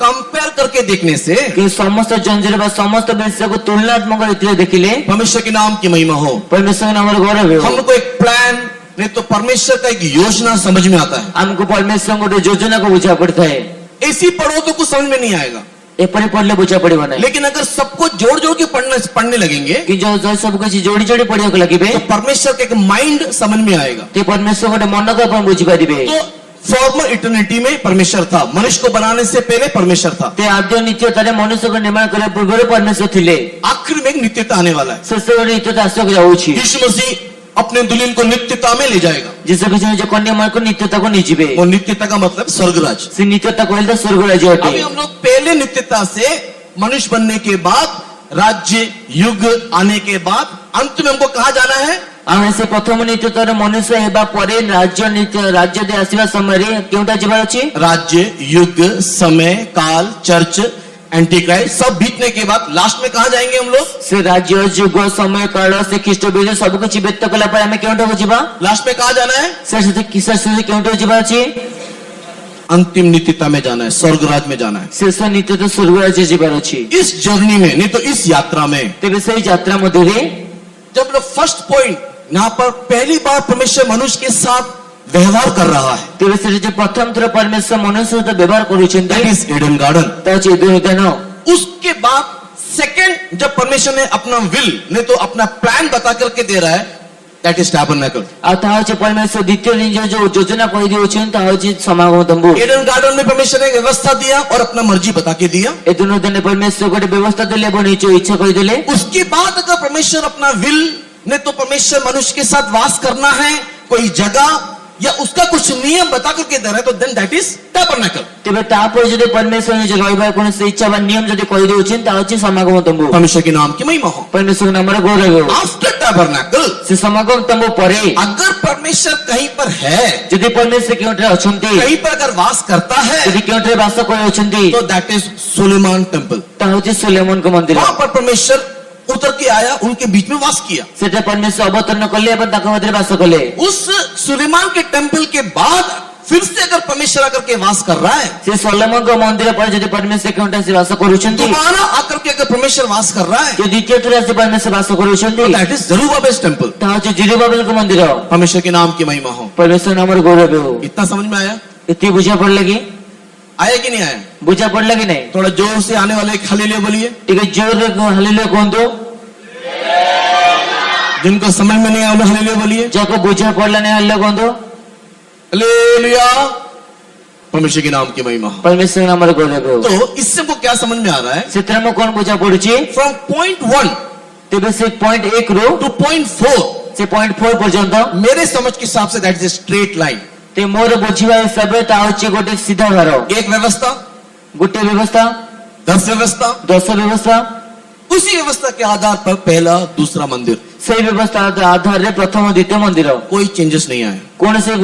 कंपेयर करके देखने से कि समस्त जंजीर व समस्त विषय को तुलनात्मक रीति देखिले परमेश्वर के नाम की महिमा हो। परमेश्वर के नाम गौरव हो। हमको एक प्लान नहीं तो परमेश्वर का एक योजना समझ में आता है। हमको परमेश्वर गोटे योजना को बुझा पड़ता है। ऐसी पढ़ो तो कुछ समझ में नहीं आएगा, एपरी पढ़ले बुझा पड़िबा नहीं। लेकिन अगर सबको जोड़ जोड़ के पढ़ने लगेंगे कि जो सब कुछ जोड़ी जोड़ी पढ़िया को लगिबे तो परमेश्वर का एक माइंड समझ में आएगा। ते परमेश्वर गोटे मन को अपन बुझी पारिबे। तो फॉर्मर इटर्निटी में परमेश्वर था, मनुष्य को बनाने से पहले परमेश्वर था। ते आद्य नित्यता रे मनुष्य को निर्माण करे पूर्व परमेश्वर थिले। आखिर में एक नित्यता आने वाला है। शेष गोटे नित्यता आसक जाउछि। यीशु मसीह अपने दुल्हन को नित्यता में ले जाएगा। जिस विषय जो कन्या मन को नित्यता को निजिबे। वो नित्यता का मतलब स्वर्गराज। से नित्यता कहले स्वर्ग राज्य अभी हटे। हम लोग पहले नित्यता से मनुष्य बनने के बाद राज्य युग आने के बाद अंत में हमको कहा जाना है? आमे से प्रथम नित्यता रे मनुष्य हेबा परे राज्य दे आसीबा समय रे केउटा जीवन अछि? राज्य युग समय काल चर्च एंटीक्राइस्ट सब बीतने के बाद लास्ट में कहा जाएंगे हम लोग? से राज्य युग समय काल से ख्रीष्ट बीज सब कुछ व्यक्त कला पर हमें केउटा को जीवा? लास्ट में कहा जाना है? से किसा से केउटा जीवा अछि? अंतिम नित्यता में जाना है, स्वर्गराज में जाना है। शेष नित्यता स्वर्ग राज्य जीवन अछि। इस जर्नी में नहीं तो इस यात्रा में तेबे से यात्रा मध्य रे जब लोग फर्स्ट पॉइंट यहाँ पर पहली बार परमेश्वर मनुष्य के साथ व्यवहार कर रहा है, तेबे से जो प्रथम थर परमेश्वर मनुष्य सहित व्यवहार करूछन दैट इज एडन गार्डन। ता जे उद्यान। उसके बाद सेकंड जब परमेश्वर ने अपना विल नहीं तो अपना प्लान बता करके दे रहा है, दैट इज टैबरनेकल। आ ता जे परमेश्वर द्वितीय दिन जो योजना कहि दियोछन ता जे समागम तंबू। एडन गार्डन में परमेश्वर ने व्यवस्था दिया और अपना मर्जी बता के दिया। एदन उद्यान परमेश्वर गोटे व्यवस्था देले बनी जो इच्छा कहि देले। उसके बाद अगर परमेश्वर अपना विल नहीं तो परमेश्वर मनुष्य के साथ वास करना है कोई जगह या उसका कुछ नियम बता करके दे रहा है तो देन दैट इज टैबरनेकल। तेबे तापर जदि परमेश्वर ने जो रहबा कोन से इच्छा बा नियम जदि कहि दियोछन ता जे समागम तंबू। परमेश्वर के नाम की महिमा हो। परमेश्वर के नाम रे गौरव हो। आफ्टर टैबरनेकल से समागम तंबू परे अगर परमेश्वर कहीं पर है, जदि परमेश्वर केउटे अछंती, कहीं पर अगर वास करता है जदि केउटे वास करे अछंती तो दैट इज सुलेमान टेम्पल। ता जे सुलेमान को मंदिर। वहां पर परमेश्वर उतर के आया, उनके बीच में वास किया। सेटा परमेश्वर अवतरण कले अपन ताका मध्य वास कले। उस सुलेमान के टेम्पल के बाद फिर से अगर परमेश्वर आकर के वास कर रहा है, से सोलोमन को मंदिर पर जदि परमेश्वर केउटे से वास करूछंती, दोबारा आकर के अगर परमेश्वर वास कर रहा है जो द्वितीय तरह से परमेश्वर वास करूछंती दैट इज जरूबाबेल टेम्पल। ता जे जेरुब्बाबेल को मंदिर। परमेश्वर के नाम की महिमा हो। परमेश्वर नाम रे गौरव हो। इतना समझ में आया? इतनी बुझा पड़ लगी? आया कि नहीं आया? बुझा पड़ लगी नहीं? थोड़ा जोर से आने वाले हालेलुया बोलिए। ठीक है, जोर रे हालेलुया कोन दो। जिनको समझ में नहीं आया उन्हें हालेलुया बोलिए। जाको बुझा पड़ला नहीं हालेलुया कोन दो। हालेलुया, परमेश्वर के नाम की महिमा हो। परमेश्वर नाम रे गौरव हो। तो इससे वो क्या समझ में आ रहा है? चित्र में कौन बुझा पड़ुची? फ्रॉम पॉइंट 1 तेबे से पॉइंट 1 रो टू पॉइंट 4 से पॉइंट 4 पर्यंत मेरे समझ के हिसाब say that is straight line. ते मोर बुझिबा हिसाब ता होची गोटे सीधा घर। एक व्यवस्था, गोटे व्यवस्था, 10 व्यवस्था, 10 व्यवस्था। उसी व्यवस्था के आधार पर पहला दूसरा मंदिर, सही व्यवस्था आधार रे प्रथम द्वितीय मंदिर। कोई चेंजेस नहीं आए। कौन से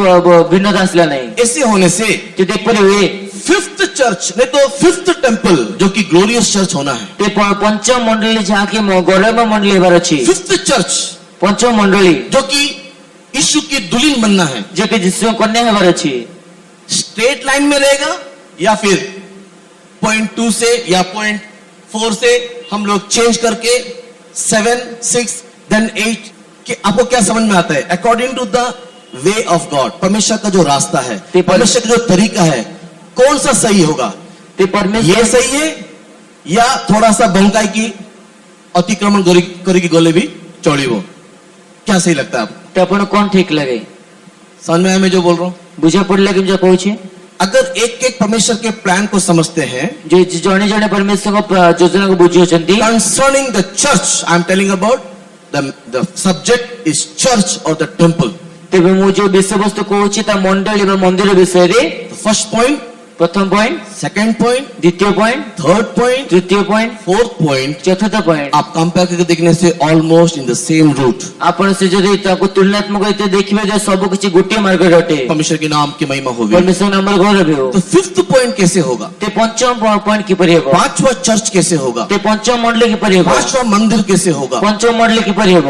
भिन्नता आसला नहीं। ऐसे होने से जो देखपरि हुए फिफ्थ चर्च नहीं तो फिफ्थ टेम्पल जो कि ग्लोरियस चर्च होना है, ते पंचम मंडली जहाँ की गौरव मंडली हेबार अछि। फिफ्थ चर्च पंचम मंडली जो कि यीशु की दुल्हन बनना है, जो कि यीशु कन्या हेबार अछि। स्ट्रेट लाइन में रहेगा या फिर पॉइंट 2 से या पॉइंट 4 से हम लोग चेंज करके 7, 6 देन 8 कि आपको क्या समझ में आता है? According to the way of God, परमेश्वर का जो रास्ता है, परमेश्वर का जो तरीका है, कौन सा सही होगा? ते परमेश्वर ये सही है या थोड़ा सा बंकाई की अतिक्रमण करेगी गले भी चौड़ी वो, क्या सही लगता है आपको? ते अपन कौन ठीक लगे? समझ में आया मैं जो बोल रहा हूँ? बुझा पड़ला कि जो कहू छी? अगर एक एक परमेश्वर के प्लान को समझते हैं, जो जने जने परमेश्वर को योजना को बुझी होचंती concerning the church, I am telling about the subject is church or the temple. ତେବେ ମୁଁ ଯୋଉ ବିଷୟବସ୍ତୁ କହୁଛି ତା ମଣ୍ଡଳୀ ବା ମନ୍ଦିର ବିଷୟରେ। The first point, ପ୍ରଥମ ପଏଣ୍ଟ, second point, ଦ୍ୱିତୀୟ ପଏଣ୍ଟ, third point, ତୃତୀୟ ପଏଣ୍ଟ, fourth point, ଚତୁର୍ଥ ପଏଣ୍ଟ। आप कंपेयर करके देखने से almost in the same route. ଆପଣ ସେ ଯଦି ତାକୁ ତୁଳନାତ୍ମକ रीते ଦେଖିବେ ଯେ ସବୁ କିଛି ଗୋଟିଏ ମାର୍ଗରେ ଅଟେ। परमेश्वर के नाम की महिमा होगी। परमेश्वर नामର ଗୌରବ ହେଉ। तो फिफ्थ पॉइंट कैसे होगा? ते ପଞ୍ଚମ ପଏଣ୍ଟ କିପରି ହେବ? पांचवा चर्च कैसे होगा? ते ପଞ୍ଚମ ମଣ୍ଡଳୀ କିପରି ହେବ? पांचवा मंदिर कैसे होगा? ପଞ୍ଚମ ମଣ୍ଡଳୀ କିପରି ହେବ?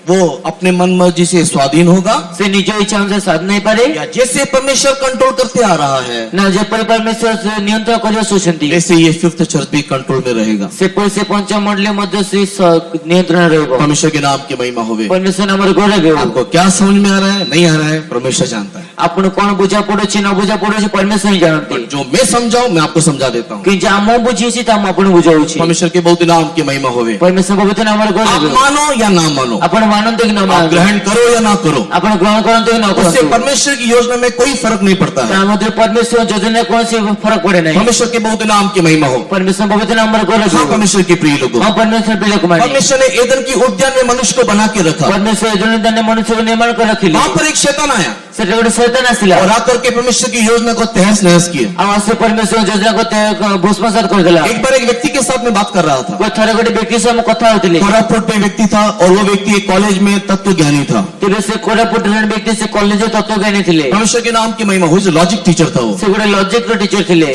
वो अपने मन मर्जी से स्वाधीन होगा ସେ ନିଜ ଇଚ୍ଛା ଅନୁସାରେ ସ୍ୱାଧୀନ ହେଇପାରେ या जैसे परमेश्वर कंट्रोल करते आ रहा है ନା ଯେପରି ପରମେଶ୍ୱର ନିୟନ୍ତ୍ରଣ କରିବା ଶୋଷନ୍ତି ऐसे ये फिफ्थ चर्च भी कंट्रोल में रहेगा। ସେପରି ସେ ପଞ୍ଚମ ମଣ୍ଡଳୀ ମଧ୍ୟ ସେ ନିୟନ୍ତ୍ରଣ ରହିବ। परमेश्वर के नाम की महिमा होवे। ପରମେଶ୍ୱର ନାମର ଗୌରବ ହେଉ। आपको क्या समझ में आ रहा है नहीं आ रहा है परमेश्वर जानता है, ଆପଣ କଣ ବୁଝା ପଡୁଛି ନ ବୁଝା ପଡୁଛି ପରମେଶ୍ୱର ହିଁ ଜାଣନ୍ତି। जो मैं समझाऊं मैं आपको समझा देता हूँ। କି ଯାହା ମୁଁ ବୁଝିଛି ତାହା ମୁଁ ଆପଣଙ୍କୁ ବୁଝାଉଛି। परमेश्वर के बहुत नाम की महिमा होवे। ପରମେଶ୍ୱର ପବିତ୍ର ନାମର ଗୌରବ आप ହେଉ। मानो या ना मानो, ଆପଣ ମାନନ୍ତୁ କି ନ आप ମାନନ୍ତୁ, ग्रहण करो या ना करो, ଆପଣ ଗ୍ରହଣ କରନ୍ତୁ କି ନ उससे କରନ୍ତୁ, परमेश्वर की योजना में कोई फर्क नहीं पड़ता है। ତା ମଧ୍ୟରେ ପରମେଶ୍ୱର ଯୋଜନା କୌଣସି ଫରକ ପଡେ ନାହିଁ। परमेश्वर के बहुत नाम की महिमा हो। ପରମେଶ୍ୱର ପବିତ୍ର ନାମର ଗୌରବ हाँ ହେଉ। परमेश्वर के प्रिय लोगों, ହଁ ପରମେଶ୍ୱର ପ୍ରିୟ ଲୋକମାନେ, परमेश्वर ने एदन की उद्यान में मनुष्य को बना के रखा। ପରମେଶ୍ୱର ଜଣେ ମନୁଷ୍ୟକୁ ନିର୍ମାଣ କରି ରଖିଲେ। वहां पर एक शैतान आया ସେଟା ଗୋଟେ ଶୈତାନ ଆସିଲା और आकर के परमेश्वर की योजना को तहस नहस किया। ଆଉ ଆସି ପରମେଶ୍ୱର ଯୋଜନାକୁ ଭସ୍ମସାତ କରିଦେଲା। एक बार एक व्यक्ति के साथ में बात कर रहा था। ଥରେ ଗୋଟେ ବ୍ୟକ୍ତି ସହ ମୁଁ କଥା ହଉଥିଲି। कोरापुट में व्यक्ति था और वो व्यक्ति एक कॉलेज में तत्व ज्ञानी था। ତେବେ ସେ କୋରାପୁଟ ଜଣେ ବ୍ୟକ୍ତି ସେ କଲେଜରେ ତତ୍ତ୍ୱଜ୍ଞାନୀ ଥିଲେ। परमेश्वर के नाम की महिमा हुई, लॉजिक टीचर था वो, ସେ ଗୋଟେ ଲଜିକ ର ଟିଚର ଥିଲେ।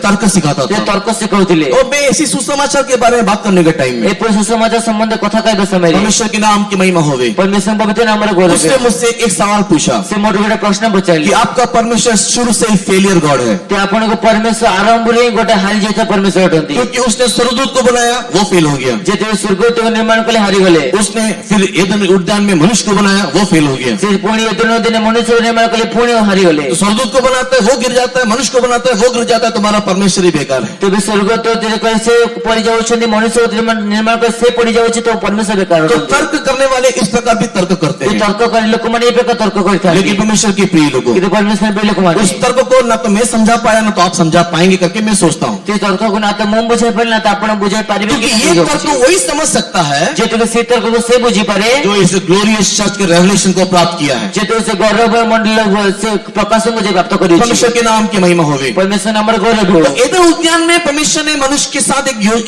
तर्क सिखाता ସେ था। ତର୍କ ଶିଖାଉଥିଲେ। और मैं इसी सुसमाचार के बारे में बात करने के टाइम में ଏପରି ସୁସମାଚାର ସମ୍ବନ୍ଧରେ କଥା କହିବା ସମୟରେ परमेश्वर के नाम की महिमा होवे, ପରମେଶ୍ୱର ପବିତ୍ର ନାମର ଗୌରବ उसने ହେଉ। मुझसे एक सवाल पूछा ସେ ମୋର ଗୋଟେ ପ୍ରଶ୍ନ ପଚାରିଲେ कि आपका परमेश्वर शुरू से ही फेलियर गॉड है, ଯେ ଆପଣଙ୍କ ପରମେଶ୍ୱର ଆରମ୍ଭରୁ ହିଁ ଗୋଟେ ହାରି ଯାଇଥିବା ପରମେଶ୍ୱର ଅଟନ୍ତି। क्योंकि उसने स्वर्गदूत को बनाया वो फेल हो गया, ଯେତେବେଳେ ସ୍ୱର୍ଗଦୂତକୁ ନିର୍ମାଣ କଲେ ହାରିଗଲେ। उसने फिर एदन उद्यान में मनुष्य को बनाया वो फेल हो गया, ସେ ପୁଣି ଦିନ ଦିନେ ମନୁଷ୍ୟକୁ ନିର୍ମାଣ କଲେ ପୁଣି ହାରିଗଲେ। तो स्वर्गदूत को बनाता है वो गिर जाता है, मनुष्य को बनाता है वो गिर जाता है, तुम्हारा परमेश्वर ही बेकार है। ତେବେ ସ୍ୱର୍ଗଦୂତ ଯେତେବେଳେ ସେ ପଡି ଯାଉଛନ୍ତି ମନୁଷ୍ୟକୁ ନିର୍ମାଣ କରି ସେ ପଡି ଯାଉଛି ତ ପରମେଶ୍ୱର ବେକାର तो ଅଟନ୍ତି। तर्क करने वाले इस प्रकार भी तर्क करते ଏ हैं, ତର୍କ କରି ଲୋକମାନେ ଏ ପ୍ରକାର ତର୍କ କରିଥାନ୍ତି। लेकिन परमेश्वर के प्रिय लोगों କିନ୍ତୁ ପରମେଶ୍ୱର ପ୍ରିୟ ଲୋକମାନେ उस तर्क को ना तो मैं समझा पाया ना तो आप समझा पाएंगे करके मैं सोचता हूँ, ସେ ତର୍କକୁ ନା ତ ମୁଁ ବୁଝାଇ ପାରିଲି ନା ତ ଆପଣ ବୁଝାଇ ପାରିବେ क्योंकि କି? ये तर्क वही समझ सकता है ଯେତେବେଳେ ସେ ତର୍କକୁ ସେ ବୁଝିପାରେ जो इस ग्लोरियस चर्च के रेवलेशन को प्राप्त किया है। ଯେତେବେଳେ ସେ ଗୌରବ ମଣ୍ଡଳ ସେ ପ୍ରକାଶକୁ ଯେ ପ୍ରାପ୍ତ କରିଛି। परमेश्वर के नाम की महिमा होवे। ପରମେଶ୍ୱର ନାମର ଗୌରବ ହେଉ। तो एदन उद्यान में परमेश्वर ने मनुष्य के साथ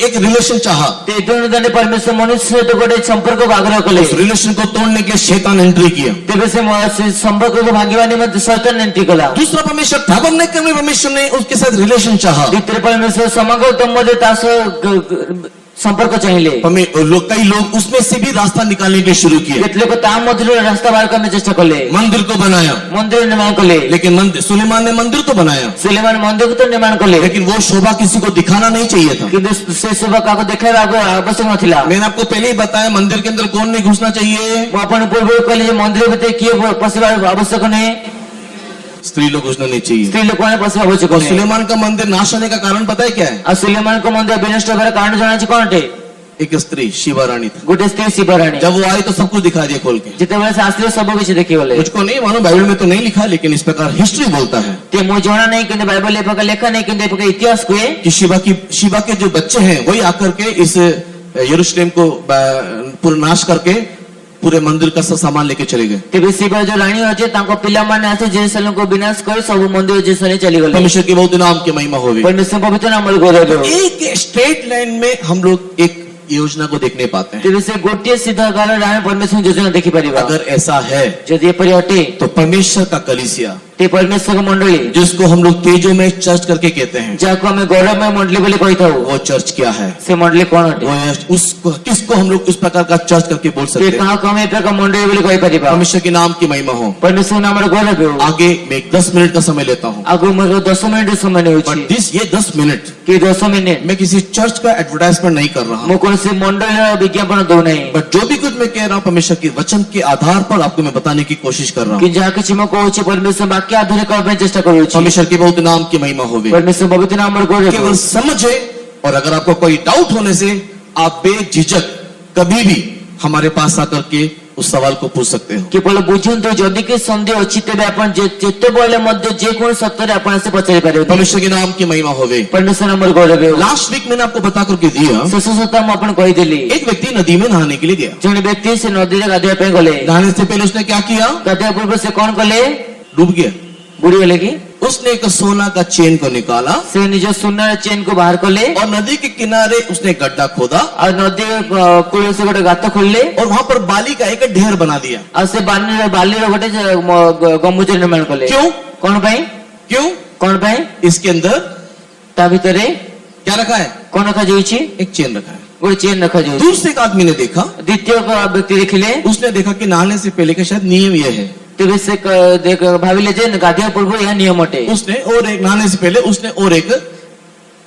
एक रिलेशन चाहा, ते ଦୁନିଆରେ ପରମେଶ୍ୱର ମନୁଷ୍ୟ ସହିତ ଗୋଟେ ସମ୍ପର୍କକୁ ଆଗ୍ରହ କଲେ। उस रिलेशन को तोड़ने के लिए शैतान एंट्री किया। ତେବେ ସେ ସମ୍ପର୍କକୁ ଭାଙ୍ଗିବା ନିମନ୍ତେ ଶୈତାନ ଏଣ୍ଟ୍ରି कला। दूसरा परमेश्वर टैबरनेकल में परमेश्वर ने उसके साथ रिलेशन चाहा। ଦ୍ୱିତୀୟ ପରମେଶ୍ୱର ସମାଗମ ମଧ୍ୟ ତା ସହ संपर्क चाहिए। कई लोग उसमें से भी रास्ता निकालने के शुरू किए। केतले को ता मधुर रास्ता बाहर करने चेष्टा कले। मंदिर को बनाया, मंदिर निर्माण कले, लेकिन सुलेमान ने मंदिर तो बनाया, सुलेमान मंदिर को तो निर्माण कले, लेकिन वो शोभा किसी को दिखाना नहीं चाहिए था। किंतु से शोभा का को दिखावा आवश्यक नथिला। मैंने आपको पहले ही बताया मंदिर के अंदर कौन नहीं घुसना चाहिए। वो अपन पूर्व कहले मंदिर भीतर किए पसिबा आवश्यक नहीं, स्त्री लोग घुसना नहीं चाहिए। स्त्री लोग को पसिबा आवश्यक और नहीं। सुलेमान का मंदिर नाश होने का कारण पता है क्या है? आ सुलेमान को मंदिर विनष्ट होने का कारण जाना चाहिए कौन थे? एक स्त्री शिवा रानी थी। गोटे स्त्री शिवा रानी। जब वो आई तो सब कुछ दिखा दिया खोल के। जितने बड़े शास्त्री सब कुछ देखी बोले। मुझको नहीं मालूम, बाइबल में तो नहीं लिखा, लेकिन इस प्रकार हिस्ट्री बोलता है ते मुझे जाना नहीं कि बाइबल में लिखा नहीं कि इतिहास को कि शिवा के जो बच्चे हैं वही आकर के इस यरूशलेम को पूरा नाश करके पूरे मंदिर का सब सामान लेके चले गए। तेरे शिवा जो रानी होते तांको पिला माने आते जेरूशलेम को विनाश कर सब मंदिर जेरूशलेम चली गए। परमेश्वर के बहुत नाम की महिमा होवे। परमेश्वर पवित्र नाम गौरव हो। एक स्ट्रेट लाइन में हम लोग एक योजना को देखने पाते हैं। तेरे से गोटे सीधा कारण राम परमेश्वर योजना देखी परिवार। अगर ऐसा है यदि परिहटे तो परमेश्वर का कलीसिया, ते परमेश्वर का मंडली जिसको हम लोग तेजो में चर्च करके कहते हैं, जाको हमें गौरव में मंडली बोले कोई था वो चर्च क्या है? से मंडली कौन हटे? वो उसको किसको हम लोग उस प्रकार का चर्च करके बोल सकते हैं? कहाँ को हमें प्रकार मंडली बोले कोई परिवार। परमेश्वर के नाम की महिमा हो। परमेश्वर नाम गौरव हो। आगे मैं 10 मिनट का समय लेता हूँ। आगे मेरे 10 मिनट समय नहीं होती। ये 10 मिनट कि 10 मिनट मैं किसी चर्च का एडवर्टाइजमेंट नहीं कर रहा हूँ। मैं कौन से मंडल विज्ञापन दो नहीं। बट जो भी कुछ मैं कह रहा हूँ परमेश्वर के वचन के आधार पर आपको मैं बताने की कोशिश कर रहा हूँ। कि जहाँ किसी में कोई परमेश्वर वाक्य आधार कर चेष्टा करो। परमेश्वर के बहुत नाम की महिमा होवे। परमेश्वर पवित्र नाम गौरव केवल समझे, और अगर आपको कोई डाउट होने से आप बेझिझक कभी भी हमारे पास आकर के उस सवाल को पूछ सकते हो। केवल बुझंतु जदि कि सन्देह अछि तेबे आपण जेते बोले मध्य जे कोन सत्य रे आपण से पचारि पारे। परमेश्वर के नाम की महिमा होवे। परमेश्वर हमर गौरव हो। लास्ट वीक मैंने आपको बता करके दिया, शेष सप्ताह आपण कहि देली एक व्यक्ति नदी में नहाने के लिए गया। जने व्यक्ति से नदी रे गाधे पे गले। नहाने से पहले उसने क्या किया? गाधे पूर्व से कोन कले? डूब गया। बुड़ी गले की उसने एक सोना का चेन को निकाला से निज सुनर चेन को बाहर कले और नदी के किनारे उसने गड्ढा खोदा और नदी कूल से गोटे गात खोलले और वहां पर बाली का एक ढेर बना दिया। और से बाली रो गोटे गंबुज निर्माण कले। क्यों? कोन भाई? क्यों? कोन भाई? इसके अंदर ता भीतरे क्या रखा है? कोन रखा जाइछि? एक चेन रखा है। गोटे चेन रखा जाइछि। दूर से एक आदमी ने देखा, द्वितीय व्यक्ति देखले, उसने देखा कि नहाने से पहले का शायद नियम यह है। तेबे से देख भाविले जे गाधिया पूर्व यह नियम अटे। उसने और एक नहाने से पहले उसने और एक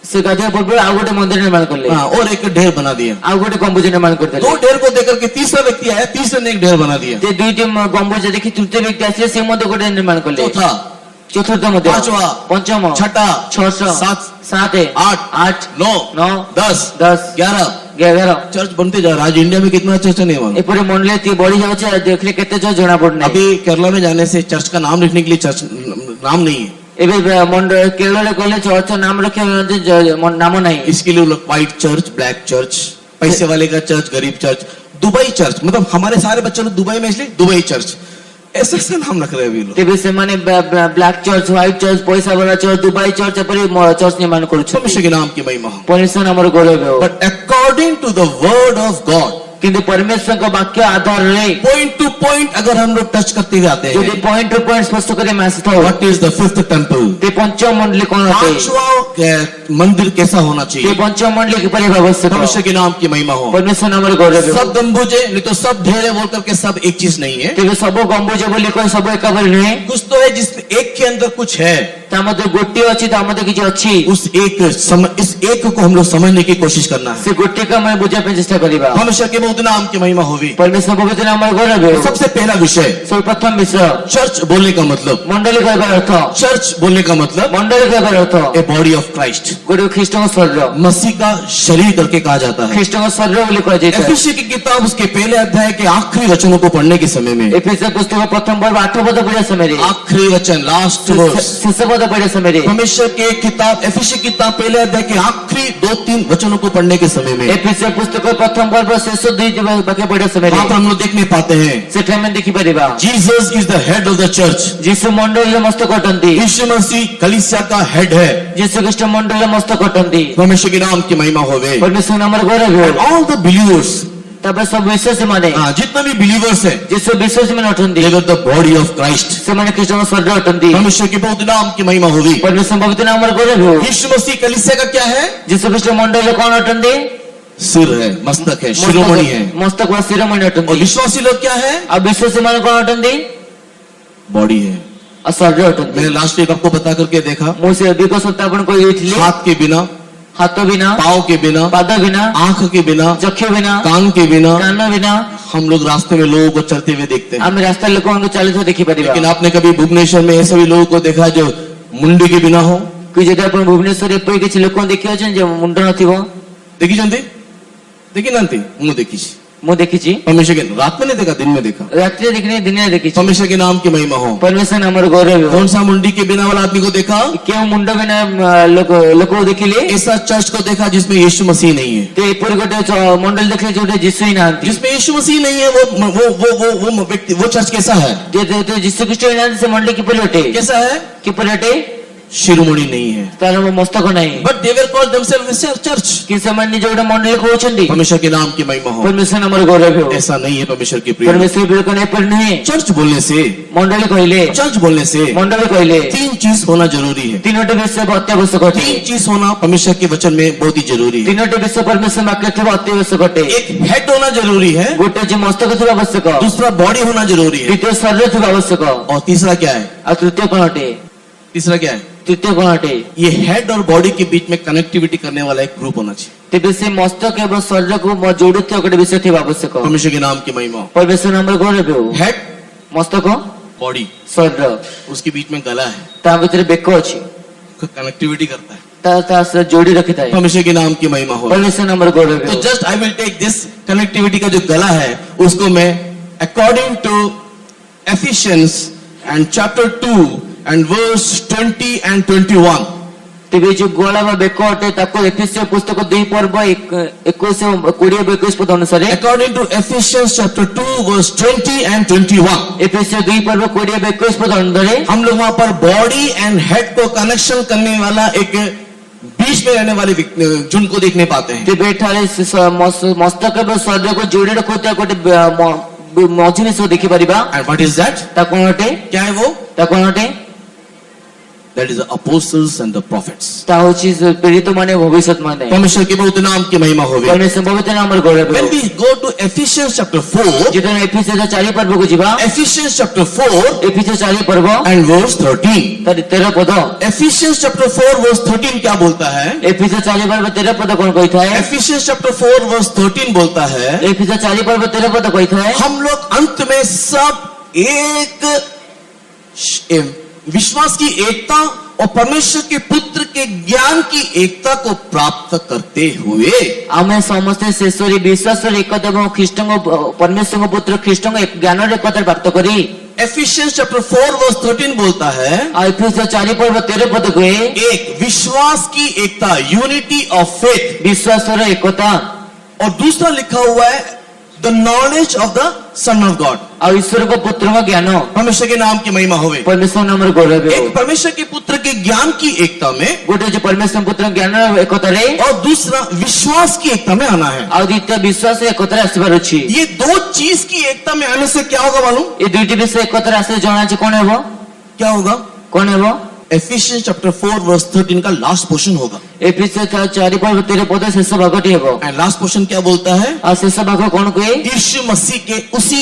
से गाधिया पूर्व आ गोटे मंदिर निर्माण करले। हाँ, और एक ढेर बना दिया। आ गोटे गंबुज निर्माण कर देले। दो ढेर को देखकर के तीसरा व्यक्ति आया, तीसरे ने एक ढेर बना दिया। ते दुईटी गंबुज देखि तृतीय व्यक्ति आसे से मध्य गोटे निर्माण करले। चौथा, चतुर्थ मध्य, पांचवा, पंचम, छठा, छह, सात, सात, आठ, आठ, नौ, 9, 10, 10, 11 11 चर्च बनते जा रहा है। आज इंडिया में कितना चर्च है नहीं मालूम। एपरे मंडली ती बढ़ी जाउछे देखले केते जो जणा पड़ नै। अभी केरला में जाने से चर्च का नाम लिखने के लिए चर्च नाम नहीं है। एबे मंडल केरला रे कहले चर्च नाम रखे नाम नहीं। इसके लिए लोग व्हाइट चर्च, ब्लैक चर्च, पैसे वाले का चर्च, गरीब चर्च, दुबई चर्च, मतलब हमारे सारे बच्चे लोग दुबई में इसलिए दुबई चर्च ऐसे ऐसे नाम रख रहे हैं अभी लोग। तेबे से माने ब्लैक चर्च, व्हाइट चर्च, पैसा वाला चर्च, दुबई चर्च एपरे चर्च निर्माण करू छ। परमेश्वर के नाम की महिमा हो। परमेश्वर हमर गौरव हो। But according to the word of God, किंतु परमेश्वर का वाक्य आधार रे पॉइंट टू पॉइंट अगर हम लोग टच करते जाते जदि हैं, पॉइंट टू पॉइंट स्पष्ट करे मासित हो what is the fifth temple? ते पंचम मंडली कोन होते? पांचवा मंदिर कैसा होना ते चाहिए? पंचम मंडली के परि आवश्यक हो। परमेश्वर के नाम की महिमा हो। परमेश्वर हमर गौरव हो। सब गंबुजे नहीं तो सब ढेरे बोल करके सब एक चीज नहीं है। तेबे सब गंबुज बोली कोई सब एकाबर नहे। कुछ तो है जिसमें एक के अंदर कुछ है। ता मते गोटी अछि ता मते किछि अछि। उस एक इस एक को हम लोग समझने की कोशिश करना है। से गोटी का मैं बुझा पे चेष्टा करिबा। परमेश्वर के बहुत नाम की महिमा होगी। परमेश्वर पवित्र नाम हमर गौरव हो। सबसे पहला विषय, सर्वप्रथम विषय चर्च बोलने का मतलब, मंडली कहबार अर्थ, चर्च बोलने का मतलब मंडली कहबार अर्थ ए बॉडी ऑफ क्राइस्ट, गोटे ख्रीष्टଙ୍କ शरीर, मसीह का शरीर करके कहा जाता है। ख्रीष्टଙ୍କ शरीर बोली कहा जाता है। एफिसी की किताब उसके पहले अध्याय के आखिरी वचनों को पढ़ने के समय में, एफिसी पुस्तक प्रथम पर्व 8 पद पढ़े समय रे, आखिरी वचन लास्ट वर्स, शेष पद पढ़े समय रे, परमेश्वर के किताब एफिसी किताब पहले अध्याय के आखिरी 2-3 वचनों को पढ़ने के समय में एफिसी पुस्तक प्रथम पर्व शेष 2 वाक्य पढ़े समय वहां पर रे हम लोग देख नहीं पाते हैं। सेठे में देखि परिबा Jesus is the head of the church. Yeshu मंडल मस्तक अटंती। यीशु मसीह कलीसिया का हेड है। यीशु ख्रीष्ट मंडल मस्तक अटंती। परमेश्वर के नाम की महिमा होवे। परमेश्वर हमर गौरव हो। ऑल द बिलीवर्स, तब सब विश्वासी माने जितने भी बिलीवर्स है, यीशु विश्वासी माने अटंती। They are the body of Christ. से माने ख्रीष्टଙ୍କ शरीर अटंती। परमेश्वर के बहुत नाम की महिमा होगी। परमेश्वर पवित्र नाम हमर गौरव हो। यीशु मसीह कलीसिया का क्या है? यीशु ख्रीष्ट मंडल कौन अटंती? सिर है, मस्तक है, शिरोमणि है। मस्तक व शिरोमणि और अटंती। विश्वासी लोग क्या है? अब विश्वासी माने कौन अटंती? बॉडी है। और शरीर अटंती। मैंने लास्ट वीक आपको बता करके देखा, मुझे विगत सप्ताह आपण को येथिले हाथ के बिना, हाथ बिना, पाँव के बिना, पाद बिना, आंख के बिना, चक्षु बिना, कान के बिना कान बिना हम लोग रास्ते में लोगों को चलते हुए देखते हैं। आम रास्ता लोक चलित देखी लेकिन पारिबा। आपने कभी भुवनेश्वर में ऐसे भी लोगों को देखा जो मुंडी के बिना हो? कि जदि आपण भुवनेश्वर एपरि किछि लोक देखि अछन जे मुंड नथिबो? देखी जानते? देखी नांती? मु देखी। मु देखिछि। परमेश्वर के रात में नहीं देखा, दिन में देखा। रात्रि देखने दिन में देखिछि। परमेश्वर के नाम की महिमा हो। परमेश्वर हमर गौरव हो। कौन सा मुंडी के बिना वाला आदमी को देखा? केउ मुंड बिना लोक देखिले? ऐसा चर्च को देखा जिसमें यीशु मसीह नहीं है। ते एपरि गोटे मंडल देखले जोटे यीशु ही नांती। जिसमें यीशु मसीह नहीं है, वो व्यक्ति, वो चर्च कैसा है? जे यीशु ख्रीष्ट ही नांती से मंडल किपरि अटे? कैसा है? किपरि अटे? शिरोमणि नहीं है। तार मस्तक नहीं। But they were called themselves church. कि समान निज गोटे मंडल कहउछंती। परमेश्वर के नाम की महिमा हो। परमेश्वर हमर गौरव हो। ऐसा नहीं है परमेश्वर की प्रिय। परमेश्वर बिल्कुल एपरि नहीं। चर्च बोलने से, मंडल कहले, चर्च बोलने से मंडल कहले 3 चीज होना जरूरी है। तीनोटी विषय अत्यावश्यक अटे। 3 चीज होना परमेश्वर के वचन में बहुत ही जरूरी है। तीनोटी विषय परमेश्वर वाक्य थे अत्यावश्यक अटे। एक हेड होना जरूरी है, गोटे जे मस्तक थे आवश्यक, दूसरा बॉडी होना जरूरी है, द्वितीय शरीर थे आवश्यक, और तीसरा क्या है? और तृतीय कोन अटे? तीसरा क्या है? तृतीय कोन अटे? ये हेड और बॉडी के बीच में कनेक्टिविटी करने वाला एक ग्रुप होना चाहिए। तेबे से मस्तक एवं शरीर को जोड़ित गोटे विषय थे आवश्यक। परमेश्वर के नाम की महिमा हो। परमेश्वर हमर गौरव हो। हेड, मस्तक, बॉडी, शरीर, उसके बीच में गला है, ता भितर बेक अछि, कनेक्टिविटी करता है। ता से जोड़ी रखिता है। परमेश्वर के नाम की महिमा हो। परमेश्वर हमर गौरव तो हो। Just I will take this connectivity का जो गला है उसको मैं according to Ephesians and chapter 2 and verse 20 and 21. ତେବେ ଯୋଉ ଗୋଳା ବା ବେକ ଅଟେ ତାକୁ ଏଫେସୀୟ ପୁସ୍ତକ 2 ପର୍ବ 21-21 ପଦ ଅନୁସାରେ According to Ephesians chapter 2 verse 20 and 21. एफेसୀୟ 2 पर्व 20-21 पद अनुसारे हम लोग वहां पर बॉडी एंड हेड को कनेक्शन करने वाला एक बीच में रहने वाले जुन को देखने पाते हैं। ତେବେ ଏଠାରେ ମସ୍ତକ ଏବଂ ଶରୀରକୁ ଯୋଡ଼ି ରଖୁଥିବା ଗୋଟେ ମଝି ବିଷୟ ଦେଖିପାରିବା। And what is that? ତା କଣ ଅଟେ? क्या है वो? ତା କଣ ଅଟେ? That is the apostles and the prophets. ତା ହଉଛି ପ୍ରେରିତ ମାନେ ଭବିଷ୍ୟତ ମାନେ। परमेश्वर के बहुत नाम की महिमा होवे। परमेश्वर पवित्र नामର ଗୌରବ। When we go to Ephesians chapter 4, ଯେତେବେଳେ ଏଫେସୀୟ 4 ପର୍ବକୁ ଯିବା, Ephesians chapter 4 ଏଫେସୀୟ 4 ପର୍ବ and verse 13. ତାର 13 ପଦ। Ephesians chapter 4 verse 13 क्या बोलता है? ଏଫେସୀୟ 4 ପର୍ବ 13 ପଦ କଣ କହିଥାଏ? Ephesians chapter 4 verse 13 बोलता है, ଏଫେସୀୟ 4 ପର୍ବ 13 ପଦ କହିଥାଏ, हम लोग अंत में सब एक विश्वास की एकता और परमेश्वर के पुत्र के ज्ञान की एकता को प्राप्त करते हुए ଆମେ ସମସ୍ତେ ଶେଷରେ ବିଶ୍ୱାସର ଏକତା ଏବଂ ଖ୍ରୀଷ୍ଟଙ୍କ ପରମେଶ୍ୱରଙ୍କ ପୁତ୍ର ଖ୍ରୀଷ୍ଟଙ୍କ ଜ୍ଞାନର ଏକତା ପ୍ରାପ୍ତ କରି Ephesians chapter 4 verse 13 बोलता है, ଏଫେସୀୟ 4 ପର୍ବ 13 ପଦ କୁହେ, एक विश्वास की एकता, यूनिटी ऑफ फेथ, ବିଶ୍ୱାସର ଏକତା और दूसरा लिखा हुआ है the knowledge of the son of God. ଆଉ ଈଶ୍ୱରଙ୍କ ପୁତ୍ରଙ୍କ ଜ୍ଞାନ। परमेश्वर के नाम की महिमा होवे। ପରମେଶ୍ୱର ନାମର ଗୌରବ। एक परमेश्वर के पुत्र के ज्ञान की एकता में ଗୋଟେ ଯେ ପରମେଶ୍ୱର ପୁତ୍ରଙ୍କ ଜ୍ଞାନର ଏକତାରେ और दूसरा विश्वास की एकता में आना है। ଆଉ ଦ୍ୱିତୀୟ ବିଶ୍ୱାସ ଏକତାରେ ଆସିବାର ଅଛି। ये दो चीज की एकता में आने से क्या होगा मालूम? ଏ ଦୁଇଟି ବିଷୟ ଏକତାରେ ଆସିଲେ ଜଣା ଅଛି କଣ ହେବ? क्या होगा? କଣ ହେବ? Ephesians chapter 4 verse 13 का लास्ट पोर्शन होगा। ଏଫେସୀୟ 4 ପର୍ବ 13 ପଦ ଶେଷ ଭାଗଟି ହେବ। एंड लास्ट पोर्शन क्या बोलता है? ଆଉ ଶେଷ ଭାଗ କଣ କୁହେ? यीशु मसीह के उसी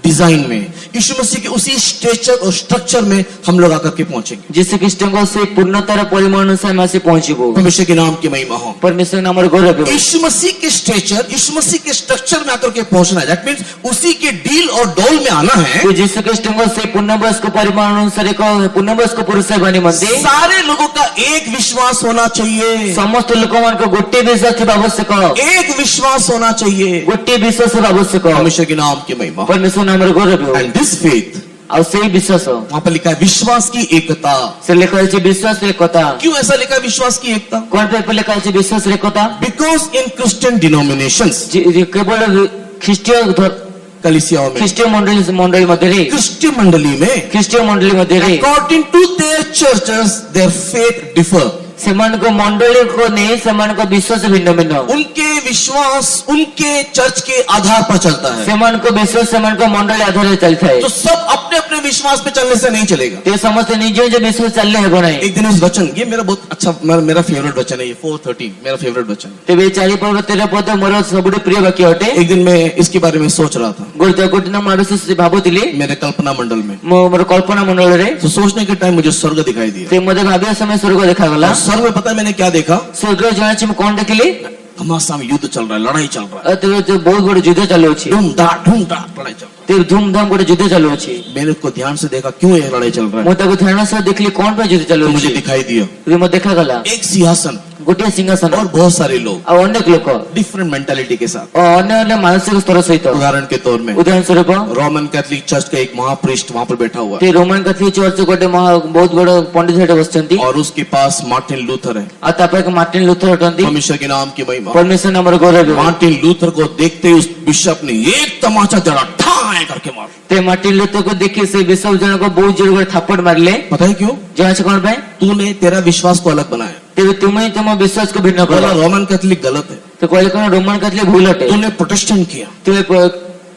डिजाइन में, यीशु मसीह के उसी स्ट्रक्चर और स्ट्रक्चर में हम लोग आकर के पहुंचेंगे। ଯୀଶୁ ଖ୍ରୀଷ୍ଟଙ୍କ ସେ ପୂର୍ଣ୍ଣତାର ପରିମାଣ ଅନୁସାରେ ଆମେ ଆସି ପହଞ୍ଚିବୁ। परमेश्वर के नाम की महिमा हो। परमेश्वर नामର ଗୌରବ। यीशु मसीह के स्ट्रक्चर, यीशु मसीह के स्ट्रक्चर में आकर के पहुंचना है। दैट मींस उसी के डील और डोल में आना है। तो ଯୀଶୁ ଖ୍ରୀଷ୍ଟଙ୍କ ସେ ପୂର୍ଣ୍ଣବୟସ୍କ ପରିମାଣ ଅନୁସାରେ ଏକ ପୂର୍ଣ୍ଣବୟସ୍କ ପୁରୁଷ ହେବା ନିମନ୍ତେ सारे लोगों का एक विश्वास होना चाहिए। ସମସ୍ତ ଲୋକମାନଙ୍କ ଗୋଟିଏ ବିଶ୍ୱାସ ଥିବା ଆବଶ୍ୟକ। एक विश्वास होना चाहिए। ଗୋଟିଏ ବିଶ୍ୱାସ ହେବା ଆବଶ୍ୟକ। परमेश्वर के नाम की महिमा। परमेश्वर नामର ଗୌରବ। एंड दिस फेथ, ଆଉ ସେଇ ବିଶ୍ୱାସ वहां पर लिखा है विश्वास की एकता। ସେ ଲେଖା ହେଇଛି ବିଶ୍ୱାସର ଏକତା। क्यों ऐसा लिखा है विश्वास की एकता? କଣ ପାଇଁ ଏପରି ଲେଖା ହେଇଛି ବିଶ୍ୱାସର ଏକତା? बिकॉज इन क्रिश्चियन डिनोमिनेशंस, କେବଳ ଖ୍ରୀଷ୍ଟୀୟ कलीसियाओं में, ଖ୍ରୀଷ୍ଟୀୟ ମଣ୍ଡଳୀ ମଧ୍ୟରେ क्रिश्चियन मंडली में, ଖ୍ରୀଷ୍ଟୀୟ ମଣ୍ଡଳୀ ମଧ୍ୟରେ according to their churches, their faith differ. ସେମାନଙ୍କ ମଣ୍ଡଳୀକୁ ନେଇ ସେମାନଙ୍କ ବିଶ୍ୱାସ ଭିନ୍ନ ଭିନ୍ନ। उनके विश्वास उनके चर्च के आधार पर चलता है। ସେମାନଙ୍କ ବିଶ୍ୱାସ ସେମାନଙ୍କ ମଣ୍ଡଳୀ ଆଧାରରେ ଚାଲିଥାଏ। तो सब अपने अपने विश्वास पे चलने से नहीं चलेगा। ते ସମସ୍ତେ ନିଜ ନିଜ ବିଶ୍ୱାସ ଚାଲିଲେ ହେବ ନାହିଁ। एक दिन इस वचन, ये मेरा बहुत अच्छा, मेरा फेवरेट वचन है, ये 4:13 मेरा फेवरेट वचन। ତେବେ 4 ପର୍ବ 13 ପଦ ମୋର ସବୁଠୁ ପ୍ରିୟ ବାକ୍ୟ ଅଟେ। एक दिन मैं इसके बारे में सोच रहा था ଗୋଟେ ଦିନ ମୁଁ ବିଶେଷ ଭାବୁଥିଲି मेरे कल्पना मंडल में। ମୋର କଳ୍ପନା ମଣ୍ଡଳରେ। तो सोचने के टाइम मुझे स्वर्ग दिखाई दिया। ସେ ମୋତେ ଭାବିବା ସମୟ ସ୍ୱର୍ଗ ଦେଖାଗଲା। और स्वर्ग में पता है मैंने क्या देखा? ସ୍ୱର୍ଗ ଜାଣିଛି ମୁଁ କଣ ଦେଖିଲି? घमासान युद्ध चल रहा है, लड़ाई चल रहा है, ତେବେ ବହୁତ ବଡ ଯୁଦ୍ଧ ଚାଲୁଅଛି। धूमधाम लड़ाई चल रहा ତେବେ ଧୁମଧାମ ଗୋଟେ ଯୁଦ୍ଧ ଚାଲୁଅଛି। है। मैंने उसको ध्यान से देखा, क्यों ये लड़ाई चल रहा ମୁଁ है? ତାକୁ ଧ୍ୟାନ ସହ ଦେଖିଲି କଣ ପାଇଁ ଯୁଦ୍ଧ तो मुझे ଚାଲୁଅଛି। दिखाई दिया ତେବେ ମୋତେ ଦେଖାଗଲା एक सिंहासन ଗୋଟିଏ ସିଂହାସନ और बहुत सारे लोग ଆଉ ଅନେକ ଲୋକ डिफरेंट मेंटालिटी के साथ। ଅନ୍ୟ ଅନ୍ୟ ମାନସିକ ସ୍ତର ସହିତ। उदाहरण के तौर में ଉଦାହରଣ ସ୍ୱରୂପ रोमन कैथोलिक चर्च का एक महाप्रिस्ट वहां पर बैठा हुआ है ते ରୋମାନ କାଥଲିକ ଚର୍ଚ୍ଚ ଗୋଟେ ବହୁତ ବଡ ପଣ୍ଡିତ ସେଠି ବସିଛନ୍ତି। और उसके पास मार्टिन लूथर है। ଆଉ ତା ପାଖେ ମାର୍ଟିନ ଲୁଥର ଅଟନ୍ତି। परमेश्वर के नाम की महिमा। परमेश्वर नामର ଗୌରବ। मार्टिन लूथर को देखते ही उस बिशप ने एक तमाचा जड़ा ठाए करके मार। ते ମାର୍ଟିନ ଲୁଥରକୁ ଦେଖି ସେ ବିଶପ ଜଣକ ବହୁତ ଜୋର ଗୋଟେ ଥାପଡ଼ ମାରିଲେ। पता है क्यों? ଜାଣିଛ କଣ ପାଇଁ? तूने तेरा विश्वास को अलग बनाया। ତେବେ ତୁମେ ହିଁ ତୁମ ବିଶ୍ୱାସକୁ ଭିନ୍ନ କର। बोला रोमन कैथोलिक गलत है, ତ କହିଲେ କଣ ରୋମାନ କାଥଲିକ ଭୁଲ ଅଟେ। तूने प्रोटेस्टेंट किया, ତୁମେ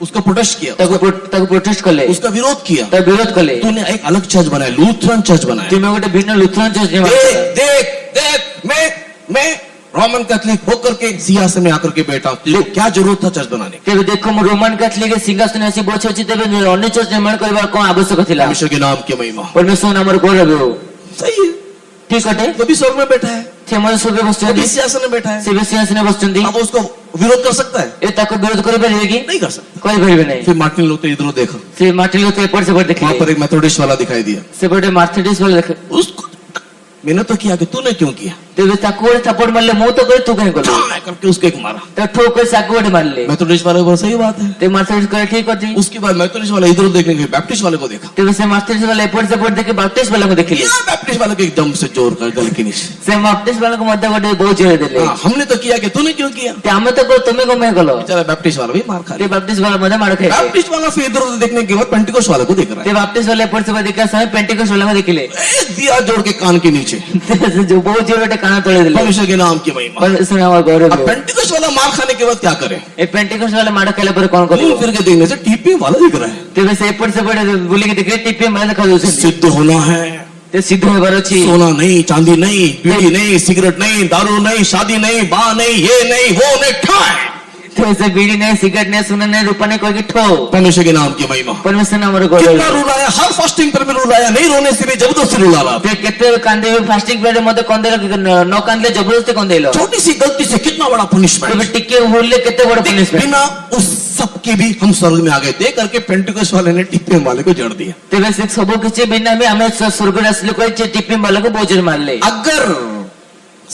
उसको प्रोटेस्ट किया, ତାକୁ ପ୍ରୋଟେଷ୍ଟ କଲେ, उसका विरोध किया। ତାକୁ ବିରୋଧ କଲେ। तूने एक अलग चर्च बनाया, लूथरन चर्च बनाया। ତୁମେ ଗୋଟେ ଭିନ୍ନ ଲୁଥରାନ ଚର୍ଚ୍ଚ ନିର୍ମାଣ देख କଲ। देख देख, मैं रोमन कैथोलिक होकर के सिंहासन में आकर के बैठा हूं। तुझे क्या जरूरत था चर्च बनाने की? ତେବେ ଦେଖ ମୁଁ ରୋମାନ କାଥଲିକ ସିଂହାସନ ଆସି ବସି ଅଛି। ତେବେ ଅନ୍ୟ ଚର୍ଚ୍ଚ ନିର୍ମାଣ କରିବାର କଣ ଆବଶ୍ୟକ ଥିଲା? परमेश्वर के नाम की महिमा। परमेश्वर नामର ଗୌରବ। सही है, ଠିକ ଅଟେ। वो भी स्वर्ग में बैठा है, ସେ ମଧ୍ୟ ସ୍ୱର୍ଗରେ वो ବସିଛନ୍ତି। भी सिंहासन में बैठा है। ସେ ବି ସିଂହାସନରେ ବସିଛନ୍ତି। अब उसको विरोध कर सकता है? ଏ ତାକୁ ବିରୋଧ କରିପାରିବେ କି? नहीं कर सकता। କରିପାରିବେ ନାହିଁ। फिर मार्टिन लूथर इधर उधर देखा, ସେ ମାର୍ଟିନ ଲୁଥର ଏପଟ ସେପଟ वहां ଦେଖିଲେ। पर एक मेथोडिस्ट वाला दिखाई दिया। ସେପଟେ ମାର୍ଥେଡିସ୍ ବୋଲି ଦେଖେ। उसको मैंने तो किया कि तूने क्यों किया? ତେବେ ତାକୁ ଗୋଟେ ଥାପଡ଼ ମାରିଲେ ମୁଁ ତ କରେ ତୁ କାହିଁ କଲୁ हाँ, करके उसको एक मारा। ତ ଠୋ କରି ତାକୁ ଗୋଟେ ମାରିଲେ मेथोडिस्ट वाले को बोला, सही बात है। ତେବେ ମାର୍ଥଡିଷ୍ଟ କହିଲେ ଠିକ ଅଛି उसके बाद मेथोडिस्ट वाला इधर उधर देखने के बैप्टिस्ट वाले को देखा, ତେବେ ସେ ମାର୍ଥଡିଷ୍ଟ ବାଲା ଏପଟ ସେପଟ ଦେଖି ବାପ୍ଟିଷ୍ଟ ବାଲାଙ୍କୁ ଦେଖିଲେ यहाँ बैप्टिस्ट वाले को एकदम से जोर कर गल के नीचे। ସେ ବାପ୍ଟିଷ୍ଟ ବାଲାଙ୍କୁ ମଧ୍ୟ ଗୋଟେ ବହୁତ ଜୋରେ ଦେଲେ हाँ, हमने तो किया कि तूने क्यों किया? ते ଆମେ ତ କରୁ ତୁମେ କଣ ପାଇଁ କଲ बेचारा बैप्टिस्ट वाला भी मार खा ते लिया। ବାପ୍ଟିଷ୍ଟ ବାଲା ମଧ୍ୟ ମାଡ଼ ଖାଇଲେ बैप्टिस्ट वाला फिर इधर उधर देखने के बाद पेंटिकोस्ट वाले को देख रहा ते ବାପ୍ଟିଷ୍ଟ ବାଲା ଏପଟ ସେପଟ ଦେଖିବା ସମୟ ପେଣ୍ଟିକୋଷ୍ଟ ବାଲାଙ୍କୁ ଦେଖିଲେ है, एक दिया जोड़ के कान के नीचे। ସେ ଯୋଉ ବହୁତ ଜୋରେ ଗୋଟେ କାନ ତଳେ ଦେଲେ परमेश्वर के नाम की महिमा। परमेश्वर नाम गौरव अब पेंटिकोस्ट वाला मार खाने के बाद क्या करे? ए पेंटिकोस्ट वाला माड़ खाइला पर कौन घूम करियो फिर के देखने से टीपी वाला दिख रहा है। तेबे से एपट सेपट बुलिकी देखले टीपी मार देखा दउछन सिद्ध होना है, ते सिद्ध होबार अछि सोना नहीं, चांदी नहीं, बीड़ी नहीं, सिगरेट नहीं, दारू नहीं, शादी नहीं, बाँ नहीं, ये नहीं, वो नहीं, ठाए। ते से बीड़ी नहीं सिगरेट नहीं सुना नहीं रूपा नहीं कोई ठो परमेश्वर के नाम की महिमा। परमेश्वर नाम रो कितना गौरव रुलाया, हर फास्टिंग पर भी रुलाया, नहीं रोने से भी जबरदस्ती रुला रहा। ते केते कांदे फास्टिंग पे मते कंदेलो न कांदले जबरदस्ती कंदेलो छोटी सी गलती से कितना बड़ा तेबे पनिशमेंट। टिके होले केते बड़ पनिशमेंट बिना उस सब के भी हम स्वर्ग में आ गए थे करके पेंटिकोस्ट वाले ने टिप्पी वाले को जड़ दिया। तेबे से सब किछि बिना में हमें स्वर्ग असली कोई टिपी वाला को बोझर मार ले अगर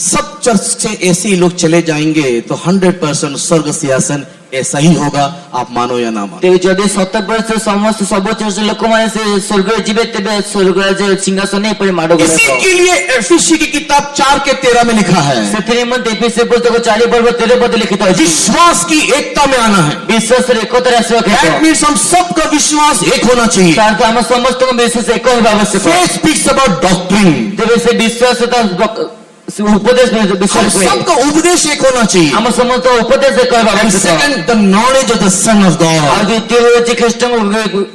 सब चर्च से ऐसे ही लोग चले जाएंगे तो 100% स्वर्ग सिंहासन ऐसा ही होगा, आप मानो या ना मानो। तेबे जदि 70% समस्त सब चर्च लोक माने से स्वर्ग जिबे तेबे स्वर्ग जे सिंहासन नै पर माडो इसी गरे के लिए एफिसी की किताब 4:13 में लिखा है, ସେଥିରେ ମଧ୍ୟ ଏଫେସୀୟ ପୁସ୍ତକ 4:13 ପଦ ଲିଖିତ ଅଛି विश्वास की एकता में आना है। ବିଶ୍ୱାସରେ ଏକତାରେ ଆସିବା That କ୍ଷେତ୍ର means हम सबका विश्वास एक होना चाहिए। ତାର ଆମ ସମସ୍ତଙ୍କ ବିଶ୍ୱାସ ଏକ ହେବା ଆବଶ୍ୟକ Faith speaks about doctrine। ତେବେ ସେ ବିଶ୍ୱାସ ତ ଉପଦେଶ हम ବିଷୟରେ କୁହେ सबका उपदेश एक होना चाहिए। ଆମ ସମସ୍ତ ଉପଦେଶ ଏକ ହେବା And ଆବଶ୍ୟକ second, the knowledge of the Son of ଆଉ God. ଦ୍ୱିତୀୟ ହେଉଛି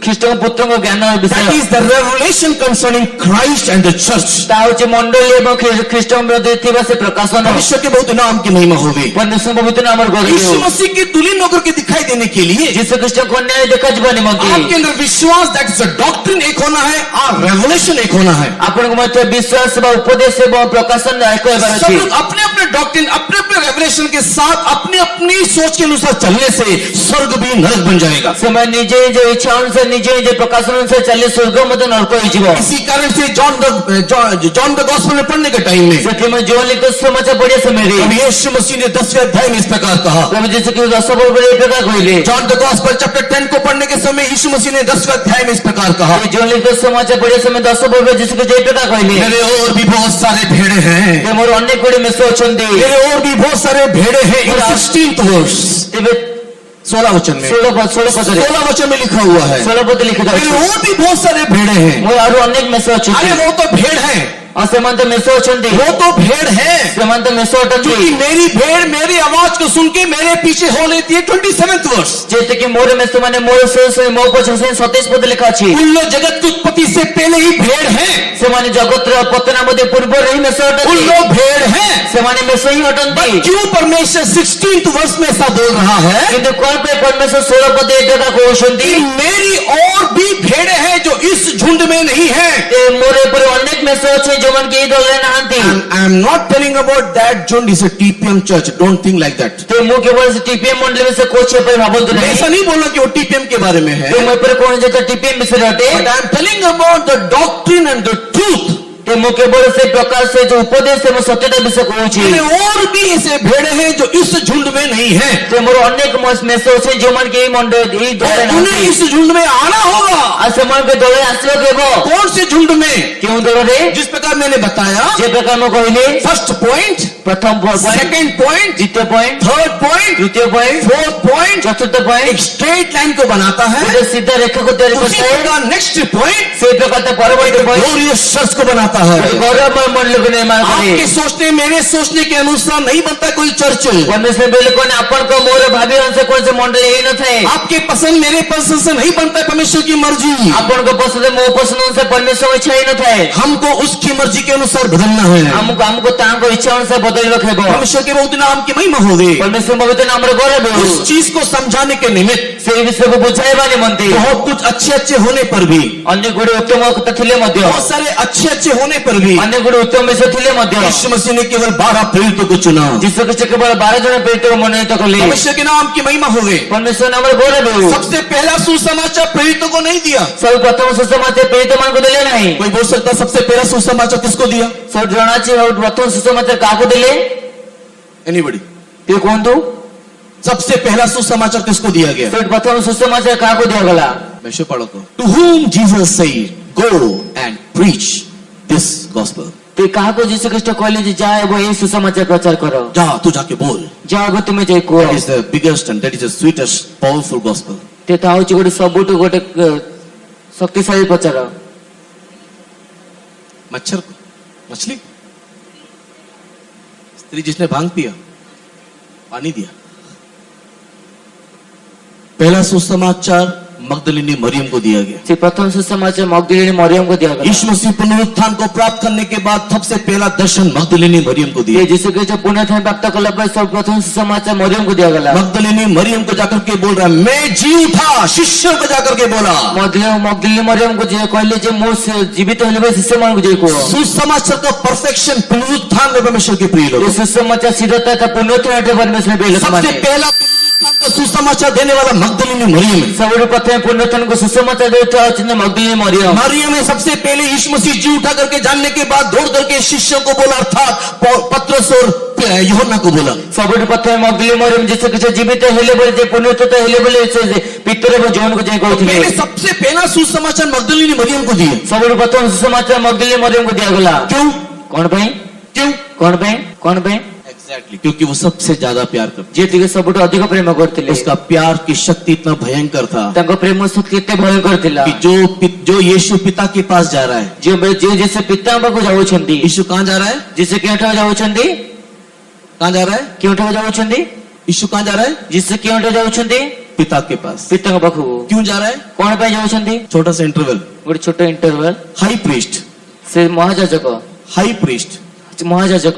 ଖ୍ରୀଷ୍ଟଙ୍କ ପୁତ୍ରଙ୍କ ଜ୍ଞାନ That ବିଷୟ is the revelation concerning Christ and the church। ତା ହେଉଛି ମଣ୍ଡଳୀ ଏବଂ ଖ୍ରୀଷ୍ଟଙ୍କ ବିରୁଦ୍ଧରେ ଥିବା ସେ ପ୍ରକାଶନ परमेश्वर के बहुत नाम की महिमा होगी। परमेश्वर पवित्र नामର ଗୌରବ यीशु मसीह की तुल्य होकर के दिखाई देने के लिए ଯୀଶୁ ଖ୍ରୀଷ୍ଟଙ୍କ ଅନ୍ୟାୟ ଦେଖାଯିବା ନିମନ୍ତେ आपके अंदर विश्वास, that is the doctrine एक होना है और रेवलेशन एक होना है। ଆପଣଙ୍କ ମଧ୍ୟ ବିଶ୍ୱାସ ବା ଉପଦେଶ ଏବଂ ପ୍ରକାଶନ ଏକ ହେବାର सब ଅଛି लोग अपने अपने डॉक्ट्रिन, अपने अपने रेवलेशन के साथ अपनी अपनी सोच के अनुसार चलने से स्वर्ग भी नरक बन जाएगा। ସେମାନେ ନିଜେ ନିଜ ଇଚ୍ଛା ଅନୁସାରେ ନିଜେ ନିଜ ପ୍ରକାଶନ ଅନୁସାରେ ଚାଲିଲେ ସ୍ୱର୍ଗ ମଧ୍ୟ ନରକ ହେଇଯିବ इसी कारण से जॉन द गॉस्पेल में पढ़ने के टाइम में ସେଥିପାଇଁ ଯୋଉ ଲିଖିତ ସମାଚାର ପଢିବା ସମୟରେ प्रभु यीशु मसीह ने 10वें अध्याय में इस प्रकार कहा। ପ୍ରଭୁ ଯୀଶୁ ଖ୍ରୀଷ୍ଟ 10 ପର୍ବରେ ଏ ପ୍ରକାର କହିଲେ जॉन द गॉस्पेल चैप्टर 10 को पढ़ने के समय यीशु मसीह ने 10वें अध्याय में इस प्रकार कहा, ଯୋଉ ଲିଖିତ ସମାଚାର ପଢିବା ସମୟରେ 10 ପର୍ବରେ ଯୀଶୁ ଖ୍ରୀଷ୍ଟ ଏ ପ୍ରକାର କହିଲେ मेरे और भी बहुत सारे भेड़े हैं, ଯେ ମୋର ଅନେକ ଗୁଡିଏ ମେଷ ଅଛନ୍ତି मेरे और भी बहुत सारे भेड़े हैं। इन 16th वर्ष ତେବେ 16 वचन में 16 ପଦରେ 16 वचन में लिखा हुआ है, 16 ପଦ ଲିଖିତ मेरे ଅଛି और भी बहुत सारे भेड़े हैं। ମୋର ଆହୁରି ଅନେକ ମେଷ अरे ଅଛନ୍ତି वो तो भेड़ है, ଆଉ ସେମାନେ ତ ମେଷ ଅଛନ୍ତି वो तो भेड़ है, ସେମାନେ ତ ମେଷ ଅଟନ୍ତି क्योंकि मेरी भेड़ मेरी आवाज को सुन के मेरे पीछे हो लेती है। 27th वर्ष, ଯେତିକି ମୋର ମେଷ ମାନେ ମୋର ମୋ ପଛରେ 27 ପଦ ଲେଖା ଅଛି उन लोग जगत की उत्पत्ति से पहले ही भेड़ हैं, ସେମାନେ ଜଗତର ପତନ ମଧ୍ୟ ପୂର୍ବରୁ ହିଁ ମେଷ उन ଅଟନ୍ତି लोग भेड़ हैं। ସେମାନେ ମେଷ ହିଁ ଅଟନ୍ତି क्यों परमेश्वर 16th वर्ष में ऐसा बोल रहा है କିନ୍ତୁ କଣ ପାଇଁ ପରମେଶ୍ୱର 16 ପଦ ଏ କଥା କହୁଛନ୍ତି कि मेरी और भी भेड़े हैं जो इस झुंड में नहीं है। ଯେ ମୋର ଏପରି ଅନେକ ମେଷ ଅଛି ଯୋଉମାନେ କି ଏଇ ଦଳରେ ନାହାନ୍ତି I am not telling about that झुंड is a TPM church, don't think like that। ତ ମୁଁ କେବଳ ସେ ଟିପିଏମ ମଣ୍ଡଳୀ ବିଷୟରେ କହୁଛି ଏପରି ଭାବନ୍ତୁ मैं ନାହିଁ ऐसा नहीं बोल रहा कि वो TPM के बारे में है, ତ ମୁଁ ଏପରି କହୁଛି ଯେ ଟିପିଏମ ବିଷୟରେ ଅଟେ but I am telling about the doctrine and the truth। ତ ମୁଁ କେବଳ ସେ ପ୍ରକାର ସେ ଯୋଉ ଉପଦେଶ ଏବଂ ସତ୍ୟତା ବିଷୟ କହୁଛି मेरे और भी ऐसे भेड़े हैं जो इस झुंड में नहीं है, ତ ମୋର ଅନେକ ମେଷ ଅଛି ଯୋଉମାନେ କି ଏଇ ମଣ୍ଡଳୀ ଏଇ ଦଳରେ और उन्हें ନାହାନ୍ତି इस झुंड में आना होगा। ଆଉ ସେମାନଙ୍କ ଦଳରେ ଆସିବାକୁ ହେବ कौन से झुंड में? କେଉଁ ଦଳରେ जिस प्रकार मैंने बताया, ଯେ ପ୍ରକାର ମୁଁ କହିଲି फर्स्ट पॉइंट, ପ୍ରଥମ ପଏଣ୍ଟ सेकंड पॉइंट, ଦ୍ୱିତୀୟ ପଏଣ୍ଟ थर्ड पॉइंट, ତୃତୀୟ ପଏଣ୍ଟ फोर्थ पॉइंट, ଚତୁର୍ଥ ପଏଣ୍ଟ एक स्ट्रेट लाइन को बनाता है। ଗୋଟେ ସିଧା ରେଖାକୁ ତିଆରି उसी କରିଥାଏ प्रकार नेक्स्ट पॉइंट ସେଇ ପ୍ରକାର ତା ପରବର୍ତ୍ତୀ ପଏଣ୍ଟ ग्लोरियस चर्च को बनाता है। ଗୌରବମୟ ମଣ୍ଡଳୀକୁ ନିର୍ମାଣ କରେ आपके सोचने मेरे सोचने के अनुसार नहीं बनता कोई चर्च। ପରମେଶ୍ୱର ବୋଲି କହନି ଆପଣଙ୍କ ମୋର ଭାବି ଅନୁସାରେ କୌଣସି ମଣ୍ଡଳୀ ହେଇନଥାଏ आपके पसंद मेरे पसंद से नहीं बनता है परमेश्वर की मर्जी। ଆପଣଙ୍କ ପସନ୍ଦ ମୋ ପସନ୍ଦ ଅନୁସାରେ ପରମେଶ୍ୱର ଇଚ୍ଛା ହେଇନଥାଏ हमको उसकी मर्जी के अनुसार बदलना है। ଆମକୁ ତାଙ୍କ ଇଚ୍ଛା ଅନୁସାରେ ବଦଳିବାକୁ ହେବ परमेश्वर के बहुत नाम की महिमा होगी। ପରମେଶ୍ୱର ପବିତ୍ର ନାମର ଗୌରବ उस चीज को समझाने के निमित्त ସେଇ ବିଷୟକୁ ବୁଝାଇବା ନିମନ୍ତେ बहुत कुछ अच्छे अच्छे होने पर भी, ଅନେକ ଗୁଡ଼ିଏ ଉତ୍ତମ କଥା ଥିଲେ ମଧ୍ୟ बहुत सारे अच्छे अच्छे होने पर भी अन्य गुण उत्तम विषय थिले मध्य यीशु मसीह ने केवल 12 प्रेरितों को चुना। जीशु ख्रीष्ट केवल 12 जन प्रेरित को मनोनीत कले परमेश्वर के नाम की महिमा हो गई। परमेश्वर नाम गौरव हो सबसे पहला सुसमाचार प्रेरितों को नहीं दिया। सब प्रथम सुसमाचार प्रेरित मान को दिले नहीं। कोई बोल सकता है सबसे पहला सुसमाचार किसको दिया? सब जनाचे प्रथम सुसमाचार काको दिले? एनीबडी? ते कौन तो? सबसे पहला सुसमाचार किसको दिया गया? सब प्रथम सुसमाचार काको दिया गला? मैं शो पढ़ो तो to whom Jesus said go and preach this gospel। ते काको जीशु ख्रीष्ट कहले जे जाए वो ये सुसमाचार प्रचार करो। जा तू जाके बोल। जाओ गो तुम्हें जाई को। That is the biggest and that is the sweetest powerful gospel। ते ताऊ ची गोटे सबुटु गोटे शक्तिशाली प्रचार। मच्छर को मछली स्त्री जिसने भांग पिया पानी दिया। पहला सुसमाचार मगदलिनी मरियम को दिया गया। से प्रथम सुसमाचार मगदलिनी मरियम को दिया गया। यीशु मसीह पुनरुत्थान को प्राप्त करने के बाद सबसे पहला दर्शन मगदलिनी मरियम को दिया। ये जीशु ख्रीष्ट पुनरुत्थान प्राप्त करला बाद सब प्रथम सुसमाचार मरियम को दिया गया। मगदलिनी मरियम को जाकर के बोल रहा है मैं जी उठा। शिष्यों को जाकर के बोला मगदलिनी मरियम को जे कहले जे मो जीवित होले शिष्य मान को जे को सुसमाचार का परफेक्शन पुनरुत्थान में परमेश्वर के प्रिय लोग। ये सुसमाचार सिद्धता था पुनरुत्थान में परमेश्वर के लोग सबसे माने। पहला पुनरुत्थान का सुसमाचार देने वाला मगदलिनी मरियम है। सबसे प्रथम पुनरुत्थान को सुसमाचार देता है मगदलिनी मरियम। मरियम ने सबसे पहले यीशु मसीह जी उठा करके जानने के बाद दौड़ करके शिष्यों को बोला अर्थात पत्रस और यूहन्ना को बोला। सबसे प्रथम मगदलिनी मरियम जीशु ख्रीष्ट जीवित होले बोले जे पुनरुत्थान होले बोले से पितर और जॉन को जे कहथिले। पहले सबसे पहला सुसमाचार मगदलिनी मरियम को दिया। सबसे प्रथम सुसमाचार मगदलिनी मरियम को दिया गला। क्यों? कौन पे? क्यों? कौन पे? कौन पे? एग्जैक्टली क्योंकि वो सबसे ज्यादा प्यार करती। जे तिके सबुठ अधिक प्रेम करथिले। उसका प्यार की शक्ति इतना भयंकर था ताको प्रेम शक्ति केते भयंकर थिला कि जो यीशु पिता के पास जा रहा है। जो जैसे पिता पाखु जाउछंती यीशु कहाँ जा रहा है? जैसे केठा जाउछंती? कहाँ जा रहा है? केठा जाउछंती? यीशु कहाँ जा रहा है? जैसे केठा जाउछंती? पिता के पास। पिता पाखु। क्यों जा रहा है? कोन पे जाउछंती? छोटा सा इंटरवल। गोटे छोट इंटरवल। High priest. से महायाजक। हाई प्रीस्ट महायाजक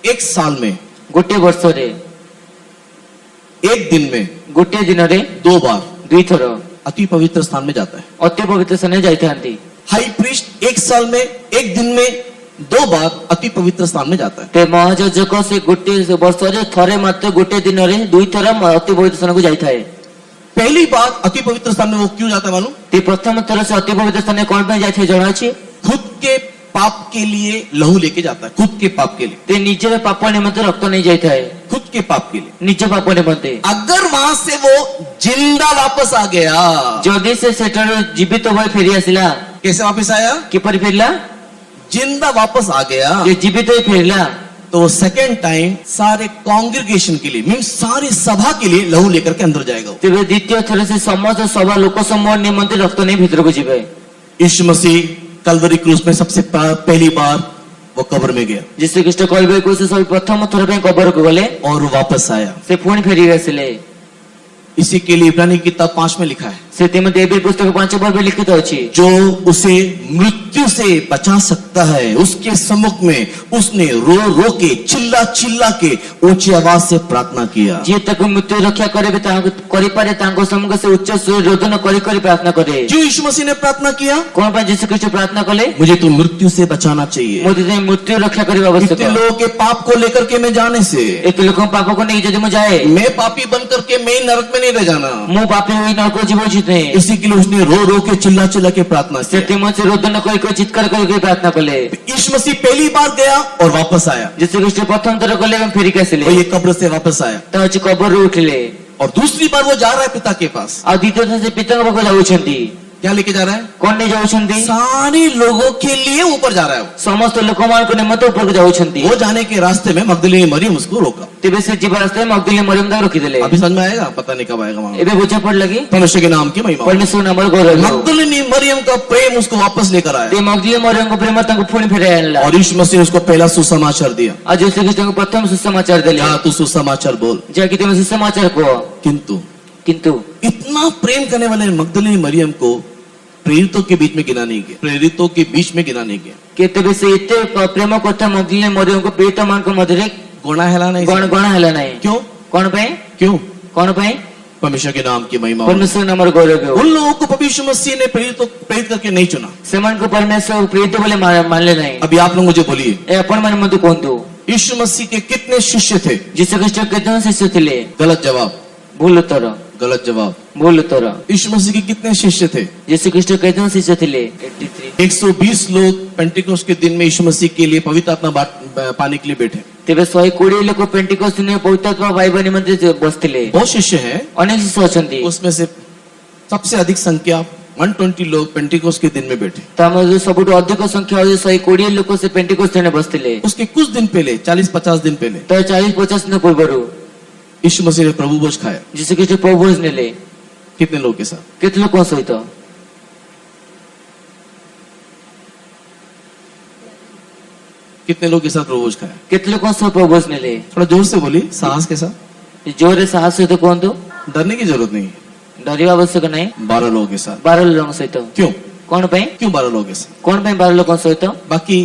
एक साल में गोटे वर्ष रे एक दिन में गोटे दिन रे 2 बार दुई थर अति पवित्र स्थान में जाता है। अति पवित्र स्थान जाइथांती। हाई प्रीस्ट एक साल में एक दिन में 2 बार अति पवित्र स्थान में जाता है। ते महायाजक से गोटे वर्ष रे थरे मात्र गोटे दिन रे दुई थर अति पवित्र स्थान को जाइथाए। पहली बार अति पवित्र स्थान में वो क्यों जाता है मालूम? ते प्रथम थर से अति पवित्र स्थान कौन पे जाइथे जणा अछि? खुद के पाप के लिए लहू लेके जाता है। खुद के पाप के लिए। ते निजे पाप निमित्त रक्त नहीं जाइथाए। खुद के पाप के लिए। निज पाप निमित्त। अगर वहां से वो जिंदा वापस आ गया जदि से सेटर जीवित होय फेरी आसिला कैसे वापस आया? किपर फेरला? जिंदा वापस आ गया जे जीवित होय फेरला तो सेकेंड टाइम सारे कांग्रेगेशन के लिए मीन्स सारी सभा के लिए लहू लेकर के अंदर जाएगा। तेरे द्वितीय थर से समस्त सभा लोक समूह निमित्त रक्त नहीं भीतर को जीवे। यीशु मसीह कलवरी क्रूस में सबसे पहली बार वो कब्र में गया। जिससे कृष्ण कलवरी क्रूस से प्रथम थर पे कब्र को गले और वापस आया। से पुणी फेरी आसिले। इसी के लिए इब्रानी की किताब 5 में लिखा है से तिमोथी एबी पुस्तक 5 में लिखित अछि जो उसे मृत्यु से बचा सकता है उसके सम्मुख में उसने रो रो के चिल्ला चिल्ला के ऊंची आवाज से प्रार्थना किया। जे तक मृत्यु रक्षा करे करि पारे तांको सम्मुख से उच्च स्वर रोदन करि करि प्रार्थना करे। जो यीशु मसीह ने प्रार्थना किया कोन पर यीशु कृष्ण प्रार्थना कले? मुझे तो मृत्यु से बचाना चाहिए। मुझे मृत्यु रक्षा करबा आवश्यक इतने लोगों के पाप को लेकर के मैं जाने से एक लोगों पाप को नहीं जदि मु जाए मैं पापी बन करके मैं नरक में नहीं रह जाना। मु पापी होई न को जीव जिते इसी के लिए उसने रो रो के चिल्ला चिल्ला के प्रार्थना से की। तिमोथी रोदन करि करि चित्कार करि प्रार्थना कले। यीशु मसीह पहली बार गया और वापस आया। यीशु कृष्ण प्रथम थर कले हम फेरी के वो ये कब्र से वापस आया तो अछि कब्र उठले और दूसरी बार वो जा रहा है पिता के पास। आ द्वितीय थर से पिता को जाउछंती। क्या लेके जा रहा है? कोन ने जाउछंती? सारे लोगों के लिए ऊपर जा रहा है वो। समस्त लोक मान को निमित्त ऊपर को जाउछंती। वो जाने के रास्ते में मगदलिनी मरियम उसको रोका। तेबे से जीव रास्ते में मगदलिनी मरियम दा रोकी देले। अभी समझ में आएगा? पता नहीं कब आएगा वहां। एबे बुझे पड़ लगी परमेश्वर के नाम की महिमा। परमेश्वर नाम गौरव। मगदलिनी मरियम का प्रेम उसको वापस लेकर आया ते मगदलिनी मरियम को प्रेम ताको पुणी फेरे आनला और यीशु मसीह ने उसको पहला सुसमाचार दिया। आज यीशु कृष्ण को प्रथम सुसमाचार देले। हाँ तू सुसमाचार बोल। जाके तुम सुसमाचार को किंतु इतना प्रेम करने वाले मगदलिनी मरियम को प्रेरितों के बीच में गिना नहीं गया। प्रेरितों के बीच में गिना नहीं गया। के तबे से इते प्रेम करता मगदलिनी मरियम को प्रेरित मान को मधुरे गणा हैला नहीं। गणा हैला नहीं। क्यों? कौन पे? क्यों? कौन पे? परमेश्वर के नाम की महिमा हो। परमेश्वर नामर गौरव हो। उन लोगों को प्रभु यीशु मसीह ने प्रेरित करके नहीं चुना। सेमान को परमेश्वर प्रेरित बोले मानले नहीं। अभी आप लोग मुझे बोलिए, ए अपन मन मत कोंतु यीशु मसीह के कितने शिष्य थे? जीसस ख्रीष्ट कितने शिष्य थे? गलत जवाब, भूल उत्तर, गलत जवाब। भूल उत्तर। यीशु मसीह के कितने शिष्य थे? जीसस ख्रीष्ट कितने शिष्य थे? 83। 120 लोग पेंटिकोस्ट के दिन में यीशु मसीह के लिए पवित्र आत्मा पाने के लिए बैठे। तेबे 120 लोक पेंटिकोस्ट ने पवित्र आत्मा पाइबा निमंत्रित बसथिले। बहुत शिष्य हैं, अनेक शिष्य अछंती। उसमें से सबसे अधिक संख्या 120 लोग पेंटिकोस्ट के दिन में बैठे। तामज सबुटु अधिक संख्या 120 लोक से पेंटिकोस्ट ने बसथिले। उसके कुछ दिन पहले, 40-50 दिन पहले, तो 40-50 दिन पूर्वरु यीशु मसीह ने प्रभु भोज खाया। जीसस ख्रीष्ट प्रभु भोज नेले। कितने लोग के साथ? केते लोक सहित? कितने लोग के साथ प्रभु भोज खाया? केते लोक सह प्रभु भोज नेले? थोड़ा जोर से बोलिए, साहस के साथ। जोरे साहस सहित कहतु। डरने की जरूरत नहीं है। डरिया आवश्यक नहीं। 12 लोगों के साथ। 12 लोक सहित। क्यों? कौन पे? क्यों 12 लोगों के साथ? कौन पे 12 लोक सहित? बाकी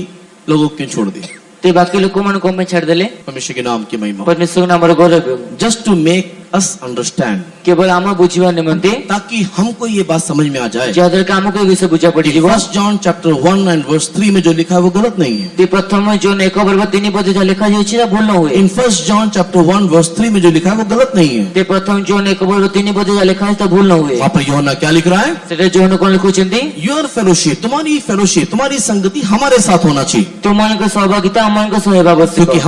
लोगों को क्यों छोड़ दिया? ते बाकी लोक मन को में छाड़ देले। परमेश्वर के नाम की महिमा। परमेश्वर नाम गौरव हो। Just to make us understand, केवल आम बुझिबा निमंते ताकि हमको ये बात समझ में आ जाए। ज्यादा काम को विषय बुझा पड़ी जीव। 1 जॉन चैप्टर 1 and verse 3 में जो लिखा है वो गलत नहीं है। ते प्रथम जो 1:3 पद जो लिखा जायछि ना भूल न हुए। इन 1 जॉन चैप्टर 1 verse 3 में जो लिखा है वो गलत नहीं है। ते प्रथम जो 1:3 पद जो लिखा है तो भूल न हुए। वहाँ पर यूहन्ना क्या लिख रहा है? सेटा जोन कोन लिखुछंती? योर फेलोशिप, तुम्हारी फेलोशिप, तुम्हारी संगति हमारे साथ होना चाहिए, तुमन को सहभागिता हमन को सहभाग आवश्यक। क्योंकि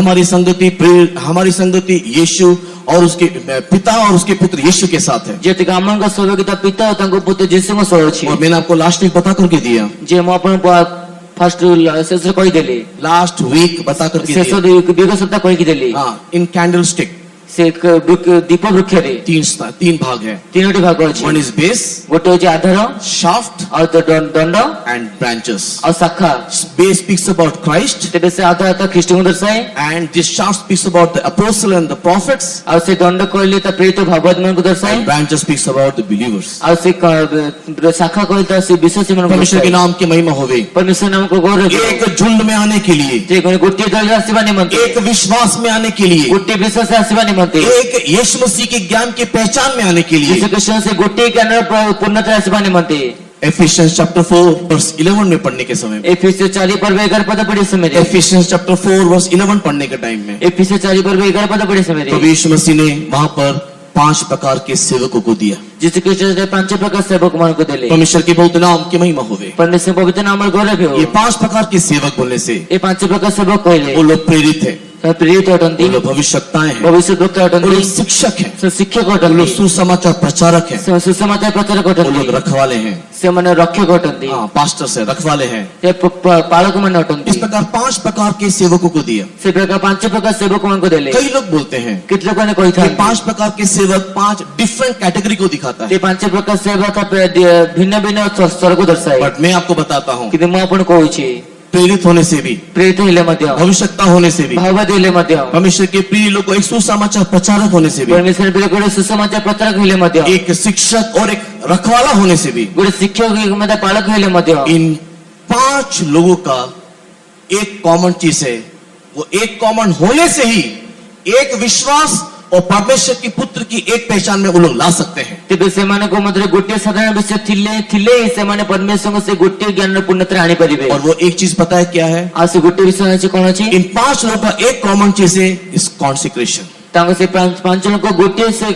हमारी संगति यीशु और उसके पिता और उसके पुत्र यीशु के साथ है। जेते हमन को सहभागिता पिता और तंको पुत्र यीशु में सह अछि। और मैंने आपको लास्ट वीक बता करके दिया, जे म अपन फर्स्ट शेष कहि देली। लास्ट वीक बता करके शेष दिया। विगत सप्ताह कहि देली। हाँ, इन कैंडल स्टिक से दीप वृक्ष रे 3 भाग है। तीनोटी भाग अछि। वन इज बेस, गोटे होछि आधार, शाफ्ट और तो दंड एंड ब्रांचेस। और शाखा। बेस स्पीक्स अबाउट क्राइस्ट तेबे से आधार तो ख्रीष्ट को दर्शाए, and this shaft speaks about the apostle and the prophets, और से दंड कहले तो प्रेरित भागवत मन को दर्शाए, and branches speaks about the believers। और से शाखा कहले तो से विश्वासी मन को परमेश्वर के दर्शाए। नाम की महिमा होवे। परमेश्वर नाम को गौरव हो। एक झुंड में आने के लिए, जे कोने गोटे दल आसीबा निमंते, एक विश्वास में आने के लिए, गोटे विश्वास आसीबा निमंते, एक यीशु मसीह के ज्ञान की पहचान में आने के लिए, यीशु कृष्ण से गोटे ज्ञान पूर्णता आसीबा निमंते। एफिशियंस चैप्टर 4 वर्स 11 में पढ़ने के समय, एफिसियंस 4 पर्व 11 पद पढ़े समय, एफिशियंस चैप्टर 4 वर्स 11 पढ़ने के टाइम में एफिसियंस 4 पर्व 11 पद पढ़े समय प्रभु यीशु मसीह ने वहां पर 5 प्रकार के सेवकों को दिया। यीशु कृष्ण ने 5 प्रकार सेवक मन को दिले। परमेश्वर के बहुत नाम की महिमा होवे। परमेश्वर पवित्र नाम गौरव हो। ये 5 प्रकार के सेवक बोलने से ये 5 प्रकार सेवक कहले वो लोग प्रेरित है, प्रेरित अटंती, वो लोग भविष्यवक्ताएं हैं, भविष्य वक्ता वो लोग अटंती, शिक्षक हैं, से शिक्षक वो लोग अटंती, सुसमाचार प्रचारक हैं, से सुसमाचार प्रचारक वो लोग अटंती, रखवाले हैं, से मन रक्षक अटंती, हाँ पास्टर्स हैं, रखवाले हैं। से पालक मन इस अटंती। प्रकार 5 प्रकार के सेवकों को दिया। से प्रकार 5 प्रकार सेवक मन को देले। कई लोग बोलते हैं कितने लोगों ने कही था कि 5 प्रकार के सेवक 5 डिफरेंट कैटेगरी को दिखाता है, ये 5 प्रकार सेवक भिन्न भिन्न स्तर को दर्शाए। बट मैं आपको बताता हूँ कि मैं अपन कहूँ प्रेरित होने से भी, प्रेरित हेले मध्य, भविष्यवक्ता होने से भी, भाववादी हेले मध्य, परमेश्वर के प्रिय लोग को एक सुसमाचार प्रचारक होने से भी, परमेश्वर प्रिय गोटे सुसमाचार प्रचारक हेले मध्य, एक शिक्षक और एक रखवाला होने से भी, गोटे शिक्षक मध्य पालक हेले मध्य, इन 5 लोगों का एक कॉमन चीज है। वो एक कॉमन होने से ही एक विश्वास और परमेश्वर की पुत्र की एक पहचान में वो लोग ला सकते हैं। तेबे सेमाने को मतलब गोटे साधारण विषय थिले सेमाने परमेश्वर से गोटे ज्ञान पूर्णता आनी परिबे। और वो एक चीज पता है क्या है? आ से गोटे विषय अछि कोन अछि? इन 5 लोगों का एक कॉमन चीज है, इस कॉन्सिक्रेशन। तांको से 5 जन को गोटे से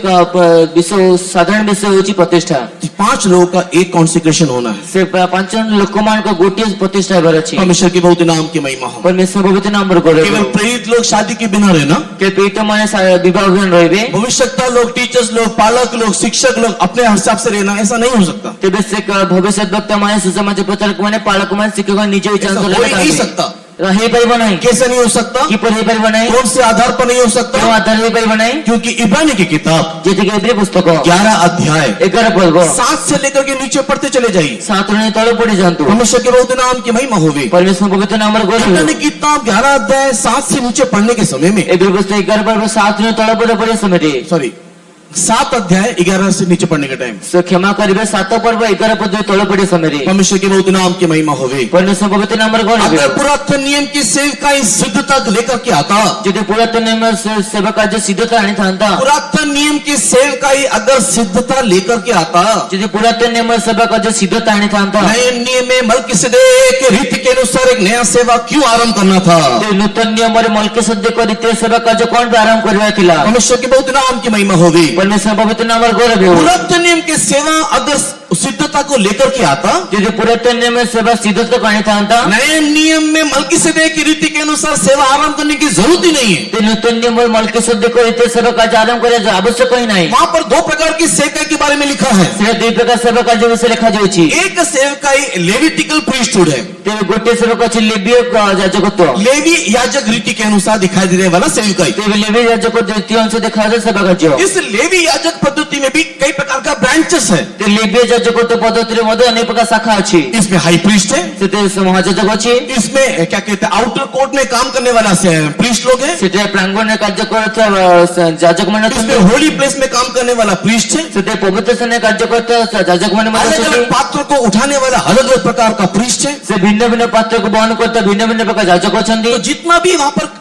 विषय साधारण विषय होछि प्रतिष्ठा। 5 लोगों का एक कॉन्सिक्रेशन होना है। से 5 जन लोकमान को गोटे प्रतिष्ठा भर अछि। परमेश्वर के बहुत नाम की महिमा हो। परमेश्वर पवित्र नाम बर करे। केवल प्रेरित लोग शादी के बिना रहना, के प्रेरित माने विवाह बिना रहबे, भविष्यवक्ता लोग, टीचर्स लोग, पालक लोग, शिक्षक लोग अपने हिसाब से रहना, ऐसा नहीं हो सकता। तेबे से भविष्य वक्ता माने सुसमाचार प्रचारक माने पालक माने शिक्षक निजे विचार ऐसा हो ही नहीं सकता। रहे परिबो नहीं। कैसे नहीं हो सकता? कि पर हे परिबो नहीं। कौन से आधार पर नहीं हो सकता? क्यों आधार हे परिबो नहीं? क्योंकि इब्रानी की किताब जेते के इब्री पुस्तक 11 अध्याय 11 पद 7 से लेकर के नीचे पढ़ते चले जाइए। 7 ने तले पड़ी जानतो। परमेश्वर के बहुत नाम की महिमा होवे। परमेश्वर पवित्र नाम बर गौरव। इब्रानी की किताब 11 अध्याय 7 से नीचे पढ़ने के समय में, इब्री पुस्तक 11 पद 7 ने तले पड़े समय रे, सॉरी 7 अध्याय 11 से नीचे पढ़ने के टाइम से क्षमा करिवे 7 पर्व 11 पद तळ पड़े समय रे परमेश्वर के बहुत नाम की महिमा होवे। परमेश्वर पवित्र नाम रे गौरव अगर पुरातन नियम की सेवकाई सिद्धता लेकर के आता, जदि पुरातन नियम सेवा कार्य सिद्धता आनी थांता, पुरातन नियम की सेवकाई अगर सिद्धता लेकर के आता, जदि पुरातन नियम सेवा कार्य सिद्धता आनी थांता, नए नियम में मलकीसेदेक के रीति के अनुसार एक नया सेवा क्यों आरंभ करना था? ते नूतन नियम रे मलकीसेदेक रीति सेवा कार्य कोन आरंभ करवा थिला? परमेश्वर के बहुत नाम की महिमा होवे। परमेश्वर पवित्र नाम रे गौरव हो। पुरातन नियम के सेवा अगर सिद्धता को लेकर के आता, जदि पुरातन नियम में सेवा सिद्धता को आनी थांता, नए नियम में मलकीसेदेक की रीति के अनुसार सेवा आरंभ करने की जरूरत ही नहीं है। ते नूतन नियम में मलकीसेदेक रीति सेवा कार्य आरंभ करे आवश्यक ही नहीं। वहां पर 2 प्रकार की सेवकाई के बारे में लिखा है। से दुई प्रकार सेवा कार्य विषय लिखा जाउछि। एक सेवकाई लेविटिकल प्रीस्टहुड है, ते गोटे सेवा अछि लेवीय याजकत्व। लेवी याजक रीति के अनुसार दिखाई देने वाला सेवकाई। ते लेवी याजक द्वितीय अंश देखा जाए सेवा कार्य। इस लेवी याजक पद्धति में भी कई प्रकार का ब्रांचेस है। ते लेवी याजकत्व पद्धति रे मध्ये अनेक प्रकार शाखा अछि। इसमें हाई प्रीस्ट है, सेते महायाजक अछि। इसमें क्या कहते हैं आउटर कोर्ट में काम करने वाला प्रीस्ट लोग हैं, सेते प्रांगण में कार्य करता याजक मन इसमें होली प्लेस में काम करने वाला प्रीस्ट है, सेते पवित्र स्थान में कार्य करता याजक मन अलग अलग पात्र को उठाने वाला अलग अलग प्रकार का प्रीस्ट है। से भिन्न भिन्न पात्र को वहन करता भिन्न भिन्न प्रकार याजक अछंती। तो जितना भी वहां पर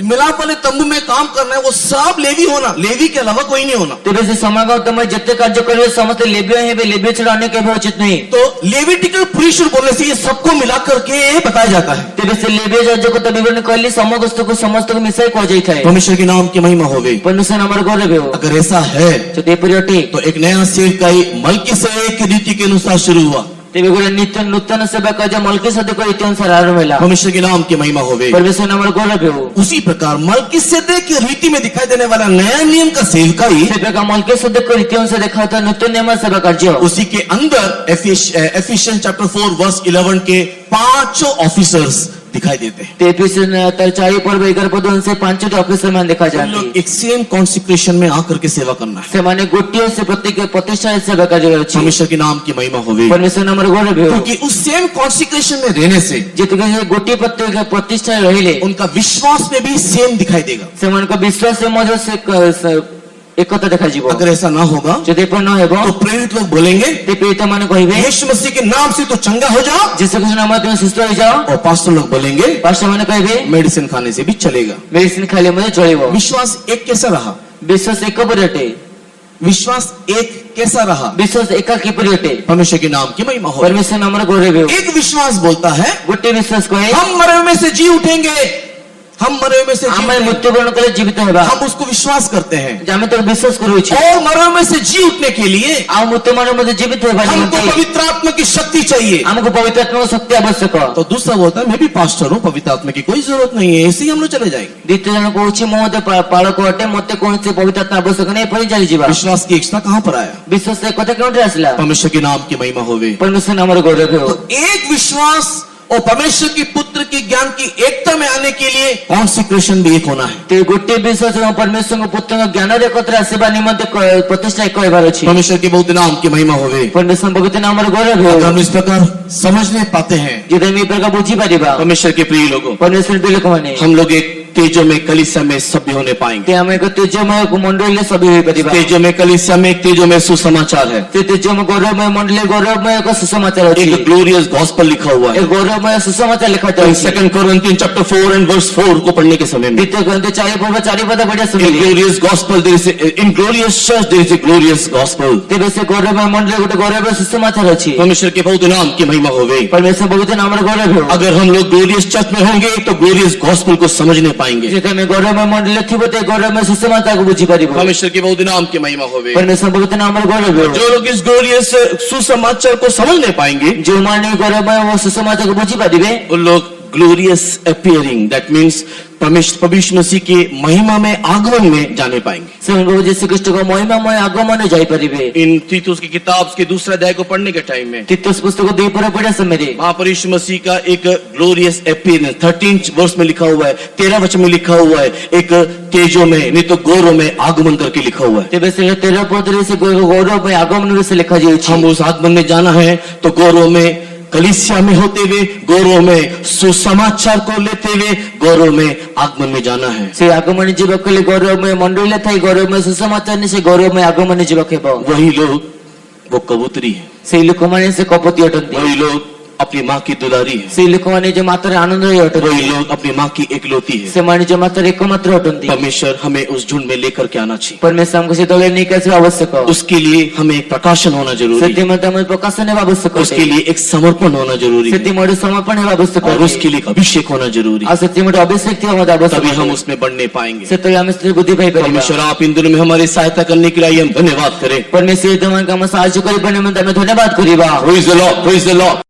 मिलाप वाले तंबू में काम करना है वो सब लेवी होना, लेवी के अलावा कोई नहीं होना। तेबे से समागम तम जते कार्य करबे समस्त लेवी हेबे, लेवी छड़ा अन्य केबे उचित नहीं। तो लेविटिकल प्रीस्टहुड बोलने से ये सबको मिला करके बताया जाता है। तेबे से लेवी याजक विवरण कहली समस्त को मिसाई कह जाई थाए। परमेश्वर के नाम की महिमा होवे। परमेश्वर नाम रे गौरव हो। अगर ऐसा है जते परियटी तो एक नया सेवकाई मलकीसेदेक की रीति के अनुसार शुरू हुआ। तेबे गोटे नित्य नूतन सेवा कार्य मलकीसेदेक रीति अनुसार आरंभ होला। परमेश्वर के नाम की महिमा होवे। परमेश्वर नाम रे गौरव हो। उसी प्रकार मलकीसेदेक की रीति में दिखाई देने वाला नया नियम का सेवकाई, सेवा का मलकीसेदेक रीति अनुसार देखा था नूतन नियम सेवा कार्य। उसी के अंदर एफिशियंस चैप्टर 4 वर्स 11 के 5 ऑफिसर्स दिखाई देते हैं। ते एफिसियंस 4 पर्व 11 पद से 5 ऑफिसर मान देखा हम जाते लोग एक सेम कॉन्सिक्रेशन में आकर के सेवा करना है। से माने गोटियों से प्रत्येक प्रतिष्ठा सेवा कार्य अछि। परमेश्वर के नाम की महिमा होवे। परमेश्वर नाम रे गौरव हो। क्योंकि उस सेम कॉन्सिक्रेशन में रहने से जितके गोटी प्रत्येक प्रतिष्ठा रहिले उनका विश्वास में भी सेम दिखाई देगा। से मन का विश्वास से मजे से एकता देखा जीवो। अगर ऐसा ना होगा जदि पर न हेबो तो प्रेरित लोग बोलेंगे ते प्रेरित माने कहिबे यीशु मसीह के नाम से तो चंगा हो जाओ, यीशु के नाम में सुस्थ हो जाओ। और पास्टर लोग बोलेंगे पास्टर माने कहिबे मेडिसिन खाने से भी चलेगा। मेडिसिन खाले मजे चलेबो। विश्वास एक कैसा रहा? विश्वास एक परियटे। विश्वास एक कैसा रहा? विश्वास एका की परियटे। परमेश्वर के नाम की महिमा हो। परमेश्वर नाम रे गौरव हो। एक विश्वास बोलता है गोटे विश्वास कहे हम मरे हुए में से जी उठेंगे, हम मरे हुए में से जी हमें उठेंगे। मृत्युवरण करे जीवित हेबा। हम उसको विश्वास करते हैं जामे तो विश्वास करू छी। और मरे हुए में से जी उठने के लिए आ मृत्युवरण मध्ये जीवित हेबा हमको पवित्र आत्मा की शक्ति चाहिए। हमको पवित्र आत्मा की शक्ति आवश्यक। तो दूसरा बोलता है मैं भी पास्टर हूँ, पवित्र आत्मा की कोई जरूरत नहीं है, ऐसे ही हम लोग चले जाएंगे। द्वितीय जन कहूँ मो मते पालक अटे मते कौन से पवित्र आत्मा आवश्यक नहीं परि चली जीवा। विश्वास की इच्छा कहाँ पर आया? विश्वास से कथा क्यों आसला? परमेश्वर के नाम की महिमा होवे। परमेश्वर नाम रे गौरव हो। तो एक विश्वास और परमेश्वर की पुत्र की ज्ञान की एकता में आने के लिए कॉन्सिक्रेशन भी एक होना है। ते गोटे विश्वास एवं परमेश्वर को पुत्र ज्ञान रे एकत्र आसीबा निमंते प्रतिष्ठा एक हेबार अछि। परमेश्वर के बहुत नाम की महिमा होवे। परमेश्वर पवित्र नाम रे गौरव हो। अगर हम इस प्रकार समझने पाते हैं जदि मी प्रकार बुझी परिबा परमेश्वर के प्रिय लोगों, परमेश्वर के लोक माने हम लोग एक तेजो में कलीसिया में सभ्य होने पाएंगे। ते हम एक तेजोमय मंडल सभी होई परिबा। तेजो में कलीसिया में एक तेजो में सुसमाचार है। ते तेजोमय गौरवमय मंडल गौरवमय एक सुसमाचार अछि। एक ग्लोरियस गॉस्पेल लिखा हुआ है। एक गौरवमय सुसमाचार लिखा है। 2 Corinthians chapter 4 and verse 4 को पढ़ने के समय में द्वितीय कोरिन्थियों 4 पर्व 4 पद बढ़िया in सुनिए। glorious gospel there is in glorious church there is a glorious gospel। तेबे से गौरवमय मंडल गोटे गौरवमय सुसमाचार अछि। परमेश्वर के बहुत नाम की महिमा होवे। परमेश्वर पवित्र नाम रे गौरव हो। अगर हम लोग ग्लोरियस चर्च में होंगे तो ग्लोरियस गॉस्पेल को समझने पाएंगे। जेते में गौरवमय मंडल थिबो ते गौरवमय सुसमाचार को बुझी परिबो। परमेश्वर के बहुत नाम की महिमा होवे। परमेश्वर पवित्र नाम रे गौरव हो। जो लोग इस ग्लोरियस सुसमाचार को समझने पाएंगे जो माने गौरवमय वो सुसमाचार को बुझी परिबे उन लोग ग्लोरियस अपीयरिंग दैट मीन्स परमेश्वर मसीह के महिमा में आगमन में जाने पाएंगे। से उनको यीशु ख्रीष्ट को महिमामय आगमन जाई परिबे। इन तीतुस की किताब के दूसरे अध्याय को पढ़ने के टाइम में तीतुस पुस्तक 2 पर्व पढ़े समय रे वहां पर यीशु मसीह का एक ग्लोरियस अपीयरेंस 13 वर्ष में लिखा हुआ है, 13 वचन में लिखा हुआ है, एक तेजो में नहीं तो गौरव में आगमन करके लिखा हुआ है। तेबे से 13 पद रे से गौरवमय आगमन से लिखा जाय छै। हम उस आगमन में जाना है तो गौरव में कलीसिया में होते हुए गौरव में सुसमाचार को लेते हुए गौरव में आगमन में जाना है। से आगमन जीवक कले गौरव में मंडली थाई गौरव में सुसमाचार ने से गौरव में आगमन जीवक हेबो। वही लोग वो कबूतरी है, से लोक माने से कपति अटंती। वही लोग अपनी माँ की दुलारी है, से लोक माने जो मातर आनंद अटंती। वही लोग अपनी माँ की एकलौती है। से माने जो मातर एकमात्र अटंती। परमेश्वर हमें उस झुंड में लेकर के आना चाहिए। परमेश्वर हमको से दले नहीं कैसे आवश्यक हो। उसके लिए हमें एक प्रकाशन होना जरूरी है, सत्य में तम प्रकाशन है आवश्यक। उसके लिए एक समर्पण होना जरूरी सत्य है, में समर्पण है आवश्यक। और उसके लिए एक अभिषेक होना जरूरी है। आ सत्य में अभिषेक थी हमारा आवश्यक। तभी हम उसमें बढ़ने पाएंगे। से तो हम स्त्री बुद्धि भाई परमेश्वर आप इन दिनों में हमारी सहायता करने के लिए हम धन्यवाद करें। परमेश्वर तुम्हारे काम साहाय्य करी बने में धन्यवाद करीबा। Praise the Lord, praise the Lord.